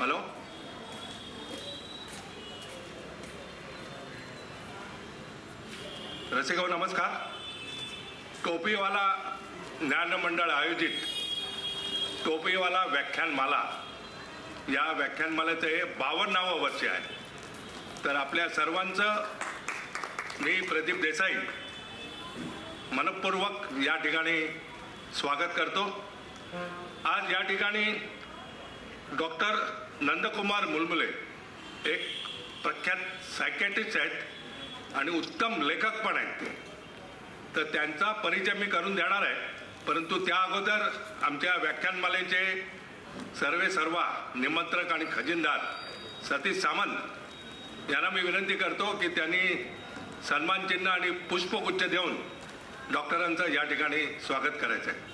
Hello, रसिक नमस्कार. टोपीवाला ज्ञान मंडळ आयोजित टोपीवाला व्याख्यानमाला या व्याख्यानमालेचं हे 52वं वर्ष आहे. तर आपल्या सर्वांचं मी प्रदीप देसाई मनपूर्वक या ठिकाणी स्वागत करतो. आज या ठिकाणी डॉक्टर नंदकुमार मुलमुले एक प्रख्यात सायकॅट्रिस्ट आहेत आणि उत्तम लेखक पण आहेत. तर त्यांचा परिचय मी करून देणार आहे, परंतु त्या अगोदर आमच्या व्याख्यानमालेचे सर्वा निमंत्रक आणि खजिनदार सतीश सामंत यांना मी विनंती करतो की त्यांनी सन्मानचिन्ह आणि पुष्पगुच्छ देऊन डॉक्टरांचं या ठिकाणी स्वागत करायचं आहे.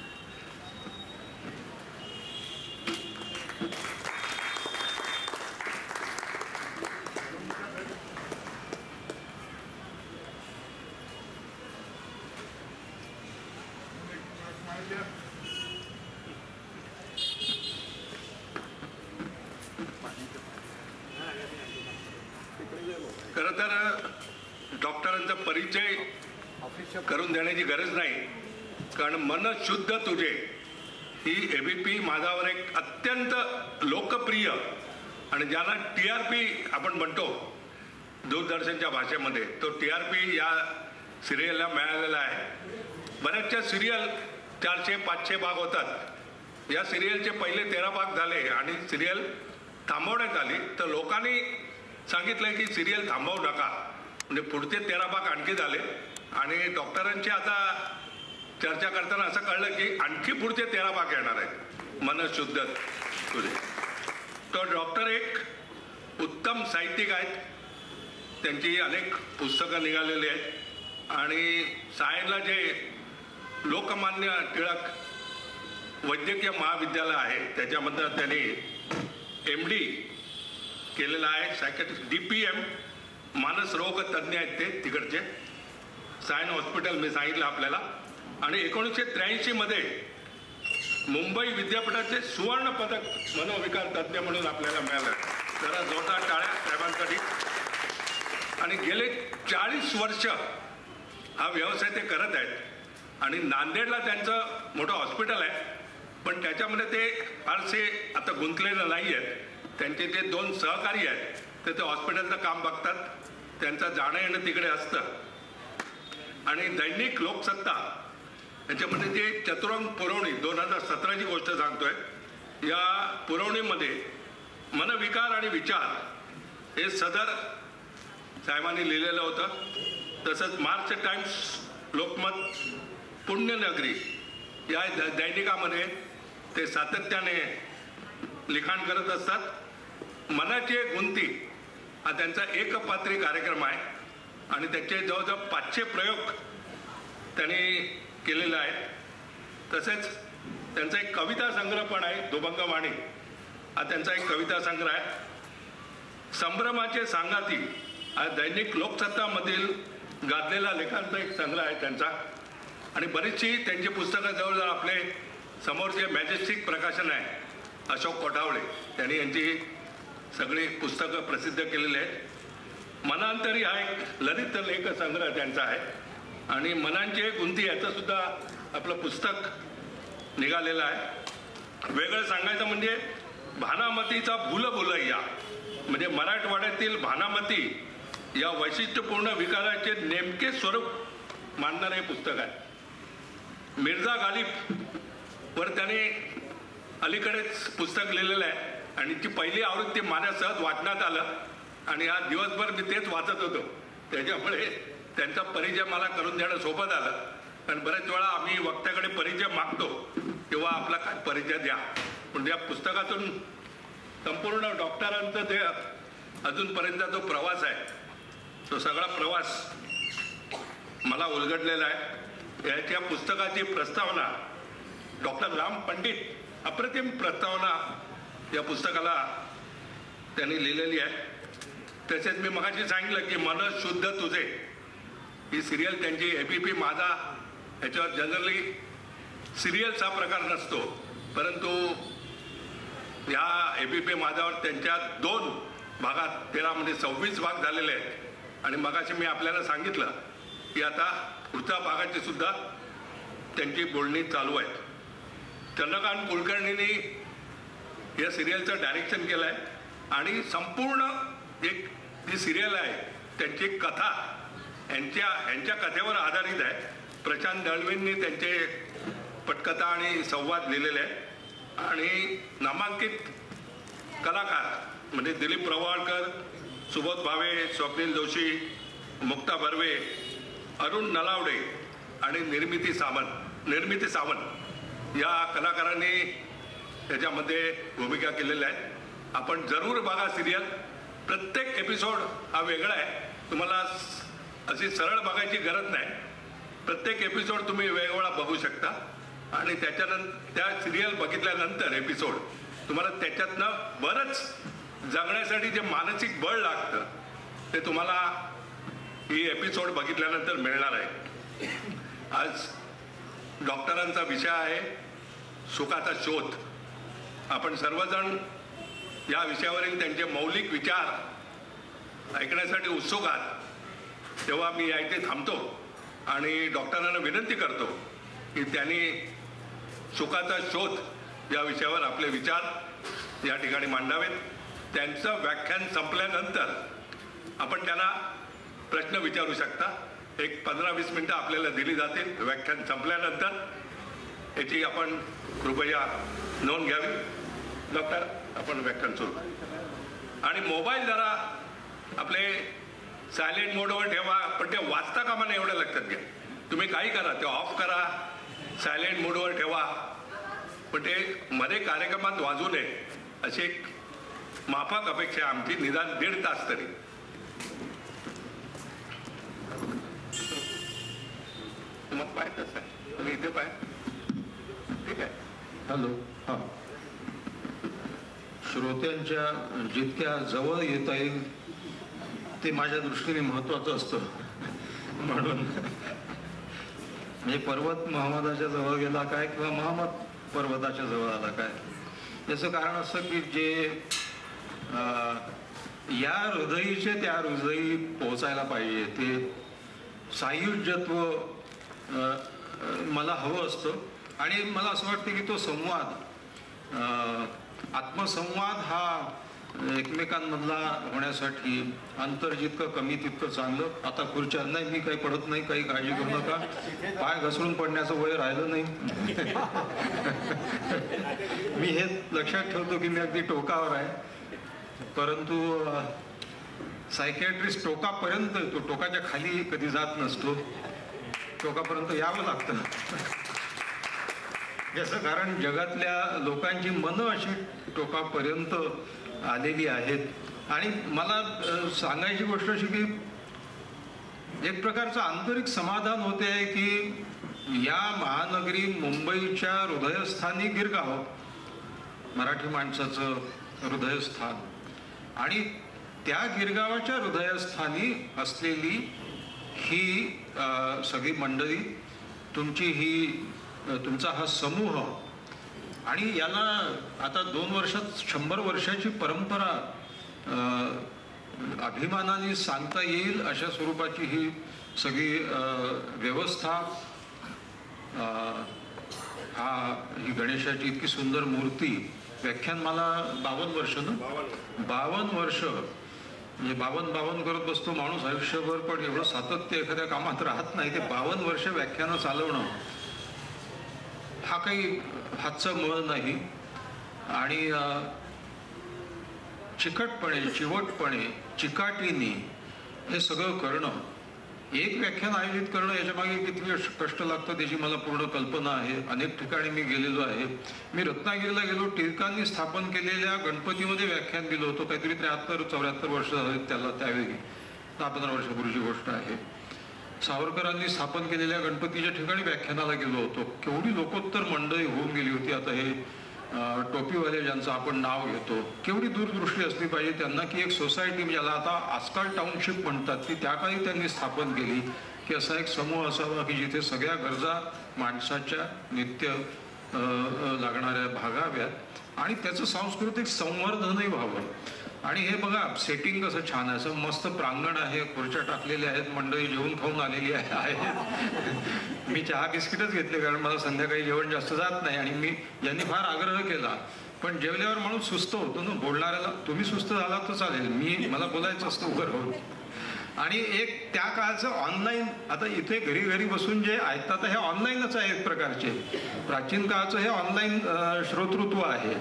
खरं तर डॉक्टरांचा परिचय करून देण्याची गरज नाही, कारण मन शुद्ध तुझे ही ABP माझावर एक अत्यंत लोकप्रिय आणि ज्याला TRP आपण म्हणतो दूरदर्शनच्या भाषेमध्ये, तो TRP या सिरियलला मिळालेला आहे. बऱ्याचशा सिरियल 400-500 भाग होतात. या सिरियलचे पहिले 13 भाग झाले आणि सिरियल थांबवण्यात आली. तर लोकांनी सांगितलं की सिरियल थांबवू नका, म्हणजे पुढचे 13 भाग आणखी झाले. आणि डॉक्टरांची आता चर्चा करताना असं कळलं की आणखी पुढचे 13 भाग येणार आहेत मन शुद्ध तुझे. तो डॉक्टर एक उत्तम साहित्यिक आहेत. त्यांची अनेक पुस्तकं निघालेली आहेत आणि सायनला जे लोकमान्य टिळक वैद्यकीय महाविद्यालय आहे त्याच्यामध्ये त्यांनी MD केलेलं आहे. सायकॅट्रिस्ट DPM मानस रोग तज्ज्ञ आहेत ते तिकडचे. सायन हॉस्पिटल मी सांगितलं आपल्याला. आणि 1983 मध्ये मुंबई विद्यापीठाचे सुवर्ण पदक मनोविकार तज्ज्ञ म्हणून आपल्याला मिळालं. जरा जोरदार टाळ्या साहेबांसाठी. आणि गेले 40 वर्ष हा व्यवसाय ते करत आहेत. आणि नांदेडला त्यांचं मोठं हॉस्पिटल आहे, पण त्याच्यामध्ये ते फारसे आता गुंतलेलं नाही आहेत. त्यांचे ते 2 सहकारी आहेत, तर ते हॉस्पिटलचं काम बघतात. त्यांचं जाणं येणं तिकडे असतं. आणि दैनिक लोकसत्ता याच्यामध्ये जे चतुरंग पुरवणी 2017ची गोष्ट सांगतोय, या पुरवणीमध्ये मनविकार आणि विचार हे सदर साहेबांनी लिहिलेलं होतं. तसंच मार्च टाइम्स, लोकमत, पुण्यनगरी या दैनिकामध्ये ते सातत्याने लिखाण करत असतात. मनाची एक गुंती हा त्यांचा एकपात्री कार्यक्रम आहे आणि त्याचे जवळजवळ 500 प्रयोग त्यांनी केलेले आहेत. तसेच त्यांचा एक कविता संग्रह पण आहे, दुभंगवाणी हा त्यांचा एक कविता संग्रह आहे. संभ्रमाचे सांगाती हा दैनिक लोकसत्तामधील गाजलेला लेखांचा एक संग्रह आहे त्यांचा. आणि बरीचशी त्यांची पुस्तकं जवळजवळ आपले समोर जे मॅजेस्टिक प्रकाशन आहे अशोक कोठावळे त्यांनी यांची सगळी पुस्तकं प्रसिद्ध केलेली आहेत. मनांतरी हा एक ललित लेख संग्रह त्यांचा आहे. आणि मनांची गुंती याचं सुद्धा आपलं पुस्तक निघालेलं आहे. वेगळं सांगायचं म्हणजे भानामतीचा भुलभुलैया, म्हणजे मराठवाड्यातील भानामती या वैशिष्ट्यपूर्ण विकाराचे नेमके स्वरूप मांडणारे हे पुस्तक आहे. मिर्झा गालिब वर त्याने अलीकडेच पुस्तक लिहिलेलं आहे आणि ती पहिली आवृत्ती माझ्या सहज वाचण्यात आलं आणि आज दिवसभर मी तेच वाचत होतो. त्याच्यामुळे त्यांचा परिचय मला करून देणं सोबत आलं. कारण बऱ्याच वेळा आम्ही वक्त्याकडे परिचय मागतो तेव्हा आपला काय परिचय द्या. म्हणजे या पुस्तकातून संपूर्ण डॉक्टरांचं जे अजूनपर्यंत जो प्रवास आहे तो सगळा प्रवास मला उलगडलेला आहे. याच्या पुस्तकाची प्रस्तावना डॉक्टर राम पंडित, अप्रतिम प्रस्तावना या पुस्तकाला त्यांनी लिहिलेली आहे. तसेच मी मगाशी सांगितलं की मन शुद्ध तुझे ही सिरियल त्यांची ABP माझा याच्यावर जनरली सिरियल्स हा प्रकार नसतो, परंतु ह्या ABP माझावर त्यांच्या 2 भागात 13 म्हणजे 26 भाग झालेले आहेत आणि मगाशी मी आपल्याला सांगितलं की आता पुढच्या भागाची सुद्धा त्यांची बोलणी चालू आहेत. चंद्रकांत कुलकर्णींनी या सिरियलचं डायरेक्शन केलं आहे आणि संपूर्ण एक जी सिरियल आहे त्यांची कथा यांच्या कथेवर आधारित आहे. प्रशांत दळवींनी त्यांचे पटकथा आणि संवाद लिहिलेले आहेत आणि नामांकित कलाकार म्हणजे दिलीप प्रवाळकर, सुबोध भावे, स्वप्नील जोशी, मुक्ता बर्वे, अरुण नलावडे आणि निर्मिती सावंत या कलाकारांनी त्याच्यामध्ये भूमिका केलेल्या आहेत. आपण जरूर बघा सिरियल. प्रत्येक एपिसोड हा वेगळा आहे. तुम्हाला अशी सरळ बघायची गरज नाही. प्रत्येक एपिसोड तुम्ही वेगवेगळा बघू शकता आणि त्याच्यानंतर त्या सिरियल बघितल्यानंतर एपिसोड तुम्हाला त्याच्यातनं बरंच जगण्यासाठी जे मानसिक बळ लागतं ते तुम्हाला ही एपिसोड बघितल्यानंतर मिळणार आहे. आज डॉक्टरांचा विषय आहे सुखाचा शोध. आपण सर्वजण या विषयावरील त्यांचे मौलिक विचार ऐकण्यासाठी उत्सुक आहात. तेव्हा मी या इथे थांबतो आणि डॉक्टरांना विनंती करतो की त्यांनी सुखाचा शोध या विषयावर आपले विचार या ठिकाणी मांडावेत. त्यांचं व्याख्यान संपल्यानंतर आपण त्यांना प्रश्न विचारू शकता. एक 15-20 मिनिटं आपल्याला दिली जातील व्याख्यान संपल्यानंतर. याची आपण कृपया नोंद घ्यावी. डॉक्टर, आपण व्याख्यान सुरू. आणि मोबाईल जरा आपले सायलेंट मोडवर ठेवा, पण ते वाचता कामा नये एवढं लक्षात घ्या. तुम्ही काही करा, ते ऑफ करा, सायलेंट मोडवर ठेवा, पण ते मध्ये कार्यक्रमात वाजू नये अशी एक माफक अपेक्षा आमची, निदान 1.5 तास तरी. मग पाय तसं आहे, तुम्ही इथे पाय. ठीक आहे. हॅलो. हां, श्रोत्यांच्या जितक्या जवळ येता येईल ते माझ्या दृष्टीने महत्त्वाचं असतं. म्हणून म्हणजे पर्वत महम्मदाच्या जवळ गेला काय किंवा महम्मद पर्वताच्या जवळ आला काय, याचं कारण असं की जे या हृदयीचे त्या हृदयी पोहोचायला पाहिजे ते सायुज्यत्व मला हवं असतं. आणि मला असं वाटतं की तो संवाद, आत्मसंवाद हा एकमेकांमधला होण्यासाठी अंतर जितकं कमी तितकं चांगलं. आता खुर्च्या नाही, मी काही पडत नाही, काही काळजी करू नका. पाय घसरून पडण्याचं वय राहिलं नाही. मी हे लक्षात ठेवतो की मी अगदी टोकावर आहे, परंतु सायकॅट्रिस्ट टोकापर्यंत येतो, टोकाच्या खाली कधी जात नसतो. टोकापर्यंत यावं लागतं. याचं कारण जगातल्या लोकांची मनं अशी टोकापर्यंत आलेली आहेत. आणि मला सांगायची गोष्ट अशी की एक प्रकारचं आंतरिक समाधान होते आहे की या महानगरी मुंबईच्या हृदयस्थानी गिरगाव, मराठी माणसाचं हृदयस्थान, आणि त्या गिरगावाच्या हृदयस्थानी असलेली ही सगळी मंडळी, तुमचा हा समूह, आणि याला आता 2 वर्षात 100 वर्षाची परंपरा अभिमानाने सांगता येईल अशा स्वरूपाची ही सगळी व्यवस्था, ही गणेशाची इतकी सुंदर मूर्ती. व्याख्यान मला 52 वर्ष ना, 52 वर्ष, म्हणजे 52 करत बसतो माणूस आयुष्यभर, पण एवढं सातत्य एखाद्या कामात राहत नाही. ते 52 वर्ष व्याख्यानं चालवणं हा काही हातचा मळ नाही. आणि चिकटपणे, चिवटपणे, चिकाटीने हे सगळं करणं, एक व्याख्यान आयोजित करणं, याच्या मागे किती कष्ट लागतं त्याची मला पूर्ण कल्पना आहे. अनेक ठिकाणी मी गेलेलो आहे. मी रत्नागिरीला गेलो, टिळकांनी स्थापन केलेल्या गणपतीमध्ये व्याख्यान दिलं होतं. काहीतरी 73-74 वर्ष झाले त्याला, त्यावेळी 10-15 वर्षापूर्वीची गोष्ट आहे. सावरकरांनी स्थापन केलेल्या गणपतीच्या ठिकाणी व्याख्यानाला गेलो होतो. केवढी लोकोत्तर मंडळी होऊन गेली होती. आता हे टोपीवाले ज्यांचं आपण नाव घेतो, केवढी दूरदृष्टी असली पाहिजे त्यांना की एक सोसायटी, ज्याला आता आजकाल टाउनशिप म्हणतात, ती त्या काळी त्यांनी स्थापन केली की असा एक समूह असावा की जिथे सगळ्या गरजा माणसाच्या नित्य लागणाऱ्या भागाव्यात आणि त्याचं सांस्कृतिक संवर्धनही व्हावं. आणि हे बघा सेटिंग कसं छान आहे, असं मस्त प्रांगण आहे, खुर्च्या टाकलेल्या आहेत, मंडळी जेवून खाऊन आलेली आहे. मी चहा बिस्किटच घेतले कारण मला संध्याकाळी जेवण जास्त जात नाही आणि मी यांनी फार आग्रह केला, पण जेवल्यावर माणूस सुस्त होतो ना, बोलणाऱ्याला तुम्ही सुस्त झाला तर चालेल, मला बोलायचं असतं उभं राहून. आणि एक त्या काळचं ऑनलाईन, आता इथे घरी घरी बसून जे ऐकतात हे ऑनलाईनच आहे एक प्रकारचे. प्राचीन काळचं हे ऑनलाईन श्रोतृत्व आहे.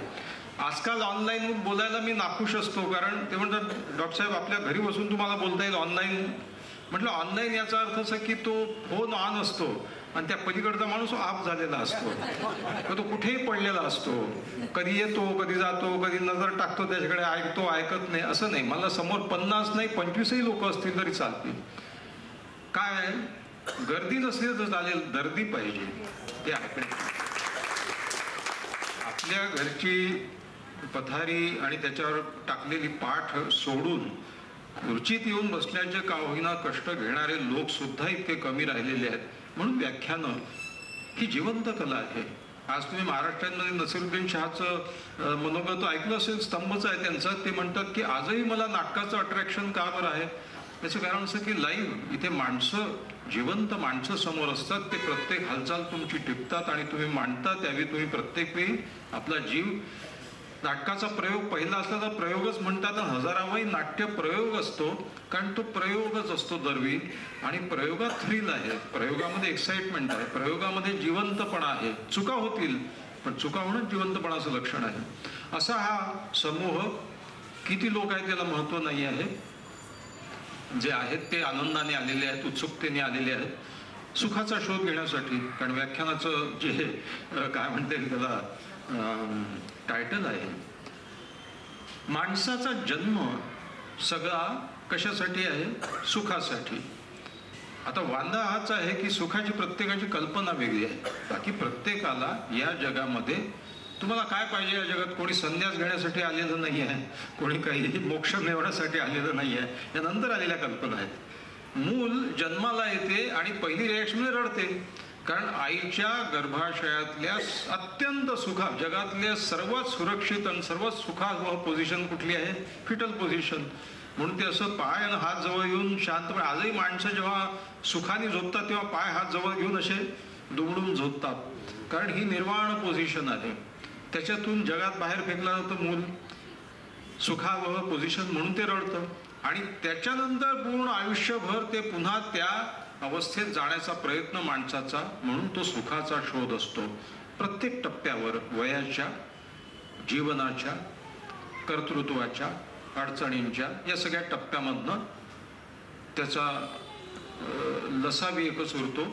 आजकाल ऑनलाईन बोलायला मी नाखुश असतो, कारण ते म्हणतात डॉक्टर साहेब आपल्या घरी बसून तुम्हाला बोलता येईल ऑनलाईन. म्हटलं ऑनलाईन याचा अर्थ असा की तो फोन ऑन असतो आणि त्या पलीकडचा माणूस ऑफ झालेला असतो, तो कुठेही पडलेला असतो, कधी येतो कधी जातो, कधी नजर टाकतो त्याच्याकडे, ऐकतो ऐकत नाही असं नाही. मला समोर 50 नाही 25ही लोक असतील तरी चालतील. काय गर्दी नसली तर चालेल, गर्दी पाहिजे ते ऐकणे. आपल्या घरची पथारी आणि त्याच्यावर टाकलेली पाठ सोडून खुर्चीत येऊन बसण्याचे का होईना कष्ट घेणारे लोक सुद्धा इतके कमी राहिलेले आहेत. म्हणून व्याख्यानं ही जिवंत कला आहे. आज तुम्ही महाराष्ट्रामध्ये नसीरुद्दीन शहाचं मनोगत ऐकलं असेल, स्तंभच आहे त्यांचा. ते म्हणतात की आजही मला नाटकाचं अट्रॅक्शन का बरं आहे, त्याचं कारण असं की लाईव्ह इथे माणसं, जिवंत माणसं समोर असतात, ते प्रत्येक हालचाल तुमची टिपतात आणि तुम्ही मांडता. त्यावेळी तुम्ही प्रत्येक वेळी आपला जीव, नाटकाचा प्रयोग पहिला असला तर प्रयोगच म्हणतात, हजारावाही नाट्य प्रयोग असतो, कारण तो प्रयोगच असतो दरवेळी. आणि प्रयोगात थ्रिल आहे, प्रयोगामध्ये एक्साइटमेंट आहे, प्रयोगामध्ये जिवंतपणा आहे. चुका होतील पण चुका होणं जिवंतपणाचं लक्षण आहे. असा हा समूह, किती लोक आहेत त्याला महत्व नाही आहे, जे आहेत ते आनंदाने आलेले आहेत, उत्सुकतेने आलेले आहेत सुखाचा शोध घेण्यासाठी. कारण व्याख्यानाचं जे काय म्हणता येईल त्याला टायटल आहे, माणसाचा जन्म सगळा कशासाठी आहे, सुखासाठी. आता वांदा हाच आहे की सुखाची प्रत्येकाची कल्पना वेगळी आहे. बाकी प्रत्येकाला या जगामध्ये तुम्हाला काय पाहिजे, या जगात कोणी संन्यास घेण्यासाठी आलेलं नाही आहे, कोणी काही मोक्ष मिळवण्यासाठी आलेलं नाही आहे, या नंतर आलेल्या कल्पना आहेत. मूल जन्माला येते आणि पहिली रिॲक्शन रडते, कारण आईच्या गर्भाशयातल्या अत्यंत सुखा, जगातल्या सर्वात सुरक्षित आणि सर्वात सुखावह पोझिशन कुठली आहे, फिटल पोझिशन. म्हणून ते असं पाय आणि हात जवळ येऊन शांतपणे, आजही माणसं जेव्हा सुखाने झोपतात तेव्हा पाय हात जवळ घेऊन असे दुमडून झोपतात, कारण ही निर्वाण पोझिशन आहे. त्याच्यातून जगात बाहेर फेकलं जातं मूल, सुखावह पोझिशन, म्हणून ते रडतं. आणि त्याच्यानंतर पूर्ण आयुष्यभर ते पुन्हा त्या अवस्थेत जाण्याचा प्रयत्न माणसाचा, म्हणून तो सुखाचा शोध असतो. प्रत्येक टप्प्यावर वयाच्या, जीवनाच्या, कर्तृत्वाच्या, अडचणींच्या या सगळ्या टप्प्यामधनं त्याचा लसावी एकच उरतो,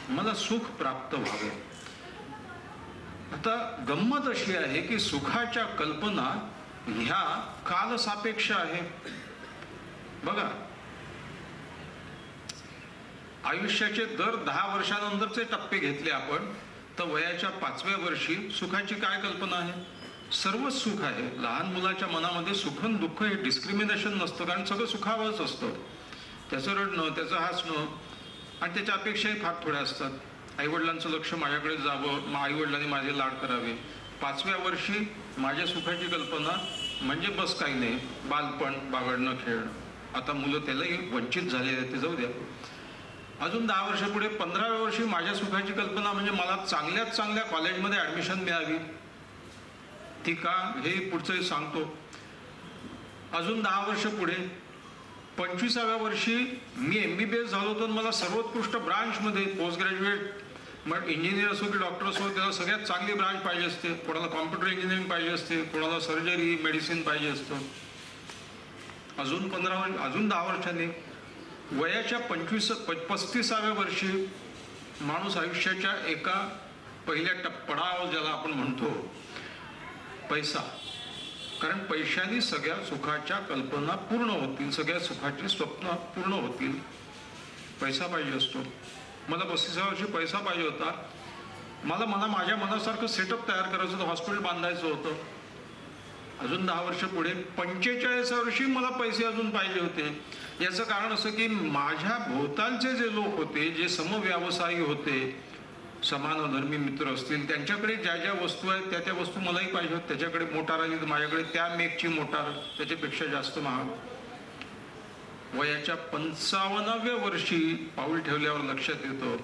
मला सुख प्राप्त व्हावे. आता गंमत अशी आहे की सुखाच्या कल्पना ह्या कालसापेक्ष आहे. बघा, आयुष्याचे दर 10 वर्षानंतरचे टप्पे घेतले आपण, तर वयाच्या 5व्या वर्षी सुखाची काय कल्पना आहे, सर्वच सुख आहे. लहान मुलाच्या मनामध्ये सुख आणि दुःख हे डिस्क्रिमिनेशन नसतं, कारण सगळं सुखावंच असतं. त्याचं रडणं, त्याचं हसणं आणि त्याच्या अपेक्षाही फार थोड्या असतात. आईवडिलांचं लक्ष माझ्याकडे जावं, आईवडिलांनी माझे लाड करावे. 5व्या वर्षी माझ्या सुखाची कल्पना म्हणजे बस काही नाही, बालपण, बागडणं, खेळणं. आता मुलं त्यालाही वंचित झाले आहेत, ते जाऊ द्या. अजून 10 वर्ष पुढे 15व्या वर्षी माझ्या सुखाची कल्पना म्हणजे मला चांगल्यात चांगल्या कॉलेजमध्ये ऍडमिशन मिळावी. ती का, हे पुढचं सांगतो. अजून 10 वर्ष पुढे 25व्या वर्षी मी MBBS झालो तर मला सर्वोत्कृष्ट ब्रांचमध्ये पोस्ट ग्रॅज्युएट, मग इंजिनियर असो की डॉक्टर असो, त्याला सगळ्यात चांगली ब्रांच पाहिजे असते. कोणाला कॉम्प्युटर इंजिनिअरिंग पाहिजे असते, कोणाला सर्जरी, मेडिसिन पाहिजे असतं. अजून 10 वर्षांनी वयाच्या 35व्या वर्षी माणूस आयुष्याच्या एका पहिल्या पडाव ज्याला आपण म्हणतो पैसा, कारण पैशाने सगळ्या सुखाच्या कल्पना पूर्ण होतील, सगळ्या सुखाची स्वप्न पूर्ण होतील. पैसा पाहिजे असतो. मला 35व्या वर्षी पैसा पाहिजे होता. मला माझ्या मनासारखं सेटअप तयार करायचं होतं, हॉस्पिटल बांधायचं होतं. अजून 10 वर्ष पुढे 45व्या वर्षी मला पैसे अजून पाहिजे होते. याचं कारण असं की माझ्या भोवतालचे जे लोक होते, जे समव्यवसायी होते, समानधर्मी मित्र असतील, त्यांच्याकडे ज्या ज्या वस्तू आहेत त्या त्या वस्तू मलाही पाहिजे होत. त्याच्याकडे मोटार आली तर माझ्याकडे त्या मेकची मोटार त्याच्यापेक्षा जास्त महाग. वयाच्या 55व्या वर्षी पाऊल ठेवल्यावर लक्षात येतं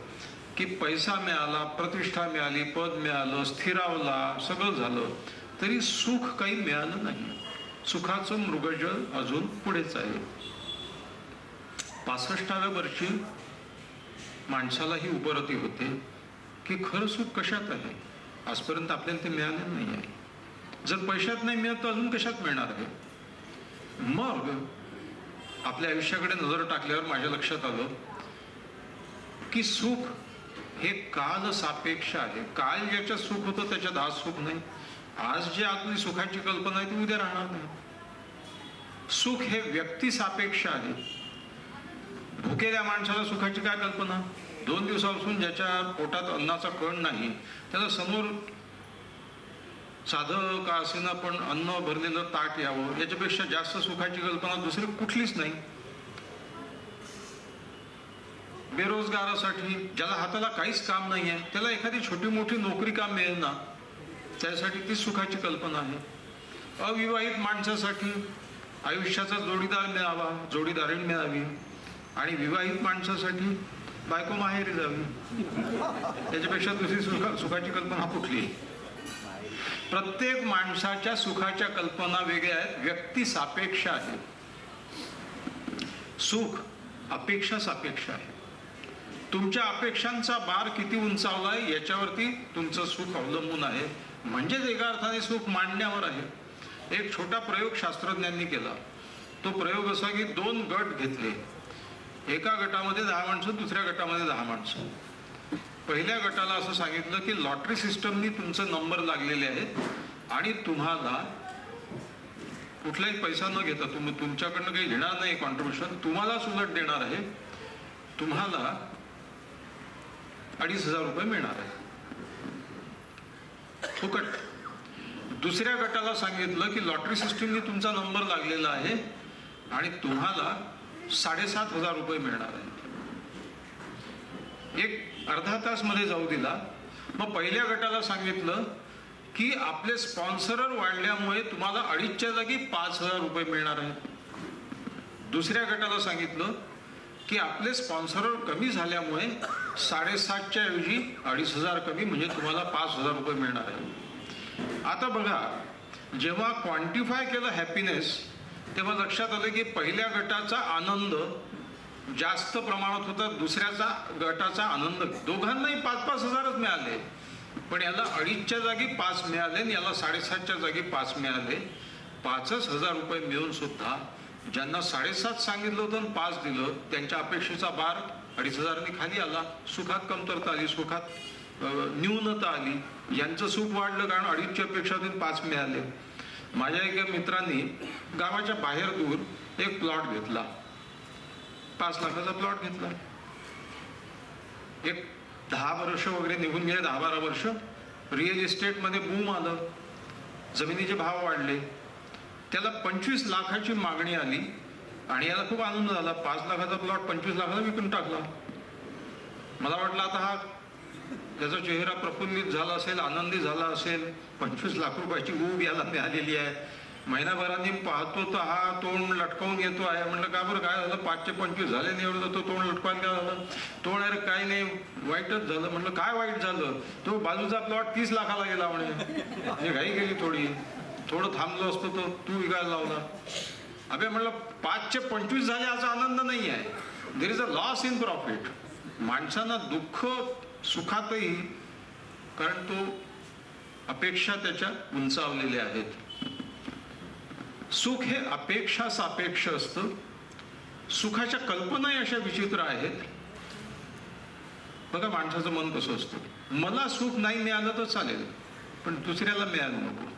की पैसा मिळाला, प्रतिष्ठा मिळाली, पद मिळालं, स्थिरावला, सगळं झालं, तरी सुख काही मिळालं नाही. सुखाचं मृगजळ अजून पुढेच आहे. 65व्या वर्षी माणसालाही उबरती होते की खरं सुख कशात आहे. आजपर्यंत आपल्याला ते मिळालेलं नाही आहे. जर पैशात नाही मिळत तर अजून कशात मिळणार आहे. मग आपल्या आयुष्याकडे नजर टाकल्यावर माझ्या लक्षात आलं की सुख हे काल सापेक्ष आहे. काल ज्याच्यात सुख होतं त्याच्यात आज सुख नाही. आज जे आपली सुखाची कल्पना आहे ती उद्या राहणार नाही. सुख हे व्यक्ती सापेक्ष आहे. भुकेल्या माणसाला सुखाची काय कल्पना. 2 दिवसापासून ज्याच्या पोटात अन्नाचा कण नाही त्याला समोर साधं का असेना पण अन्न भरलेलं ताट यावं, याच्यापेक्षा जास्त सुखाची कल्पना दुसरी कुठलीच नाही. बेरोजगारासाठी, ज्याला हाताला काहीच काम नाही आहे, त्याला एखादी छोटी मोठी नोकरी काम मिळेल ना, त्यासाठी ती सुखाची कल्पना आहे. अविवाहित माणसासाठी आयुष्याचा जोडीदार मिळावा, जोडीदारीण मिळावी, आणि विवाहित माणसासाठी बायको माहेरी जावी, त्याच्यापेक्षा दुसरी सुखाची कल्पना कुठली. प्रत्येक माणसाच्या सुखाच्या कल्पना वेगळ्या आहेत, व्यक्ती सापेक्ष आहे. सुख अपेक्षा सापेक्ष आहे. तुमच्या अपेक्षांचा बार किती उंचावलाय याच्यावरती तुमचं सुख अवलंबून आहे. म्हणजेच एका अर्थाने सुख मांडण्यावर आहे. एक छोटा प्रयोग शास्त्रज्ञांनी केला. तो प्रयोग असा की 2 गट घेतले. एका गटामध्ये 10 माणसं, दुसऱ्या गटामध्ये 10 माणसं. पहिल्या गटाला असं सांगितलं की लॉटरी सिस्टमनी तुमचे नंबर लागलेले आहेत आणि तुम्हाला कुठलाही पैसा न घेता, तुम्ही तुमच्याकडनं काही घेणार नाही कॉन्ट्रीब्युशन, तुम्हालाच उलट देणार आहे. तुम्हाला 2,500 रुपये मिळणार आहे फुकट. दुसऱ्या गटाला सांगितलं की लॉटरी सिस्टमनी तुमचा नंबर लागलेला आहे आणि तुम्हाला 7,500 रुपये मिळणार आहे. एक अर्धा तास मध्ये जाऊ दिला. मग पहिल्या गटाला सांगितलं की आपले स्पॉन्सर वाढल्यामुळे तुम्हाला 2,500च्या जागी 5,000 रुपये मिळणार आहे. दुसऱ्या गटाला सांगितलं की आपले स्पॉन्सर कमी झाल्यामुळे 7,500च्या ऐवजी 2,500 कमी, म्हणजे तुम्हाला 5,000 रुपये मिळणार आहे. आता बघा, जेव्हा क्वांटिफाय केलं हॅपीनेस तेव्हा लक्षात आलं की पहिल्या गटाचा आनंद जास्त प्रमाणात होता, दुसऱ्याचा गटाचा आनंद, दोघांनाही 5,000 मिळाले, पण याला 2,500च्या जागी 5 मिळाले आणि याला 7,500च्या जागी 5 मिळाले. 5,000 रुपये मिळून सुद्धा ज्यांना 7,500 सांगितलं होतं आणि 5 दिलं, त्यांच्या अपेक्षेचा बार 2,500 खाली आला. सुखात कमतरता आली, सुखात न्यूनता आली. यांचं सुख वाढलं कारण 2,500ची अपेक्षा होती, 5 मिळाले. माझ्या एका मित्रांनी गावाच्या बाहेर दूर एक प्लॉट घेतला, 5 लाखाचा प्लॉट घेतला. एक 10 वर्ष वगैरे निघून गेले, 10-12 वर्ष. रिअल इस्टेटमध्ये बूम आलं, जमिनीचे भाव वाढले. त्याला 25 लाखाची मागणी आली आणि याला खूप आनंद झाला. 5 लाखाचा प्लॉट 25 लाखाला विकून टाकला. मला वाटलं आता हा त्याचा चेहरा प्रफुल्लित झाला असेल, आनंदी झाला असेल. 25 लाख रुपयाची ऊब याला मिळालेली आहे. महिनाभराने पाहतो तर हा तोंड लटकावून येतो आहे. म्हणलं का बरं, काय झालं, 5चे 25 झाले नाही, एवढं तो तोंड लटकावून काय झालं. तोंड अरे काही नाही, वाईटच झालं. म्हणलं काय वाईट झालं. तो बाजूचा प्लॉट 30 लाखाला गेला म्हणे. घाई गेली थोडी, थोडं थांबलो असतो तर तू विकायला लावला. अबे म्हणलं 5चे 25 झाले याचा आनंद नाही आहे. There is a loss in profit. माणसांना दुःख सुखातही, कारण तो अपेक्षा त्याच्या उंचावलेल्या आहेत. सुख हे अपेक्षा सापेक्ष असतं. सुखाच्या कल्पनाही अशा विचित्र आहेत. बघा माणसाचं मन कसं असतं. मला सुख नाही मिळालं तर चालेल, पण दुसऱ्याला मिळालं नको.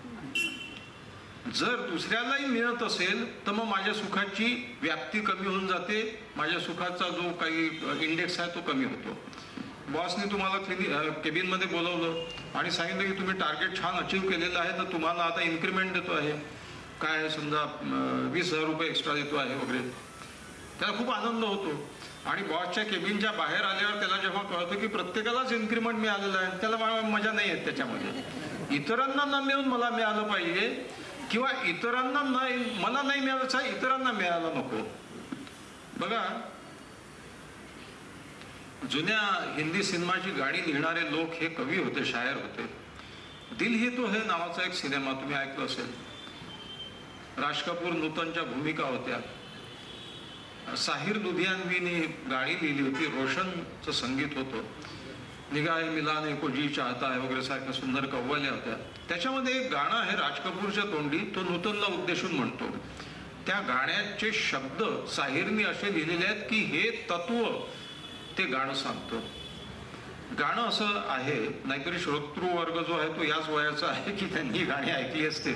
जर दुसऱ्यालाही मिळत असेल तर मग माझ्या सुखाची व्याप्ती कमी होऊन जाते. माझ्या सुखाचा जो काही इंडेक्स आहे तो कमी होतो. बॉसने तुम्हाला केबिनमध्ये बोलवलं आणि सांगितलं की तुम्ही टार्गेट छान अचीव्ह केलेलं आहे, तर तुम्हाला आता इन्क्रीमेंट देतो आहे, काय समजा 20,000 रुपये एक्स्ट्रा देतो आहे वगैरे. त्याला खूप आनंद होतो. आणि बॉसच्या केबिनच्या बाहेर आल्यावर त्याला जेव्हा कळतं की प्रत्येकालाच इन्क्रिमेंट मिळालेला आहे, त्याला मजा नाही येत त्याच्यामध्ये. इतरांना न मिळून मला मिळालं पाहिजे, किंवा इतरांना मला नाही मिळालं, इतरांना मिळालं नको. बघा, जुन्या हिंदी सिनेमाची गाणी लिहिणारे लोक हे कवी होते, शायर होते. दिल ही तो है नावाचा एक सिनेमा तुम्ही ऐकलं असेल. राज कपूर नूतनच्या भूमिका होत्या. साहिर लुधियानवीने गाणी लिहिली होती, रोशनचं संगीत होतं. निगाहे मिलाने को जी चाहता है वगैरे सारख्या सुंदर कव्वाल्या होत्या. त्याच्यामध्ये एक गाणं आहे राज कपूरच्या तोंडी, तो नूतनला उद्देशून म्हणतो. त्या गाण्याचे शब्द साहिरने असे लिहिलेले आहेत की हे तत्व ते गाणं सांगतं. गाणं असं आहे, नाहीतरी श्रोतृ वर्ग जो आहे तो याच वयाचा आहे की त्यांनी गाणी ऐकली असते.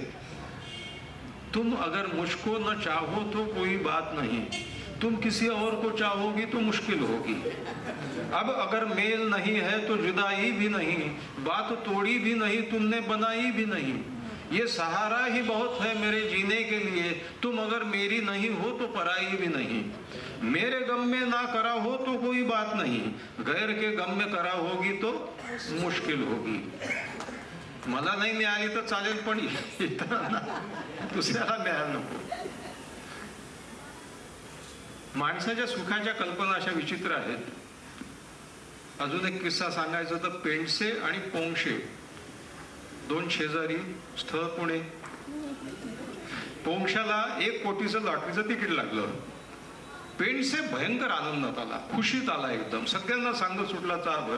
तुम अगर मुझको न चाहो तो कोई बात नहीं, तुम किसी और को चाहोगी तो मुश्किल होगी. अब अगर मेल नहीं है तो जुदाई भी नहीं, बात तोड़ी भी नहीं, तुमने बनाई भी नहीं. ये सहारा ही बहुत है मेरे जीने के लिए, तुम अगर मेरी नहीं हो तो पराई भी नहीं. मेरे गम में ना करा हो तो कोई बात नहीं, गैर के गम में करा होगी तो मुश्किल होगी. मला नाही मिळाली तर चालेल, पण इतरांना दुसऱ्याला मिळायला नको. माणसाच्या सुखाच्या कल्पना अशा विचित्र आहेत. अजून एक किस्सा सांगायचा तर पेंडसे आणि पोंक्षे दोन शेजारी, स्थळ पुणे. पोंक्षाला 1 कोटीचं लॉटरीचं तिकीट लागलं. पेंडसे भयंकर आनंदात आला, खुशीत आला एकदम, सगळ्यांना सांगत सुटला चाभर.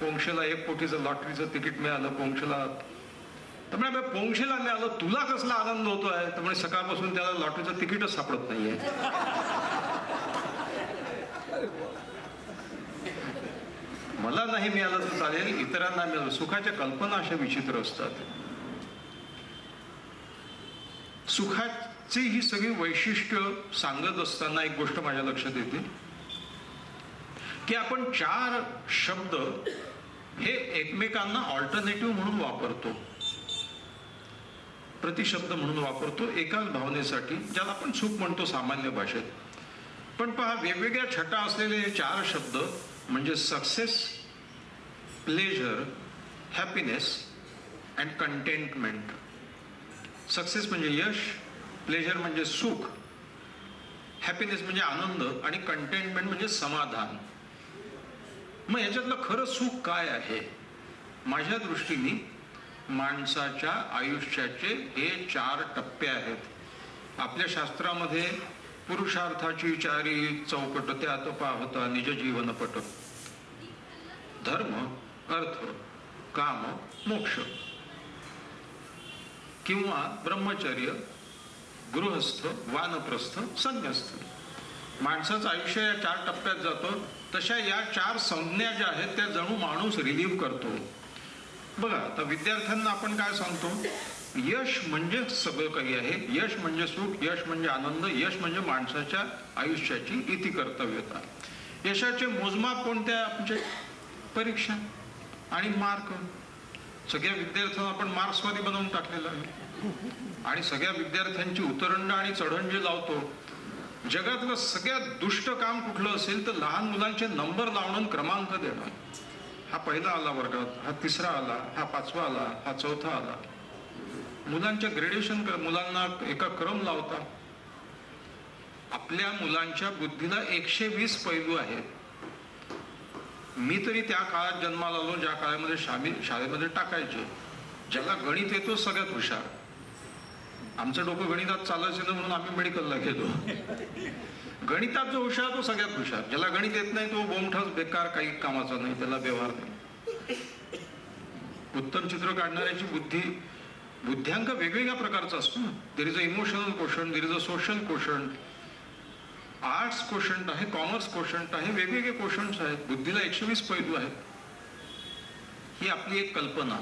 पोंक्षेला 1 कोटीचं लॉटरीचं तिकीट मिळालं. पोंक्षेला त्यामुळे पोंक्षेला मिळालं, तुला कसला आनंद होतोय? त्यामुळे सकाळपासून त्याला लॉटरीचं तिकीटच सापडत नाहीये. मला नाही मिळालं तर चालेल, इतरांना मिळालं. सुखाच्या कल्पना अशा विचित्र असतात. सुखाची ही सगळी वैशिष्ट्य सांगत असताना एक गोष्ट माझ्या लक्षात येते की आपण 4 शब्द हे एकमेकांना ऑल्टरनेटिव्ह म्हणून वापरतो, प्रतिशब्द म्हणून वापरतो एकाच भावनेसाठी, ज्याला आपण सुख म्हणतो सामान्य भाषेत. पण पहा, वेगवेगळ्या छटा असलेले 4 शब्द म्हणजे success, pleasure, happiness and contentment. Success म्हणजे यश, प्लेजर म्हणजे सुख, हॅपीनेस म्हणजे आनंद आणि कंटेंटमेंट म्हणजे समाधान. मग याच्यातलं खरं सुख काय आहे? माझ्या दृष्टीने माणसाच्या आयुष्याचे हे 4 टप्पे आहेत. आपल्या शास्त्रामध्ये पुरुषार्थाची 4 चौकट त्यात पाहता निज जीवनपट. धर्म, अर्थ, काम, मोक्ष, किंवा ब्रह्मचर्य, गृहस्थ, वानप्रस्थ, संन्यस्त. माणसाचं आयुष्य या 4 टप्प्यात जातं. तशा या 4 संज्ञा ज्या आहेत त्या जणू माणूस रिलीव्ह करतो. बघा, आता विद्यार्थ्यांना आपण काय सांगतो? यश म्हणजे सगळं काही आहे. यश म्हणजे सुख, यश म्हणजे आनंद, यश म्हणजे माणसाच्या आयुष्याची इति कर्तव्यता. यशाचे मोजमाप कोणते? आमचे परीक्षा आणि मार्क. सगळ्या विद्यार्थ्यांना आपण मार्क्सवादी बनवून टाकलेलं आहे. आणि सगळ्या विद्यार्थ्यांची उतरंड आणि चढण जी लावतो. जगातलं सगळ्यात दुष्ट काम कुठलं असेल तर लहान मुलांचे नंबर लावणं, क्रमांक देणं. हा 1ला आला वर्गात, हा 3रा आला, हा 5वा आला, हा 4था आला. मुलांच्या ग्रेडेशन, मुलांना एका क्रम लावता. आपल्या मुलांच्या बुद्धीला 120 पैलू आहेत. मी तरी त्या काळात जन्माला आलो ज्या काळामध्ये शाळेमध्ये टाकायचे. ज्याला गणित येतो सगळ्यात हुशार. आमचं डोकं गणितात चालायचं ना म्हणून आम्ही मेडिकलला गेलो. गणितात जो हुशार तो सगळ्यात हुशार. ज्याला गणित येत नाही तो बोमठाच, बेकार, काही कामाचा नाही, त्याला व्यवहार नाही. उत्तम चित्र काढणाऱ्याची बुद्ध्यांक वेगवेगळ्या प्रकारचा असतो. There is a emotional quotient, there is a social quotient, arts quotient आहे, कॉमर्स क्वोशंट आहे, वेगवेगळे क्वोशंट्स आहेत. बुद्धीला 120 पैलू आहेत. ही आपली एक कल्पना.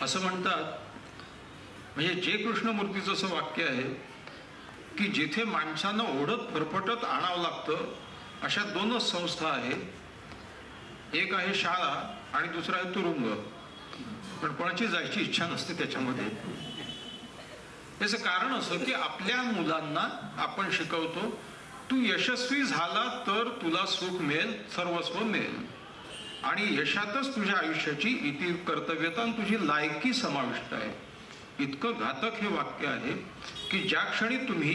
असं म्हणतात, म्हणजे जे कृष्णमूर्तीचं असं वाक्य आहे की जिथे माणसांना ओढत फरफटत आणावं लागतं अशा 2च संस्था आहेत. एक आहे शाळा आणि दुसरा आहे तुरुंग. पण कोणाची जायची इच्छा नसते त्याच्यामध्ये. याचं कारण असं की आपल्या मुलांना आपण शिकवतो तू यशस्वी झाला तर तुला सुख मिळेल, सर्वस्व मिळेल आणि यशातच तुझ्या आयुष्याची इति कर्तव्यता आणि तुझी लायकी समाविष्ट आहे. इतकं घातक हे वाक्य आहे की ज्या क्षणी तुम्ही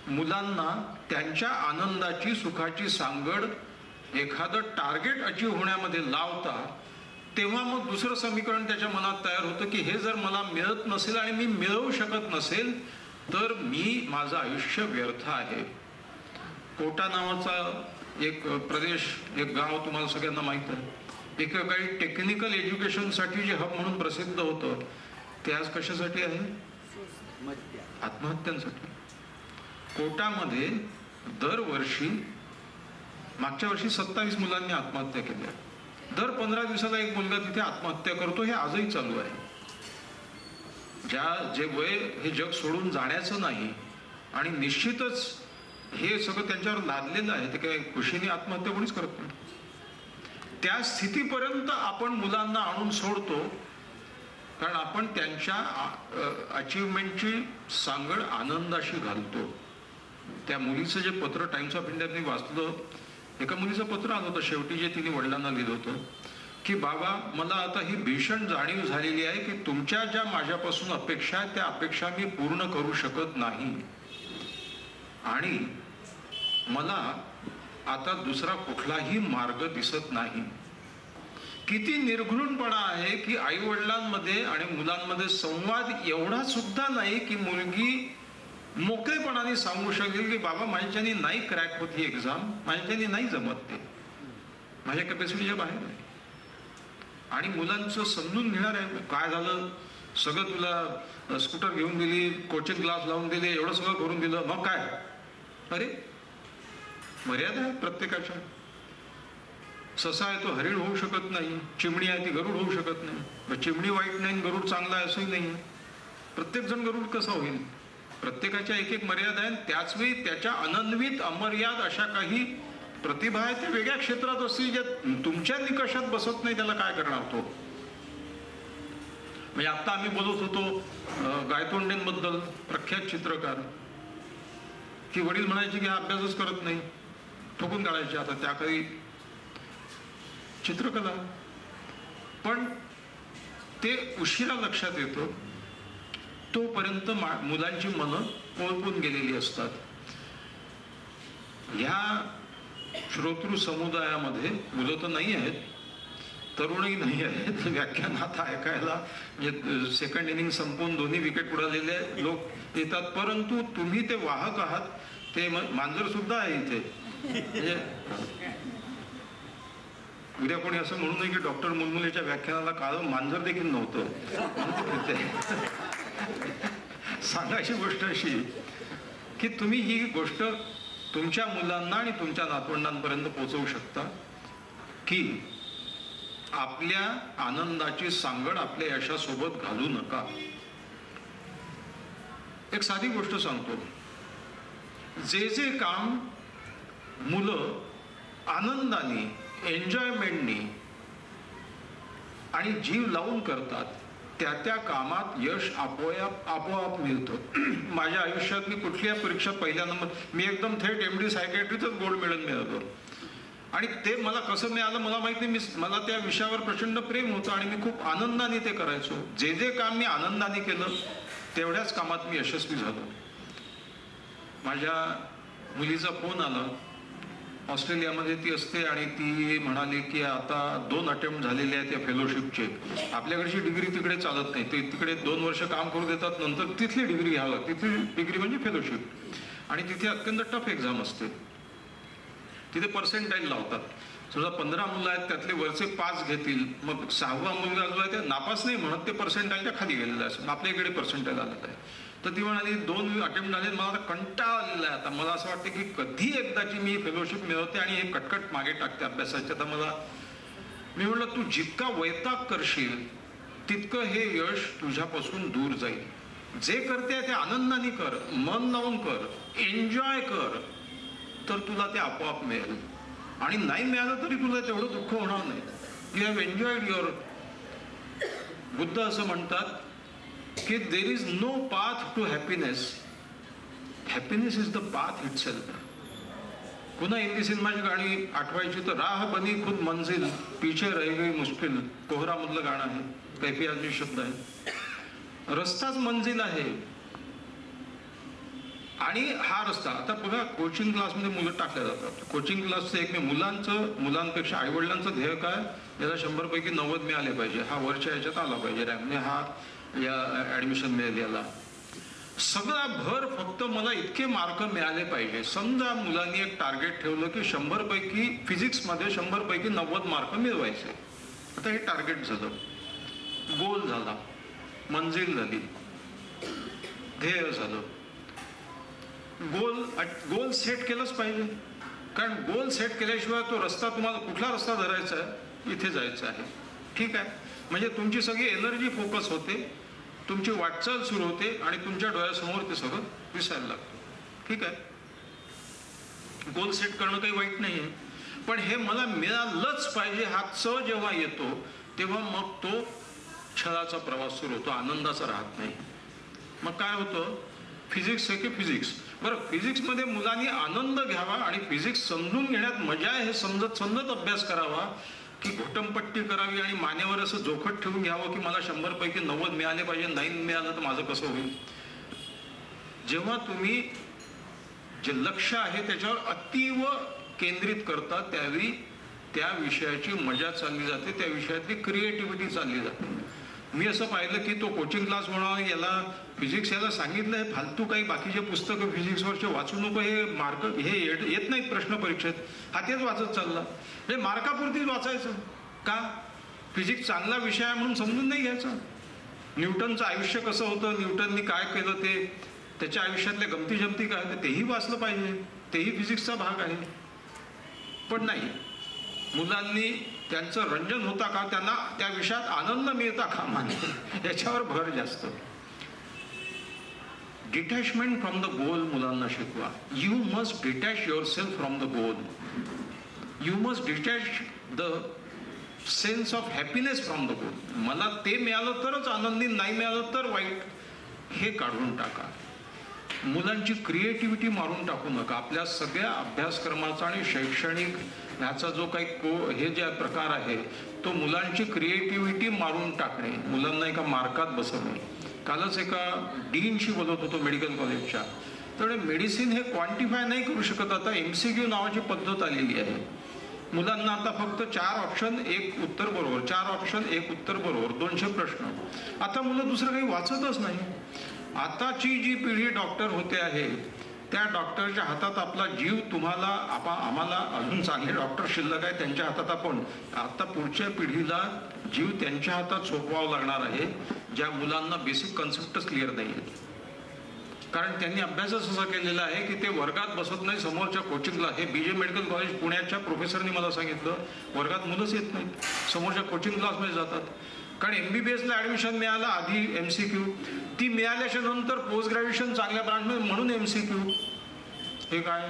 मुलांना त्यांच्या आनंदाची सुखाची सांगड एखादं टार्गेट अचीव होण्यामध्ये लावता, तेव्हा मग दुसरं समीकरण त्याच्या मनात तयार होतं की हे जर मला मिळत नसेल आणि मी मिळवू शकत नसेल तर माझं आयुष्य व्यर्थ आहे. कोटा नावाचा एक प्रदेश, एक गाव तुम्हाला सगळ्यांना माहित आहे. एक काही टेक्निकल एज्युकेशनसाठी जे हब म्हणून प्रसिद्ध होतं ते आज कशासाठी आहे? आत्महत्यांसाठी. कोटामध्ये दरवर्षी, मागच्या वर्षी 27 मुलांनी आत्महत्या केल्या. दर 15 दिवसाला एक मुलगा तिथे आत्महत्या करतो. हे आजही चालू आहे. जे वय हे जग सोडून जाण्याचं नाही आणि निश्चितच हे सगळं त्यांच्यावर लादलेलं आहे. ते काय खुशीने आत्महत्या कोणीच करत नाही. त्या स्थितीपर्यंत आपण मुलांना आणून सोडतो कारण आपण त्यांच्या अचीवमेंटची सांगड आनंदाशी घालतो. त्या मुलीचं जे पत्र टाइम्स ऑफ इंडियात मी वाचलं, एका मुलीचं पत्र आलं होतं शेवटी, जे तिने वडिलांना लिहिलं होतं की बाबा, मला आता ही भीषण जाणीव झालेली आहे की तुमच्या ज्या माझ्यापासून अपेक्षा आहेत त्या अपेक्षा मी पूर्ण करू शकत नाही आणि मला आता दुसरा कुठलाही मार्ग दिसत नाही. किती निर्घृणपणा आहे की आई वडिलांमध्ये आणि मुलांमध्ये संवाद एवढा सुद्धा नाही की मुलगी मोकळेपणाने सांगू शकेल की बाबा, माझ्याच्यानी नाही क्रॅक होत ही एक्झाम, माझ्याच्यानी नाही जमत, ते माझ्या कॅपॅसिटीच्या बाहेर आहे. आणि मुलांचं समजून घेणार आहे. काय झालं, सगळं तुला स्कूटर घेऊन दिली, कोचिंग क्लास लावून दिले, एवढं सगळं करून दिलं, मग काय? अरे मर्यादा आहे प्रत्येकाच्या. ससा आहे तो हरिण होऊ शकत नाही, चिमणी आहे ती गरुड होऊ शकत नाही. चिमणी वाईट नाही, गरुड चांगला आहे असंही नाही. प्रत्येक जण गरुड कसा होईल? प्रत्येकाच्या एक एक मर्यादा आहे. त्याच वेळी त्याच्या अनन्वित अमर्याद अशा काही प्रतिभा आहेत, त्या वेगळ्या क्षेत्रात असतील ज्या तुमच्या निकषात बसत नाही. त्याला काय करणार तो? म्हणजे आता आम्ही बोलत होतो गायतोंडेंबद्दल, प्रख्यात चित्रकार, की वडील म्हणायचे की हा अभ्यासच करत नाही, ठोकून काढायचे. आता त्या काही चित्रकला, पण ते उशिरा लक्षात येतं. तोपर्यंत मुलांची मनं कोळपून गेलेली असतात. ह्या श्रोतृ समुदायामध्ये मुलं तर नाही आहेत, तरुणही नाही आहेत. व्याख्यानात ऐकायला म्हणजे सेकंड इनिंग संपवून दोन्ही विकेट उडालेले लोक येतात, परंतु तुम्ही ते वाहक आहात. ते मांजर सुद्धा आहे इथे. म्हणजे उद्या कोणी असं म्हणू नये की डॉक्टर मुलमुलेच्या व्याख्यानाला काळं मांजर देखील नव्हतं. सांगायची गोष्ट अशी की तुम्ही ही गोष्ट तुमच्या मुलांना आणि तुमच्या नातवंडांपर्यंत पोहोचवू शकता की आपल्या आनंदाची सांगड आपल्या यशासोबत घालू नका. एक साधी गोष्ट सांगतो. जे काम मुलं आनंदाने, एन्जॉयमेंटनी आणि जीव लावून करतात त्या कामात यश आपोआप मिळतं. माझ्या आयुष्यात मी कुठल्याही परीक्षेत पहिल्या नंबर, मी एकदम थेट MD सायकॅट्रीतच गोल्ड मेडल मिळवलं. आणि ते मला कसं मिळालं मला माहित नाही. मला त्या विषयावर प्रचंड प्रेम होतं आणि मी खूप आनंदाने ते करायचो. जे काम मी आनंदाने केलं तेवढ्याच कामात मी यशस्वी झालो. माझ्या मुलीचा फोन आला, ऑस्ट्रेलियामध्ये ती असते आणि ती म्हणाली की आता 2 अटेम्प्ट झालेले आहेत या फेलोशिपचे. आपल्याकडची डिग्री तिकडे चालत नाही, ते तिकडे 2 वर्ष काम करू देतात, नंतर तिथली डिग्री घ्यावं लागते. तिथली डिग्री म्हणजे फेलोशिप. आणि तिथे अत्यंत टफ एक्झाम असते. तिथे पर्सेंटाईल लावतात. समजा 15 मुलं आहेत, त्यातले वरचे 5 घेतील, मग 6वा मुलगा जो आहे ते नापास नाही म्हणत, ते पर्सेंटाईलच्या खाली गेलेलं आहे. आपल्या इकडे पर्सेंटाईल आलेलं आहे. तर ती म्हणाली 2 अटेम्प्ट झाले, मला आता कंटाळा आलेला आहे. आता मला असं वाटतं की कधी एकदाची मी फेलोशिप मिळवते आणि हे कटकट मागे टाकते अभ्यासाच्या. आता मी म्हटलं तू जितका वैताग करशील तितकं हे यश तुझ्यापासून दूर जाईल. जे करते ते आनंदाने कर, मन लावून कर, एन्जॉय कर, तर तुला ते आपोआप मिळेल. आणि नाही मिळालं तरी तुला तेवढं दुःख होणार नाही. You have enjoyed your. Buddha असं म्हणतात की there is no path to happiness, happiness is the path itself. पुन्हा हिंदी सिनेमाची गाणी आठवायची तर राह बनी खुद मंजिल पीछे रह गई मुश्किल कोहरामधलं गाणं आहे, कैफी आजमी शब्द आहे. रस्ताच मंजिल आहे. आणि हा रस्ता आता बघा, कोचिंग क्लासमध्ये मुलं टाकल्या जातात. कोचिंग क्लासचं एक मुलांपेक्षा आईवडिलांचं ध्येय काय, याला 100 पैकी 90 मिळाले पाहिजे, हा वरच्या याच्यात आला पाहिजे रँकने, हा या ऍडमिशन मिळेल याला. सगळा भर फक्त मला इतके मार्क मिळाले पाहिजे. समजा मुलांनी एक टार्गेट ठेवलं की 100 पैकी फिजिक्समध्ये 100 पैकी 90 मार्क मिळवायचे. आता हे टार्गेट झालं, गोल झाला, मंजिल झाली, ध्येय झालं. गोल सेट केलंच पाहिजे, कारण गोल सेट केल्याशिवाय तो रस्ता, तुम्हाला कुठला रस्ता धरायचा आहे, इथे जायचं आहे, ठीक आहे. म्हणजे तुमची सगळी एनर्जी फोकस होते, तुमची वाटचाल सुरू होते आणि तुमच्या डोळ्यासमोर ते सगळं दिसायला लागतं, ठीक आहे. गोल सेट करणं काही वाईट नाही आहे, पण हे मला मिळालंच पाहिजे हा जेव्हा येतो तेव्हा मग तो छळाचा प्रवास सुरू होतो, आनंदाचा राहत नाही. मग काय होतं, फिजिक्स आहे की फिजिक्स, बरं फिजिक्समध्ये मुलांनी आनंद घ्यावा आणि फिजिक्स समजून घेण्यात मजा आहे हे समजत अभ्यास करावा, की घोटमपट्टी करावी आणि मानेवर असं जोखट ठेवून घ्यावं की मला 100 पैकी 90 मिळाले पाहिजे, नाही मिळालं तर माझं कसं होईल. जेव्हा तुम्ही जे लक्ष आहे त्याच्यावर अतीव केंद्रित करता त्यावेळी त्या विषयाची मजा चालली जाते, त्या विषयातली क्रिएटिव्हिटी चालली जाते. मी असं पाहिलं की तो कोचिंग क्लास म्हणून याला फिजिक्स याला सांगितलं हे फालतू काही बाकीचे पुस्तकं फिजिक्सवरचे वाचू नको, हे मार्क हे येत नाहीत प्रश्न परीक्षेत, हा तेच वाचत चालला. हे मार्कापुरतीच वाचायचं का, फिजिक्स चांगला विषय आहे म्हणून समजून नाही घ्यायचा. न्यूटनचं आयुष्य कसं होतं, न्यूटननी काय केलं, ते त्याच्या आयुष्यातल्या गमती जमती काय होते तेही वाचलं पाहिजे, तेही फिजिक्सचा भाग आहे. पण नाही, मुलांनी त्यांचं रंजन होता का, त्यांना त्या विषयात आनंद मिळता का माने याच्यावर भर जास्त. डिटॅचमेंट फ्रॉम द गोल मुलांना शिकवा. You must detach your self from the goal. You must detach the sense of happiness from the गोल. मला ते मिळालं तरच आनंदी, नाही मिळालं तर वाईट, हे काढून टाका. मुलांची क्रिएटिव्हिटी मारून टाकू नका. आपल्या सगळ्या अभ्यासक्रमाचा आणि शैक्षणिक ह्याचा जो काही हे जे प्रकार आहे तो मुलांची क्रिएटिव्हिटी मारून टाकणे, मुलांना एका मार्कात बसवणे. कालच एका डीनशी बोलत होतो मेडिकल कॉलेजच्या, तर मेडिसिन हे क्वांटिफाय नाही करू शकत. आता MCQ नावाची पद्धत आलेली आहे. मुलांना आता फक्त 4 ऑप्शन 1 उत्तर बरोबर, 4 ऑप्शन 1 उत्तर बरोबर, 200 प्रश्न. आता मुलं दुसरं काही वाचतच नाही. आताची जी पिढी डॉक्टर होते आहे त्या डॉक्टरच्या हातात आपला जीव, तुम्हाला आम्हाला अजून चांगले डॉक्टर शिल्लक आहे त्यांच्या हातात, आपण आता पुढच्या पिढीला जीव त्यांच्या हातात सोपवावं लागणार आहे ज्या मुलांना बेसिक कन्सेप्टच क्लिअर नाही आहेत. कारण त्यांनी अभ्यासच असा केलेला आहे की ते वर्गात बसत नाही, समोरच्या कोचिंगला. हे BJ मेडिकल कॉलेज पुण्याच्या प्रोफेसरनी मला सांगितलं, वर्गात मुलंच येत नाही, समोरच्या कोचिंग क्लासमध्ये जातात. कारण MBBSला ऍडमिशन मिळालं आधी MCQ, ती मिळाल्याच्या नंतर पोस्ट ग्रॅज्युएशन चांगल्या ब्रांचमध्ये म्हणून MCQ. हे काय,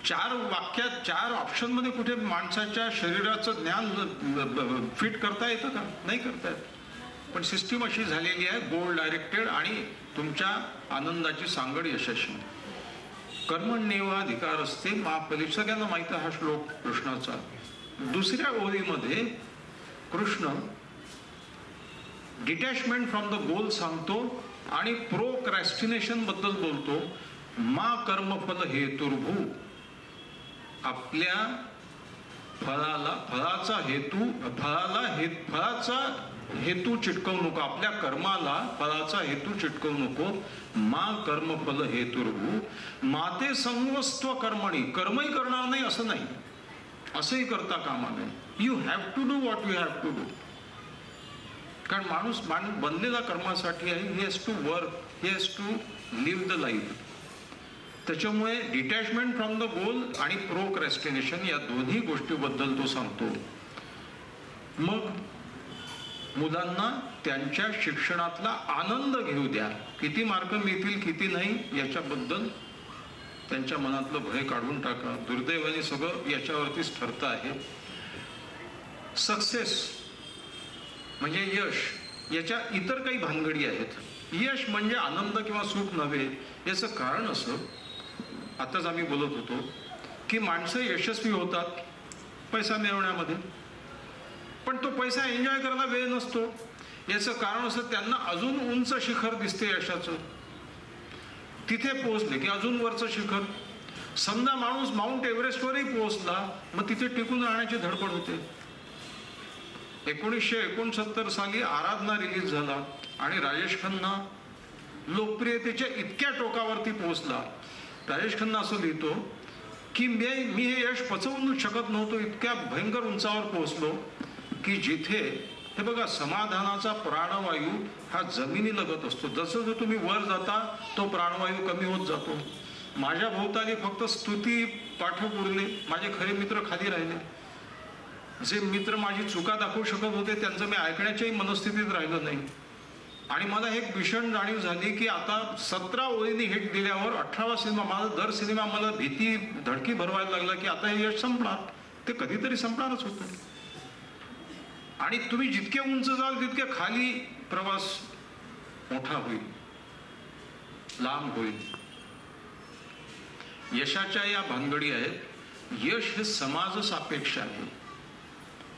4 वाक्यात 4 ऑप्शन मध्ये कुठे माणसाच्या शरीराचं ज्ञान फिट करता येतं का, नाही करता येत. पण सिस्टीम अशी झालेली आहे, गोल डायरेक्टेड आणि तुमच्या आनंदाची सांगड यशस्वी. कर्मण्येवाधिकार असते मा फले, सगळ्यांना माहिती हा श्लोक कृष्णाचा. दुसऱ्या ओळीमध्ये कृष्ण डिटॅचमेंट फ्रॉम द गोल सांगतो आणि प्रोक्रॅस्टिनेशन बद्दल बोलतो. मा कर्मफल हेतुर्भू, आपल्या फळाचा हेतू चिटकवू नको, आपल्या कर्माला फळाचा हेतू चिटकवू नको. मा कर्मफल हेतुर्भू माते संवस्त्व कर्मणी, कर्मही करणार नाही असं नाही, असंही करता कामा नये. You have to do what you have to do. कारण माणूस बनलेला कर्मासाठी आहे. He has to work, he has to live the life. त्याच्यामुळे डिटॅचमेंट फ्रॉम द गोल आणि प्रोक्रॅस्टिनेशन या दोन्ही गोष्टीबद्दल तो सांगतो. मग मुलांना त्यांच्या शिक्षणातला आनंद घेऊ द्या. किती मार्क मिळतील किती नाही याच्याबद्दल त्यांच्या मनातलं भय काढून टाका. दुर्दैवाने सगळं याच्यावरतीच ठरतं आहे. सक्सेस म्हणजे यश, याच्या इतर काही भानगडी आहेत. यश म्हणजे आनंद किंवा सुख नव्हे. याचं कारण असं आताच आम्ही बोलत होतो की माणसं यशस्वी होतात पैसा मिळवण्यामध्ये, पण तो पैसा एन्जॉय करायला वेळ नसतो. याचं कारण असं, त्यांना अजून उंच शिखर दिसते यशाचं, तिथे पोहोचले की अजून वरचं शिखर. समजा माणूस माउंट एव्हरेस्टवरही पोहोचला, मग तिथे टिकून राहण्याची धडपड होते. 1969 साली आराधना रिलीज झाला आणि राजेश खन्ना लोकप्रियतेच्या इतक्या टोकावरती पोहोचला. राजेश खन्ना असं लिहितो की मी हे यश पचवू शकत नव्हतो, इतक्या भयंकर उंचावर पोहोचलो की जिथे, हे बघा, समाधानाचा प्राणवायू हा जमिनीलगत असतो. जसं जर तुम्ही वर जाता तो प्राणवायू कमी होत जातो. माझ्या भोवताली फक्त स्तुती पाठक उरले, माझे खरे मित्र खाली राहिले. जे मित्र माझी चुका दाखवू शकत होते त्यांचं मी ऐकण्याच्याही मनस्थितीत राहिलं नाही. आणि मला एक भीषण जाणीव झाली की आता 17 ओळींनी हिट दिल्यावर 18वा सिनेमा, माझा दर सिनेमा मला भीती धडकी भरवायला लागला की आता हे यश संपणार. ते कधीतरी संपणारच होतं. आणि तुम्ही जितके उंच जाल तितके खाली प्रवास मोठा होईल, लांब होईल. यशाच्या या भानगडी आहेत. यश हे समाज सापेक्ष आहे.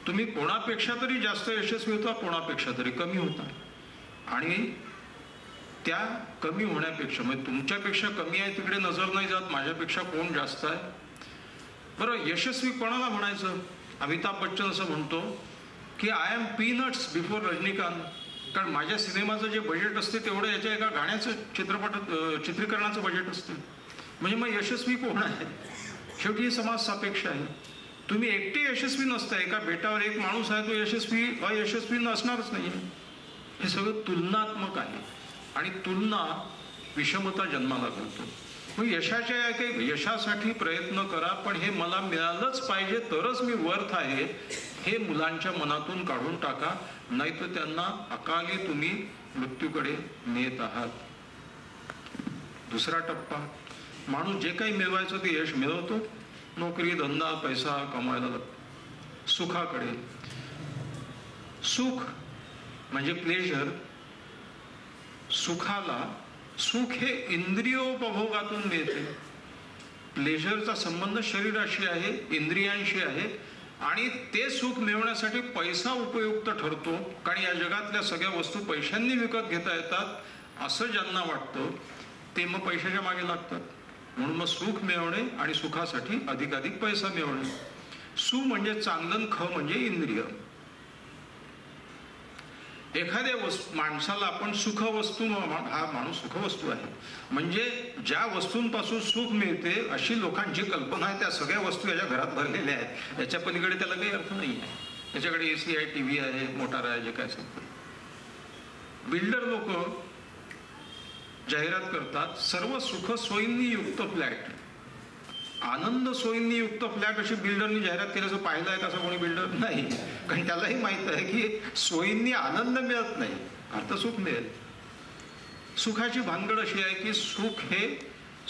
तुम्ही कोणापेक्षा तरी जास्त यशस्वी होता, कोणापेक्षा तरी कमी होता. आणि त्या कमी होण्यापेक्षा, म्हणजे तुमच्यापेक्षा कमी आहे तिकडे नजर नाही जात, माझ्यापेक्षा कोण जास्त आहे. बरं, यशस्वी कोणाला म्हणायचं? अमिताभ बच्चन असं म्हणतो की I am peanuts before Rajinikanth. कारण माझ्या सिनेमाचं जे बजेट असते तेवढं याच्या एका गाण्याचं चित्रीकरणाचं बजेट असते. म्हणजे मग यशस्वी कोण आहे? शेवटी हे समाज सापेक्ष आहे. तुम्ही एकटे यशस्वी नसता. एका बेटावर एक माणूस आहे, तो यशस्वी अयशस्वी नसणारच नाही. हे सगळं तुलनात्मक आहे आणि तुलना विषमता जन्माला घालतो. मग यशासाठी प्रयत्न करा, पण हे मला मिळालंच पाहिजे तरच मी वर्थ आहे हे मुलांच्या मनातून काढून टाका, नाहीतर त्यांना अकाली तुम्ही मृत्यूकडे नेत आहात. दुसरा टप्पा, माणूस जे काही मिळवायचं ते यश मिळवतो, नोकरी, धंदा, पैसा कमवायला लागतो. सुखाकडे. सुख म्हणजे प्लेजर. सुख हे इंद्रियोपभोगातून मिळते. प्लेजरचा संबंध शरीराशी आहे, इंद्रियांशी आहे. आणि ते सुख मिळवण्यासाठी पैसा उपयुक्त ठरतो. कारण या जगातल्या सगळ्या वस्तू पैशांनी विकत घेता येतात असं ज्यांना वाटतं ते मग पैशाच्या मागे लागतात. म्हणून मग सुख मिळवणे आणि सुखासाठी अधिकाधिक पैसा मिळवणे. सु म्हणजे चांगलं, ख म्हणजे इंद्रिय. एखाद्या माणसाला आपण सुखवस्तू, हा माणूस सुखवस्तू आहे म्हणजे ज्या वस्तूंपासून सुख मिळते अशी लोकांची कल्पना आहे, त्या सगळ्या वस्तू याच्या घरात भरलेल्या आहेत. याच्या पलीकडे त्याला काही अर्थ नाही आहे. त्याच्याकडे AC आहे, TV आहे, मोटार आहे, जे काय असेल. बिल्डर लोक जाहिरात करतात, सर्व सुख सोयींनी युक्त फ्लॅट, आनंद सोयींनी युक्त फ्लॅट, अशी बिल्डरनी जाहिरात केल्याचं पाहिलं आहे का? कोणी बिल्डर नाही. कारण त्यालाही माहित आहे की सोयींनी आनंद मिळत नाही, अर्थ सुख मिळेल. सुखाची भानगड अशी आहे की सुख हे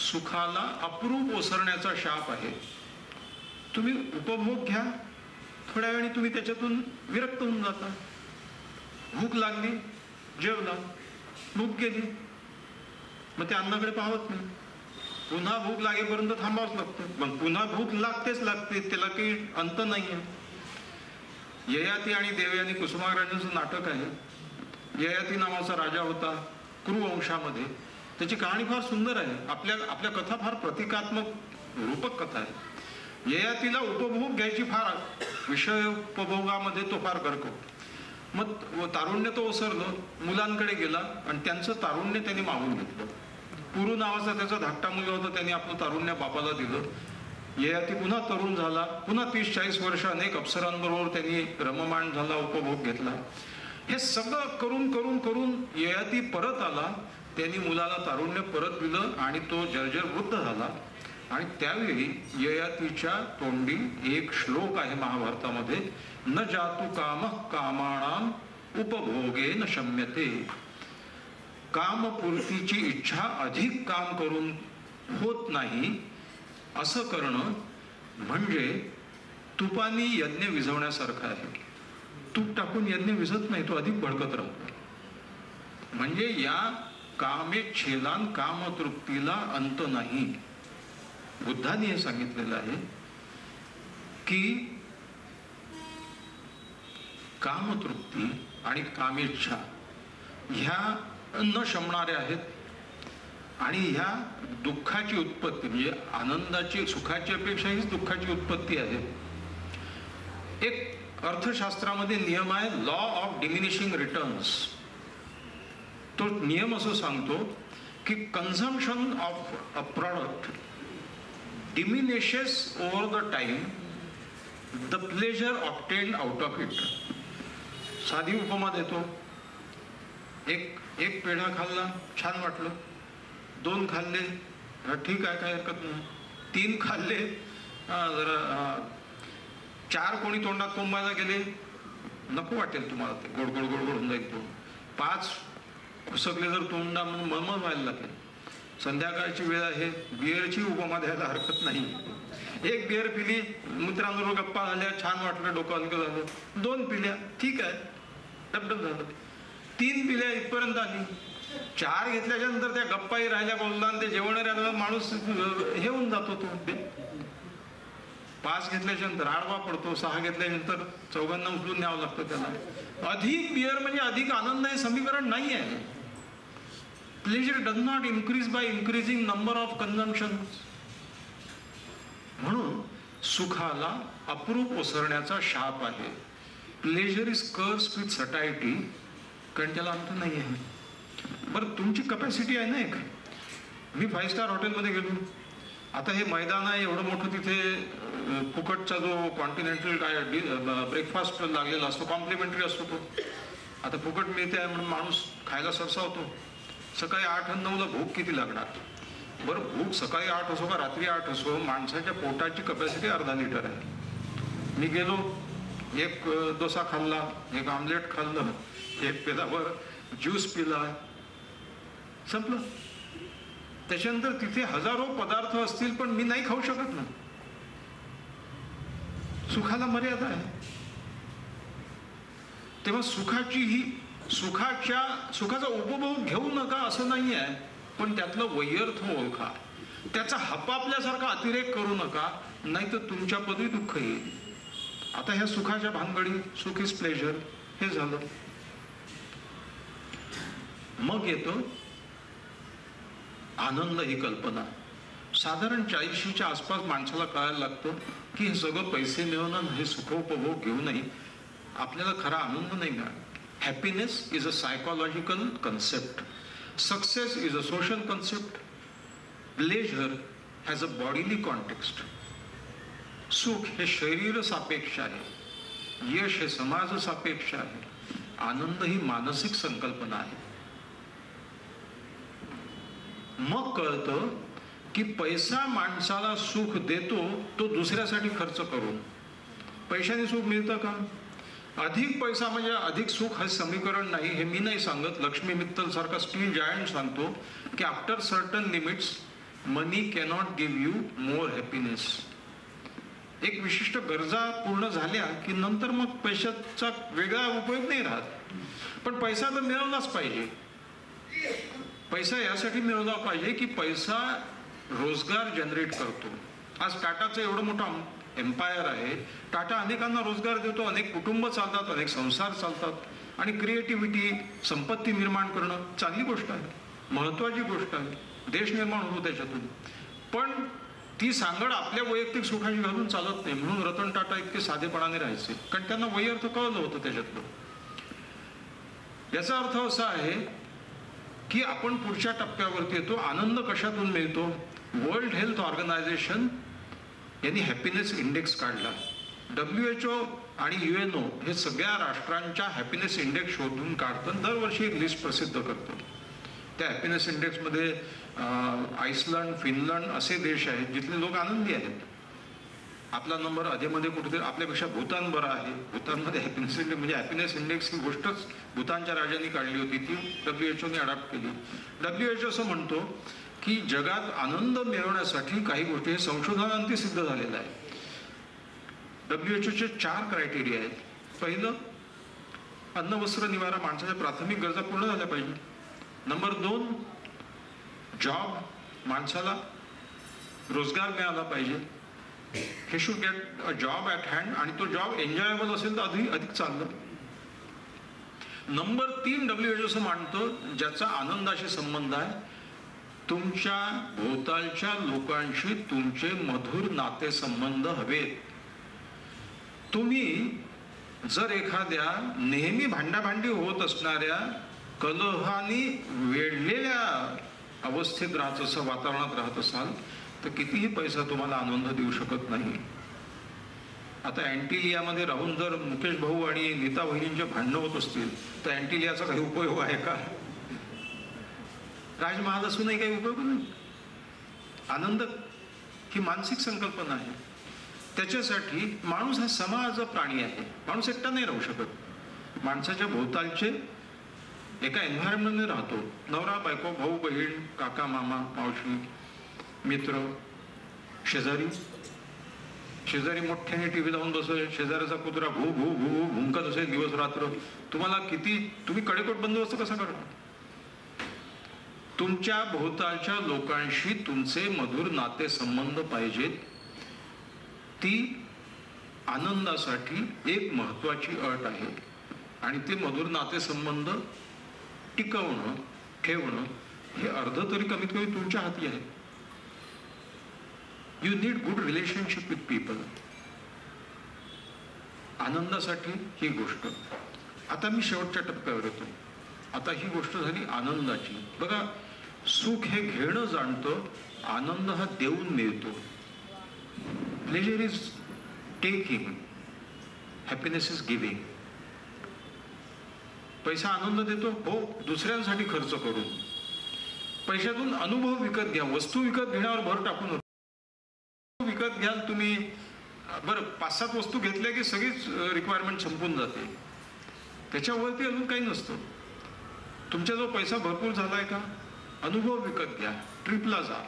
सुखाला अप्रूप ओसरण्याचा शाप आहे. तुम्ही उपभोग घ्या, थोड्या वेळी तुम्ही त्याच्यातून विरक्त होऊन जाता. भूक लागली, जेवला, भूक गेली, मग त्या अन्नाकडे पाहत नाही. पुन्हा भूक लागेपर्यंत थांबावंच लागतं. मग पुन्हा भूक लागतेच लागते, त्याला काही अंत नाही आहे. ययाती आणि देवयानी कुसुमाग्रजांचं नाटक आहे. ययाती नावाचा राजा होता कुरुवंशामध्ये. त्याची कहाणी फार सुंदर आहे. आपल्या कथा फार प्रतिकात्मक रूपक कथा आहे. ययातीला उपभोग घ्यायची फार, विषय उपभोगामध्ये तो फार गर्क. मग तारुण्य तो ओसरलं, मुलांकडे गेला आणि त्यांचं तारुण्य त्यांनी मागून घेतलं. पुरू नावाचा त्याचा धाकटा मुलगा होता, त्यांनी आपलं तारुण्य बापाला दिलं. ययाती पुन्हा तरुण झाला, पुन्हा 30-40 वर्ष अनेक अप्सरांबरोबर त्यांनी रममाण झाला, उपभोग घेतला. हे सगळं करून करून करून ययाती परत आला. त्यांनी मुलाला तारुण्य परत दिलं आणि तो जर्जर वृद्ध झाला. आणि त्यावेळी ययातीच्या तोंडी एक श्लोक आहे महाभारतामध्ये, न जातु कामः कामाणाम उपभोगे न शम्यते. कामपूर्तीची इच्छा अधिक काम करून होत नाही. असं करणं म्हणजे तुपानी यज्ञ विझवण्यासारखं आहे. तूप टाकून यज्ञ विझत नाही, तो अधिक भडकत राहतो. म्हणजे या कामेच्छेदान कामतृप्तीला अंत नाही. बुद्धांनी हे सांगितलेलं आहे की कामतृप्ती आणि कामेच्छा ह्या न शमणाऱ्या आहेत आणि ह्या दुःखाची उत्पत्ती म्हणजे आनंदाची सुखाची अपेक्षा हीच दुःखाची उत्पत्ती आहे. एक अर्थशास्त्रामध्ये नियम आहे लॉ ऑफ डिमिनिशिंग रिटर्न्स. तो नियम असं सांगतो की consumption of a product diminishes over the time the pleasure obtained out of it. साधी उपमा देतो. एक पेढा खाल्ला, छान वाटलं. 2 खाल्ले, ठीक आहे, काय हरकत नाही. 3 खाल्ले, जरा 4 कोणी तोंडात कोंबायला गेले, नको वाटेल तुम्हाला, ते गोड गोड गोड गोड होऊन जाईल तो. 5 खुसकले जर तोंडामध्ये मळमळ व्हायला लागेल. संध्याकाळची वेळ आहे, बिअरची उपमा द्यायला हरकत नाही. 1 बिअर पिली, मित्रांबरोबर गप्पा झाल्या, छान वाटलं, डोकं हलकं झालं. 2 पिल्या, ठीक आहे, डबडब झालं. 3 पिल्या इथपर्यंत आली. 4 घेतल्याच्या नंतर त्या गप्पाही राहिल्या, बोलला, आणि ते जेवण राहिलं, माणूस हे होऊन जातो तो. 5 घेतल्याच्या नंतर आडवा पडतो. 6 घेतल्यानंतर चौघांना उचलून न्यावं लागतं त्याला. अधिक बिअर म्हणजे अधिक आनंद हे समीकरण नाही आहे. Pleasure does not increase by increasing number of consumption. म्हणून सुखाला अप्रूप ओसरण्याचा शाप आहे. Pleasure is curse with satiety, कारण त्याला अंत नाही आहे. बरं, तुमची कपॅसिटी आहे ना एक. मी 5 स्टार हॉटेलमध्ये गेलो. आता हे मैदान आहे एवढं मोठं, तिथे फुकटचा जो कॉन्टिनेंटल काय ब्रेकफास्ट लागलेला असतो, कॉम्प्लिमेंटरी असतो तो. आता फुकट मिळते आहे म्हणून माणूस खायला सरसावतो. सकाळी 8 आणि 9ला भूक किती लागणार? बरं, भूक सकाळी 8 असो का रात्री 8 असो, माणसाच्या पोटाची कपॅसिटी अर्धा लिटर आहे. मी गेलो, 1 डोसा खाल्ला, 1 आमलेट खाल्लं, 1 पेदावर ज्यूस पिला, संपलं. त्याच्यानंतर तिथे हजारो पदार्थ असतील, पण मी नाही खाऊ शकत ना. सुखाला मर्यादा आहे. तेव्हा सुखाचा उपभोग घेऊ नका असं नाही आहे, पण त्यातलं वैयर्थ ओळखा. त्याचा हपापल्यासारखा अतिरेक करू नका, नाही तर तुमच्या पदवी दुःख येईल. आता ह्या सुखाच्या भानगडी, सुख इज प्लेजर, हे झालं. मग येतो आनंद ही कल्पना. साधारण 40च्या आसपास माणसाला कळायला लागतं की हे सगळं पैसे मिळवणं, हे सुखोपभोग घेऊनही आपल्याला खरा आनंद नाही मिळणार. Happiness is a psychological concept. Success is a social concept. Pleasure has a bodily context. सुख हे शरीर सापेक्ष आहे. यश हे समाज सापेक्ष आहे. आनंद ही मानसिक संकल्पना आहे. मग कळतं की पैसा माणसाला सुख देतो, तो दुसऱ्यासाठी खर्च करून. पैशाने सुख मिळतं का? अधिक पैसा म्हणजे अधिक सुख हे समीकरण नाही, हे मी नाही सांगत. लक्ष्मी मित्तल सारखा स्टील जायंट सांगतो की after certain limits money cannot give you more happiness. एक विशिष्ट गरजा पूर्ण झाल्या की नंतर मग पैशाचा वेगळा उपयोग नाही राहत. पण पैसा तर मिळवलाच पाहिजे. पैसा यासाठी मिळवला पाहिजे की पैसा रोजगार जनरेट करतो. आज टाटाचं एवढं मोठं एम्पायर आहे. टाटा अनेकांना रोजगार देतो, अनेक कुटुंब चालतात, अनेक संसार चालतात. आणि क्रिएटिव्हिटी, संपत्ती निर्माण करणं चांगली गोष्ट आहे, महत्वाची गोष्ट आहे. देश निर्माण होतो त्याच्यातून. पण ती सांगड आपल्या वैयक्तिक सुखाची घालून चालत नाही. म्हणून रतन टाटा इतके साधेपणाने राहायचे, कारण त्यांना वैयर्थ कळलं होतं त्याच्यातलं. याचा अर्थ असा आहे की आपण पुढच्या टप्प्यावरती येतो. आनंद कशातून मिळतो? वर्ल्ड हेल्थ ऑर्गनायझेशन यांनी हॅपीनेस इंडेक्स काढला. WHO आणि UNO हे सगळ्या राष्ट्रांच्या हॅपीनेस इंडेक्स शोधून काढतं. दरवर्षी एक लिस्ट प्रसिद्ध करतो. त्या हॅपीनेस इंडेक्समध्ये आइसलंड, फिनलंड असे देश आहेत जिथले लोक आनंदी आहेत. आपला नंबर अधेमध्ये कुठेतरी आपल्यापेक्षा भूतान बरा आहे. भूतानमध्ये हॅपीनेस इंडेक्स म्हणजे हॅपीनेस इंडेक्स ही गोष्टच भूतानच्या राजांनी काढली होती, ती WHO ने अडॉप्ट केली. WHO असं म्हणतो की जगात आनंद मिळवण्यासाठी काही गोष्टी हे संशोधनांती सिद्ध झालेलं आहे. WHOचे 4 क्रायटेरिया आहेत. पहिलं, अन्न वस्त्र निवारा, माणसाच्या प्राथमिक गरजा पूर्ण झाल्या पाहिजे. नंबर 2, जॉब, माणसाला रोजगार मिळाला पाहिजे. हे should get a job at hand आणि तो जॉब एन्जॉयबल असेल तर अधिक चांगलं. नंबर 3 WHO असं मानतो ज्याचा आनंदाशी संबंध आहे, तुमच्या भोवतालच्या लोकांशी तुमचे मधुर नातेसंबंध हवेत. तुम्ही जर एखाद्या नेहमी भांडाभांडी होत असणाऱ्या कलहानी वेढलेल्या अवस्थेत राहत असं वातावरणात राहत असाल तर कितीही पैसा तुम्हाला आनंद देऊ शकत नाही. आता अँटिलियामध्ये राहून जर मुकेश भाऊ आणि नीता बहिणींचे भांडणं होत असतील तर अँटिलियाचा काही उपयोग आहे का? राजमहाल असूनही काही उपयोग नाही. आनंद ही मानसिक संकल्पना आहे. त्याच्यासाठी माणूस हा समाज प्राणी आहे. माणूस एकटा नाही राहू शकत. माणसाच्या भोवतालचे एका एन्व्हायरमेंटमध्ये राहतो. नवरा बायको, भाऊ बहीण, काका मामा मावशी, मित्र, शेजारी मोठ्याने टीव्ही लावून बसेल, शेजाऱ्याचा कुत्रा भू भू भू भुंकत असेल दिवस रात्र. तुम्ही कडेकोट बंदोबस्त कसा करता? तुमच्या भोवतालच्या लोकांशी तुमचे मधुर नातेसंबंध पाहिजेत. ती आनंदासाठी एक महत्वाची अट आहे आणि ते मधुर नातेसंबंध टिकवणं ठेवणं हे अर्ध तरी कमीत कमी तुमच्या हाती आहे. You need good relationship with people. आनंदासाठी ही गोष्ट. आता मी शेवटच्या टप्प्यावर येतो. आता ही गोष्ट झाली आनंदाची. बघा, सुख हे घेणं जाणतं, आनंद हा देऊन मिळतो. Pleasure is taking, happiness is giving. पैसा आनंद देतो हो, दुसऱ्यांसाठी खर्च करून. पैशातून अनुभव विकत घ्या. वस्तू विकत घेण्यावर भर टाकून विकत घ्याल तुम्ही. बरं, 5-7 वस्तू घेतल्या की सगळीच रिक्वायरमेंट संपून जाते. त्याच्यावरती अजून काही नसतं. तुमच्याजवळ पैसा भरपूर झालाय का? अनुभव विकत घ्या. ट्रिपला जा,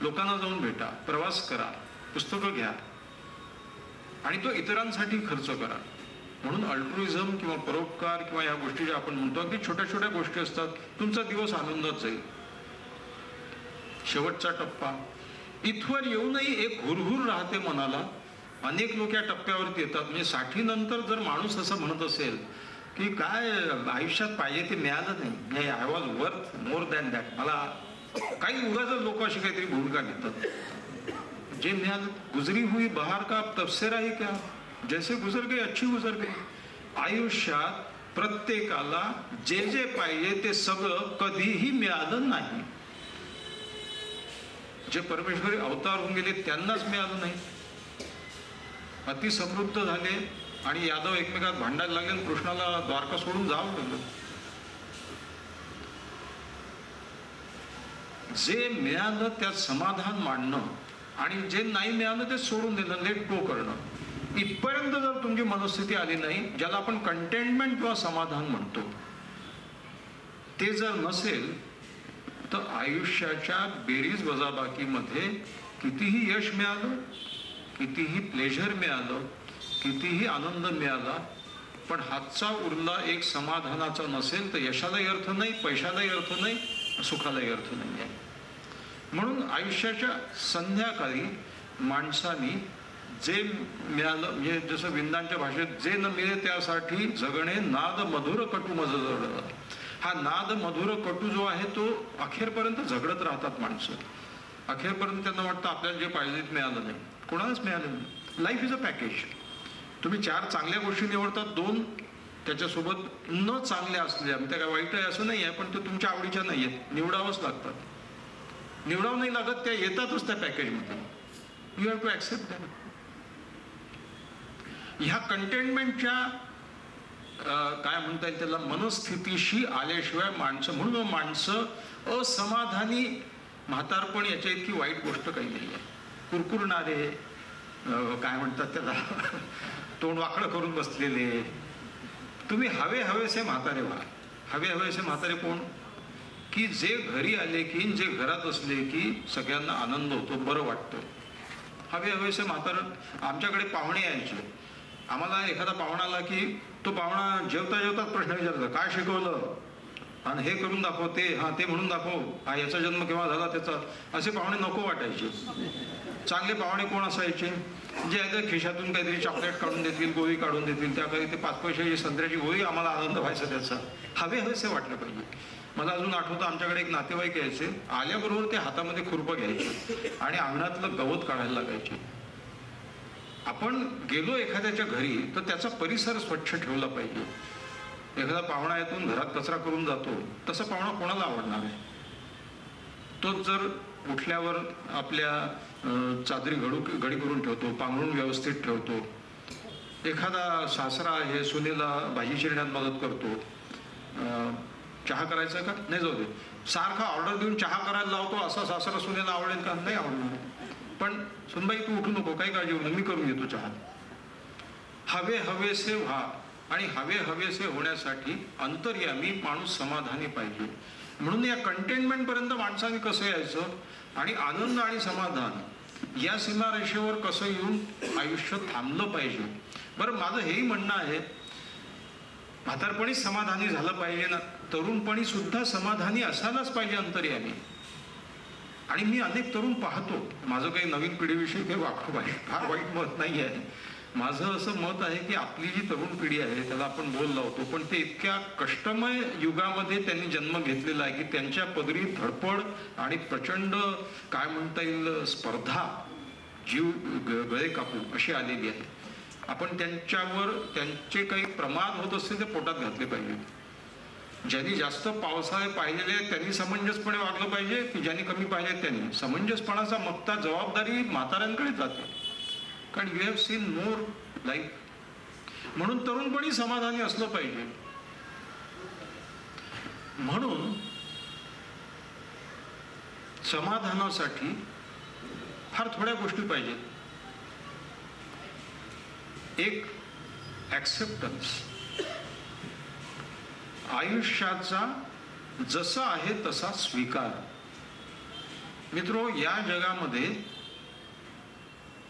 लोकांना जाऊन भेटा, प्रवास करा, पुस्तकं घ्या आणि तो इतरांसाठी खर्च करा. म्हणून अल्ट्रुइझम किंवा परोपकार किंवा या गोष्टी ज्या आपण म्हणतो की छोट्या छोट्या गोष्टी असतात, तुमचा दिवस आनंदात जाईल. शेवटचा टप्पा, इथवर येऊनही एक हुरहुर राहते मनाला. अनेक लोक या टप्प्यावरती येतात. म्हणजे 60 नंतर जर माणूस असं म्हणत असेल की काय आयुष्यात पाहिजे ते मिळालं नाही, I was worth more than that, मला काही उगाच लोक अशी काहीतरी भूमिका घेतात. जे मिळालं, गुजरी हुई बहार का तबसेरा ही क्या, जैसे गुजर गई अच्छी गुजर गई. आयुष्यात प्रत्येकाला जे जे पाहिजे ते सगळं कधीही मिळालं नाही. जे परमेश्वरी अवतार होऊन गेले त्यांनाच मिळालं नाही. अतिसमृद्ध झाले आणि यादव एकमेकात भांडायला लागले आणि कृष्णाला द्वारका सोडून जावं लागलं. जे मिळालं त्यात समाधान मानणं आणि जे नाही मिळालं ते सोडून देणं, लेट गो करणं. इथपर्यंत जर तुमची मनस्थिती आली नाही, ज्याला आपण कंटेनमेंट किंवा समाधान म्हणतो, ते जर नसेल तर आयुष्याच्या बेरीज वजाबाकीमध्ये कितीही यश मिळालं, कितीही प्लेजर मिळालं, कितीही आनंद मिळाला, पण हातचा उरला एक समाधानाचा नसेल तर यशालाही अर्थ नाही, पैशालाही अर्थ नाही, सुखालाही अर्थ नाही आहे. म्हणून आयुष्याच्या संध्याकाळी माणसानी जे मिळालं, म्हणजे जसं विंदांच्या भाषेत जे न मिळे त्यासाठी जगणे नाद मधुर कटू मज जड. हा नाद मधुर कटू जो आहे तो अखेरपर्यंत झगडत राहतात माणसं. अखेरपर्यंत त्यांना वाटतं आपल्याला जे पाहिजे ते मिळालं नाही, कोणालाच मिळालं नाही. Life is a package. तुम्ही 4 चांगल्या गोष्टी निवडतात, 2 त्याच्यासोबत न चांगल्या असल्या, त्या काय वाईट आहे असं नाही आहे, पण ते तुमच्या आवडीच्या नाही आहेत, निवडावंच लागतात. निवडावं नाही लागत, त्या येतातच त्या पॅकेजमध्ये. You have to accept that. ह्या कंटेनमेंटच्या काय म्हणता येईल त्याला मनस्थितीशी आल्याशिवाय माणसं, म्हणून माणसं असमाधानी म्हातारपण याच्या इतकी वाईट गोष्ट काही नाही आहे. कुरकुरणारे, काय म्हणतात त्याला, तोंड वाकडं करून बसलेले, तुम्ही हवेसे म्हातारे व्हा. हवेसे म्हातारे कोण? की जे घरी आले की, जे घरात असले की सगळ्यांना आनंद होतो, बरं वाटतं. हवेसे म्हातारं. आमच्याकडे पाहुणे यायचे. आम्हाला एखादा पाहुणा आला की तो पाहुणा जेवता जेवताच प्रश्न विचारतो, काय शिकवलं? आणि हे करून दाखव, ते म्हणून दाखव, हा याचा जन्म केव्हा झाला त्याचा, असे पाहुणे नको वाटायचे. चांगले पाहुणे कोण असायचे, जे आहे खिशातून काहीतरी चॉकलेट काढून देतील, गोळी काढून देतील, त्याकडे ते 5 पैशाची संत्र्याची गोळी, आम्हाला आनंद व्हायचा त्याचा, हवेसे वाटलं पाहिजे. मला अजून आठवतं, आमच्याकडे एक नातेवाईक यायचे, आल्याबरोबर ते हातामध्ये खुरपं घ्यायचे आणि अंगणातलं गवत काढायला लागायचे. आपण गेलो एखाद्याच्या घरी तर त्याचा परिसर स्वच्छ ठेवला पाहिजे. एखादा पाहुणा येतून घरात कचरा करून जातो, तसा पाहुणा कोणाला आवडणार आहे? तोच जर उठल्यावर आपल्या चादरी घडी करून ठेवतो, पांघरून व्यवस्थित ठेवतो. एखादा सासरा आहे, सुनेला भाजी चिरण्यात मदत करतो. चहा करायचा का, नाही जाऊ दे, सारखा ऑर्डर देऊन चहा करायला लावतो, असा सासरा सुनेला आवडेल का, नाही आवडणार. पण सुनबाई तू उठू नको, काही काळजी होऊ, मी करून घेतो चहा. हवेसे व्हा, आणि हवेसे होण्यासाठी अंतर्यामी माणूस समाधानी पाहिजे. म्हणून या कंटेनमेंट पर्यंत माणसाने कसं यायचं आणि आनंद आणि समाधान या सीमारेषेवर कसं येऊन आयुष्य थांबलं पाहिजे. बरं, माझं हेही म्हणणं आहे, म्हातारपणी समाधानी झालं पाहिजे ना, तरुणपणी सुद्धा समाधानी असायलाच पाहिजे अंतर्यामी. आणि मी अनेक तरुण पाहतो, माझं काही नवीन पिढीविषयी काही फार वाईट मत नाही आहे. माझं असं मत आहे की आपली जी तरुण पिढी आहे त्याला आपण बोल लावतो, पण ते इतक्या कष्टमय युगामध्ये त्यांनी जन्म घेतलेला आहे की त्यांच्या पदरी धडपड आणि प्रचंड काय म्हणता येईल स्पर्धा, जीव गळे कापू अशी आलेली आहे. आपण त्यांच्यावर त्यांचे काही प्रमाद होत असतील ते पोटात घातले पाहिजे. ज्यांनी जास्त पावसाळे पाहिलेले आहेत त्यांनी समंजसपणे वागलं पाहिजे, की ज्यांनी कमी पाहिले त्यांनी. समंजसपणाचा मक्ता जबाबदारी म्हाताऱ्यांकडे जाते, कारण you have seen more life. म्हणून तरुणपणी समाधानी असलं पाहिजे. म्हणून समाधानासाठी फार थोड्या गोष्टी पाहिजेत. एक ऍक्सेप्टन्स, आयुष्याचा जसा आहे तसा स्वीकार. मित्रो, या जगामध्ये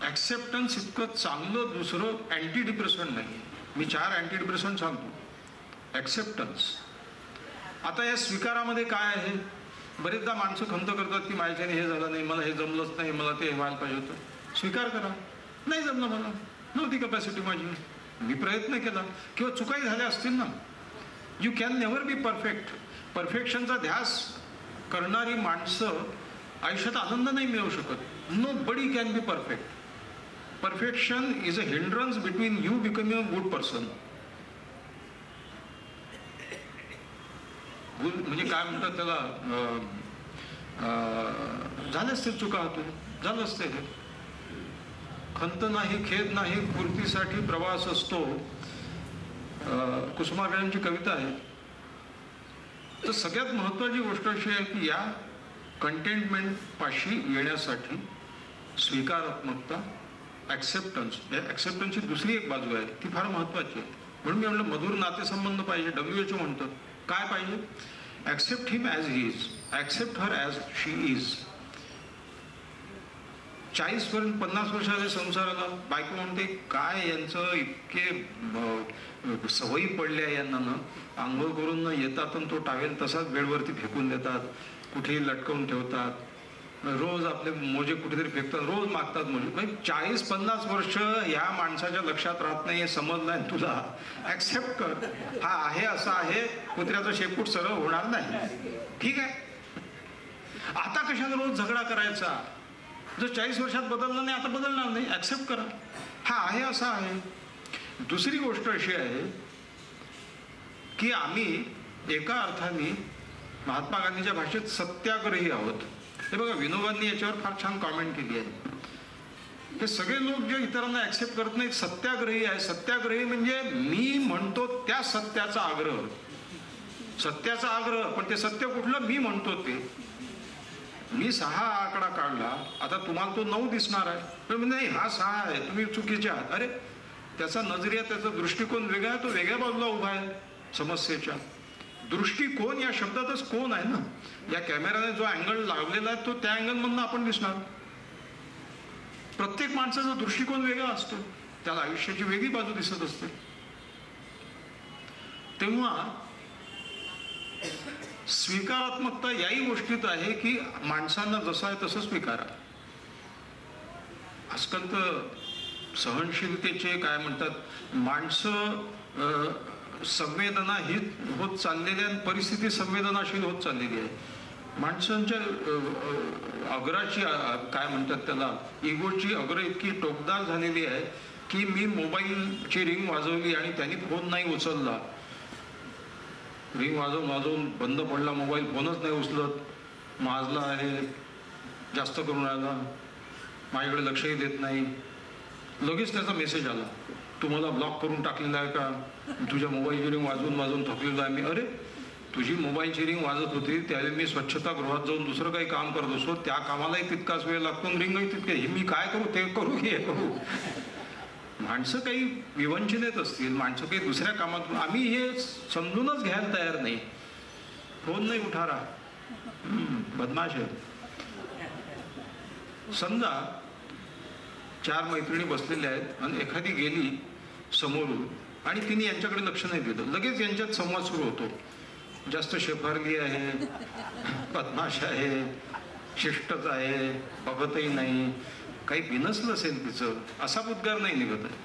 ऍक्सेप्टन्स इतकं चांगलं दुसरं अँटी डिप्रेशन नाही. मी 4 अँटी डिप्रेशन सांगतो. ऍक्सेप्टन्स. आता या स्वीकारामध्ये काय आहे? बरेचदा माणसं खंत करतात की माझ्याने हे झालं नाही, मला हे जमलंच नाही, मला ते व्हायला पाहिजे होतं. स्वीकार करा, नाही जमलं, मला नव्हती कपॅसिटी माझी, मी प्रयत्न केला, किंवा चुकाही झाल्या असतील ना. You can never be perfect. परफेक्शनचा ध्यास करणारी माणसं आयुष्यात आनंद नाही मिळवू शकत. Nobody can be perfect. Perfection is a hindrance between you becoming a good person. म्हणजे काय म्हणतात त्याला, झाले असते चुका होतो, झालं असते. खंत नाही, खेद नाही, पूर्तीसाठी प्रवास असतो, कुसुमाग्रजांची कविता आहे. तर सगळ्यात महत्त्वाची गोष्ट अशी आहे की या कंटेनमेंट पाशी येण्यासाठी स्वीकारात्मकता, ऍक्सेप्टन्स. ऍक्सेप्टन्सची दुसरी एक बाजू आहे, ती फार महत्त्वाची आहे. म्हणून मी म्हणलं मधुर नातेसंबंध पाहिजे. WHO म्हणतं काय पाहिजे? Accept him as he is, accept her as she is. 40-50 वर्षाच्या संसाराला बायको म्हणते काय यांचं इतके सवयी पडल्या यांना ना, आंघोळ करून न येतात आणि तो टावेल तसाच बेडवरती फेकून देतात, कुठेही लटकवून ठेवतात, रोज आपले मोजे कुठेतरी फेकतात, रोज मागतात मोजे. 40-50 वर्ष ह्या माणसाच्या लक्षात राहत नाही, समजलंय तुला, ऍक्सेप्ट कर. हा आहे असा आहे, कुत्र्याचा शेपूट सरळ होणार नाही, ठीक आहे. आता कशाला रोज झगडा करायचा? जर 40 वर्षात बदललं नाही, आता बदलणार नाही, ऍक्सेप्ट करा. हा आहे असा आहे. दुसरी गोष्ट अशी आहे की आम्ही एका अर्थाने महात्मा गांधीच्या भाषेत सत्याग्रही आहोत. हे बघा, विनोबांनी याच्यावर फार छान कॉमेंट केली आहे. हे सगळे लोक जे इतरांना ऍक्सेप्ट करत नाहीत सत्याग्रही आहे. सत्याग्रही म्हणजे मी म्हणतो त्या सत्याचा आग्रह. सत्याचा आग्रह, पण ते सत्य कुठलं? मी म्हणतो ते. मी 6 आकडा काढला, आता तुम्हाला तो 9 दिसणार आहे, पण नाही हा 6 आहे, तुम्ही चुकीचे आहात. अरे, त्याचा नजरिया, त्याचा दृष्टिकोन वेगळा आहे, तो वेगळ्या बाजूला उभा आहे समस्येच्या. दृष्टिकोन या शब्दातच कोण आहे ना. या कॅमेराने जो अँगल लावलेला आहे तो त्या अँगलमधनं आपण दिसणार. प्रत्येक माणसाचा दृष्टिकोन वेगळा असतो, त्याला आयुष्याची वेगळी बाजू दिसत असते. तेव्हा स्वीकारात्मकता याही गोष्टीत आहे की माणसांना जसं आहे तसं स्वीकारा. आजकाल तर सहनशीलतेचे काय म्हणतात, माणसं संवेदनाहीन होत चाललेली आहे, परिस्थिती संवेदनाशील होत चाललेली आहे. माणसांच्या अग्राची काय म्हणतात त्याला, इगोची अग्र इतकी टोकदार झालेली आहे की मी मोबाईलची रिंग वाजवली आणि त्यांनी फोन नाही उचलला, रिंग वाजवून बंद पडला मोबाईल, फोनच नाही उचलत, माजला आहे, जास्त करून राहिला, माझ्याकडे लक्षही देत नाही, लगेच त्याचा मेसेज आला, तुम्हाला ब्लॉक करून टाकलेला आहे का, तुझ्या मोबाईलची रिंग वाजवून थकलेला आहे मी. अरे तुझी मोबाईलची रिंग वाजत होती त्यावेळी मी स्वच्छतागृहात जाऊन दुसरं काही काम करत असतो, त्या कामालाही तितकाच वेळ लागतो, रिंगही तितके, हे मी काय करू, ते करू की हे करू. माणसं काही विवंचनेत असतील, माणसं काही दुसऱ्या कामात, आम्ही हे समजूनच घ्यायला तयार नाही. फोन नाही उठारा, बदमाश आहे. समजा 4 मैत्रिणी बसलेल्या आहेत आणि एखादी गेली समोरून आणि तिने यांच्याकडे लक्ष नाही दिलं, लगेच यांच्यात संवाद सुरू होतो, जास्त शेफारली आहे, बदमाश आहे, शिष्टच आहे, बघतही नाही, काही बिनसलं असेल तिचं, असा उद्गार नाही निघत आहे.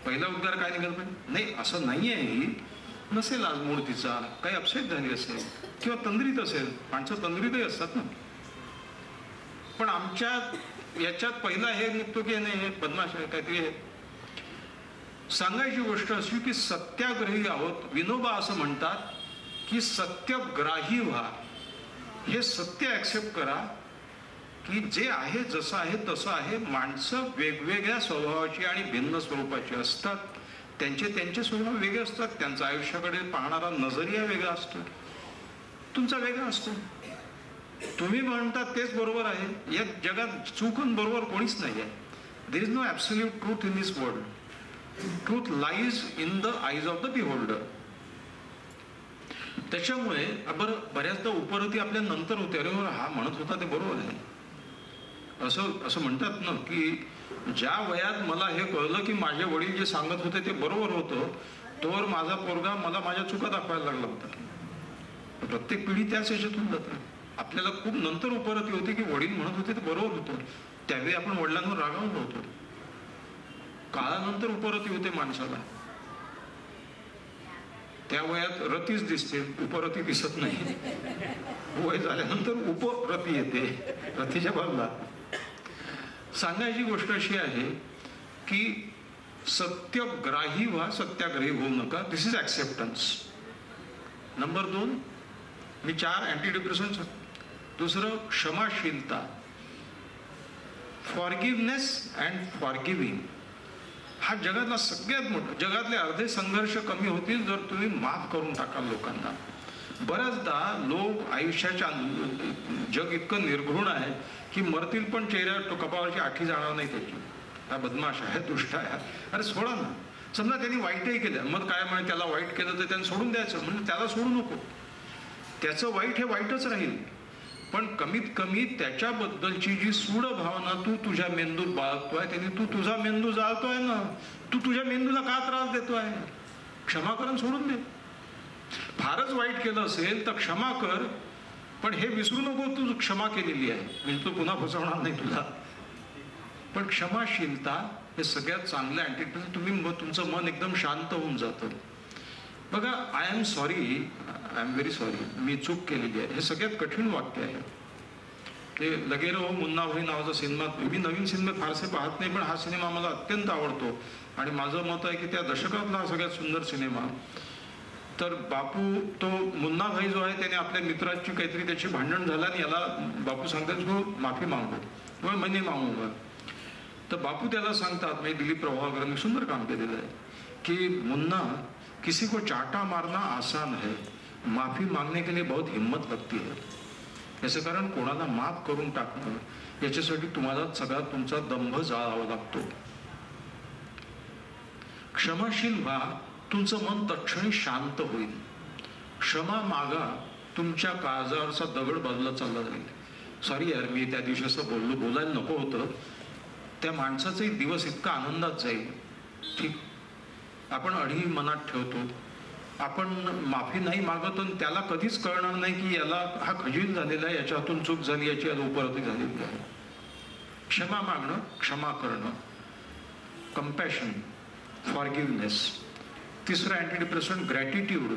पहिला उद्गार काय निघत पाहिजे, नाही असं नाही आहे, ही नसेल आज मूळ तिचा, काही अपसेट झाली असेल किंवा तंद्रीत असेल, माणसं तंद्रीतही असतात ना. पण आमच्या याच्यात पहिला हे निघतो की नाही हे बदमाश आहे काहीतरी आहे. सांगायची गोष्ट अशी की सत्याग्रही आहोत. विनोबा असं म्हणतात की सत्यग्राही व्हा, हे सत्य ऍक्सेप्ट करा की जे आहे जसं आहे तसं आहे. माणसं वेगवेगळ्या स्वभावाची आणि भिन्न स्वरूपाची असतात, त्यांचे स्वभाव वेगळे असतात, त्यांच्या आयुष्याकडे पाहणारा नजरिया वेगळा असतो, तुमचा वेगळा असतो. तुम्ही म्हणतात तेच बरोबर आहे, या जगात चूक आणि बरोबर कोणीच नाही आहे. There is no absolute truth in this world. Truth lies in the eyes of the beholder. त्याच्यामुळे बऱ्याचदा उपरती आपल्या नंतर होते, अरे हा म्हणत होता ते बरोबर आहे. असं म्हणतात ना की ज्या वयात मला हे कळलं की माझे वडील जे सांगत होते ते बरोबर होतं, तोवर माझा पोरगा मला माझ्या चुका दाखवायला लागला होता. प्रत्येक पिढी त्याच याच्यातून जाते. आपल्याला खूप नंतर उपरती होते की वडील म्हणत होते ते बरोबर होतं, त्यावेळी आपण वडिलांवर रागावलो होतो. काळानंतर उपरती होते माणसाला. त्या वयात रतीच दिसते, उपरती दिसत नाही. वय झाल्यानंतर उपरती येते, रतीच्या बाजूला. सांगायची गोष्ट अशी आहे की सत्यग्राही व्हा, सत्याग्रही होऊ नका. दिस इज ऍक्सेप्टन्स. नंबर 2 मी 4 अँटीडिप्रेशन्स. दुसरं क्षमाशीलता, फॉरगिव्हनेस अँड फॉरगिव्हिंग. हा जगातला सगळ्यात मोठा, जगातले अर्धे संघर्ष कमी होतील जर तुम्ही माफ करून टाकाल लोकांना. बऱ्याचदा लोक आयुष्याच्या, जग इतकं निर्घृण आहे की मरतील पण चेहऱ्यावर कपाळाची आठी जाणार नाही त्याची. हा बदमाश आहे, दुष्ट आहे, अरे सोडा ना. समजा त्यांनी वाईटही केलं, मग काय म्हणे त्याला वाईट केलं तर त्यांनी सोडून द्यायचं, म्हणजे त्याला सोडू नको, त्याचं वाईट हे वाईटच राहील. पण कमीत कमी त्याच्याबद्दलची जी सूड भावना तू तुझ्या मेंदूत बाळगतोय, त्याने तू तुझा मेंदू जाळतोय ना. तू तुझ्या मेंदूला का त्रास देतोय? क्षमा करून सोडून दे. फारच वाईट केलं असेल तर क्षमा कर, पण हे विसरू नको तू क्षमा केलेली आहे, म्हणजे तू पुन्हा फसवणार नाही तुला. पण क्षमाशीलता हे सगळ्यात चांगलं अँटीडोट. तुम्ही तुमचं मन एकदम शांत होऊन जातं. बघा, I am sorry, I am very sorry, मी चूक केलेली आहे, हे सगळ्यात कठीण वाक्य आहे. ते लगेर हो मुन्ना होई नावाचा सिनेमा, मी नवीन सिनेमे फारसे पाहत नाही, पण हा सिनेमा मला अत्यंत आवडतो आणि माझं मत आहे की त्या दशकातला हा सगळ्यात सुंदर सिनेमा. तर बापू, तो मुन्ना भाई जो आहे त्याने आपल्या मित्राची काहीतरी त्याची भांडण झालं आणि याला बापू सांगतात तो माफी मागतो, मैं नहीं मागूंगा. तर बापू त्याला सांगतात, म्हणजे दिलीप प्रभाकरांनी सुंदर काम केलेलं आहे की मुन्ना, किसी को चाटा मारना आसान है, माफी मांगने के लिए बहुत हिम्मत लगती है. याचं कारण कोणाला माफ करून टाकणं, याच्यासाठी तुम्हाला सगळा तुमचा दंभ जाळावा लागतो. क्षमाशील व्हा, तुमचं मन तत्क्षणी शांत होईल. क्षमा मागा, तुमच्या काळजावरचा दगड बाजूला चालला जाईल. सॉरी यार, मी त्या दिवशी असं बोलायला नको होतं. त्या माणसाचाही दिवस इतका आनंदात जाईल. ठीक, आपण अढी मनात ठेवतो, आपण माफी नाही मागत आणि त्याला कधीच कळणार नाही की याला हा खजील झालेला आहे, याच्या हातून चूक झाली, याची याला उपरती झालेली आहे. क्षमा मागणं, क्षमा करणं, कंपॅशन, फॉरगिव्हनेस. तिसरं अँटीडिप्रेसंट ग्रॅटिट्यूड.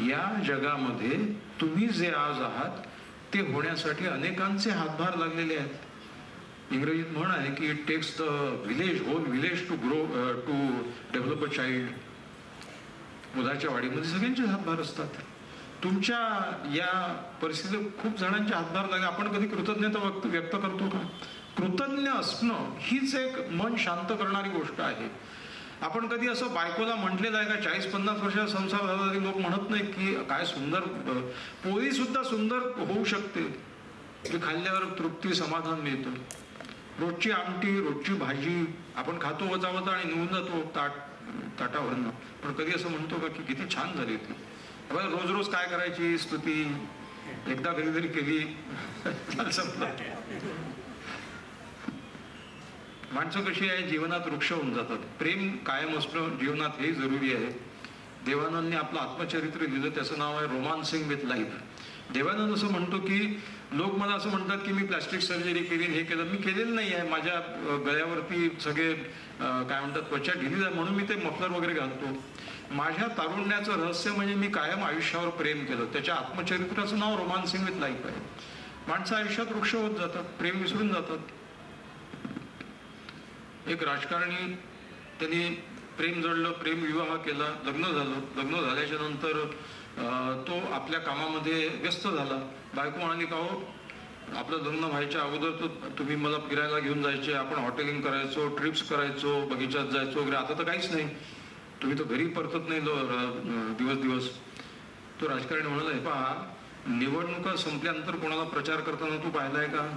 या जगामध्ये तुम्ही जे आज आहात ते होण्यासाठी अनेकांचे हातभार लागलेले आहेत. इंग्रजीत म्हण आहे की it takes the village, whole village to grow, to develop a child. मुलाच्या वाढीमध्ये सगळ्यांचे हातभार असतात. तुमच्या या परिस्थितीत खूप जणांचे हातभार लागले. आपण कधी कृतज्ञता व्यक्त करतो का? कृतज्ञ असणं हीच एक मन शांत करणारी गोष्ट आहे. आपण कधी असं बायकोला म्हटलेलं आहे का? 40-50 वर्षाचा संसार झाला तरी लोक म्हणत नाही की काय सुंदर पोळी सुद्धा सुंदर होऊ शकते, ती खाल्ल्यावर तृप्ती, समाधान मिळतं. रोजची आमटी, रोजची भाजी आपण खातो वजावता आणि निघून जातो ताटावरनं. पण कधी असं म्हणतो का की किती छान झाली ती? रोज रोज काय करायची स्तुती? एकदा कधीतरी केली संपलं. माणसं कशी आहे, जीवनात वृक्ष होऊन जातात. प्रेम कायम असणं जीवनात हे जरुरी आहे. देवानंदने आपलं आत्मचरित्र लिहिलं, त्याचं नाव आहे रोमान्सिंग विथ लाईफ. देवानंद असं म्हणतो की लोक मला असं म्हणतात की मी प्लास्टिक सर्जरी केली, हे केलं. मी केलेलं नाही आहे. माझ्या गळ्यावरती सगळे काय म्हणतात त्वचा ढिली आहे म्हणून मी ते मफलर वगैरे घालतो. माझ्या तारुण्याचं रहस्य म्हणजे मी कायम आयुष्यावर प्रेम केलं. त्याच्या आत्मचरित्राचं नाव रोमान्सिंग विथ लाईफ आहे. माणसं आयुष्यात वृक्ष होत जातात, प्रेम विसरून जातात. एक राजकारणी, त्यांनी प्रेम जडलं, प्रेम विवाह केला, लग्न झालं. लग्न झाल्याच्या नंतर तो आपल्या कामामध्ये व्यस्त झाला. बायको म्हणाली का हो, आपलं लग्न व्हायच्या अगोदर तर तुम्ही मला फिरायला घेऊन जायचे, आपण हॉटेलिंग करायचो, ट्रिप्स करायचो, बगीचात जायचो वगैरे. आता तर काहीच नाही, तुम्ही तर घरी परतत नाही दिवस. तो राजकारणी म्हणाला, हे पहा, निवडणुका संपल्यानंतर कोणाला प्रचार करताना तू पाहिलाय का?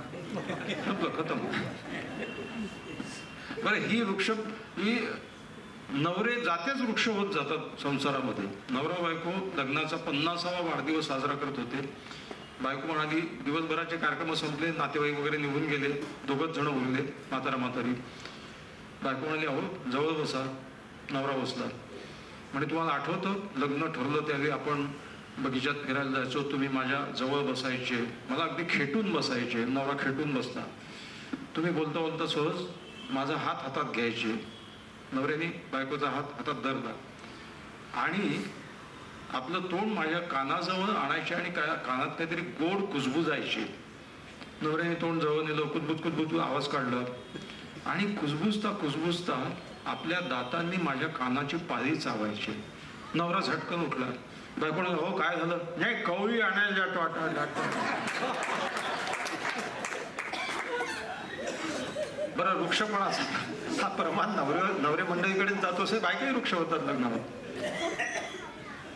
खतम. बरं, ही नवरे जातेच वृक्ष होत जातात संसारामध्ये. नवरा बायको लग्नाचा 50वा वाढदिवस साजरा करत होते. बायको म्हणाली, दिवसभराचे कार्यक्रम संपले, नातेवाईक वगैरे निघून गेले, दोघच जण उरले, म्हातारी. बायको म्हणाली, अहो जवळ बसा. नवरा बसला. म्हणजे तुम्हाला आठवतं, लग्न ठरलं त्यावेळी आपण बगीचात फिरायला जायचो, तुम्ही माझ्या जवळ बसायचे, मला अगदी खेटून बसायचे. नवरा खेटून बसला. तुम्ही बोलता बोलता सहज माझा हात हातात घ्यायचे. नवऱ्याने बायकोचा हात हातात धरला आणि आपलं तोंड माझ्या कानाजवळ आणायचे आणि कानात काहीतरी गोड कुजबुजायचे. नवऱ्याने तोंड जवळ नेलं, कुजबुज आवाज काढला आणि कुजबुजता आपल्या दातांनी माझ्या कानाची पाळी चावायची. नवरा झटकन उठला. बायकोने, हो काय झालं? नाही, कवळी आणायला जातो. बरं, वृक्षपणाचा हा प्रमाण नवरे मंडळीकडे जातो असे, बायकाही वृक्ष होतात लग्नावर.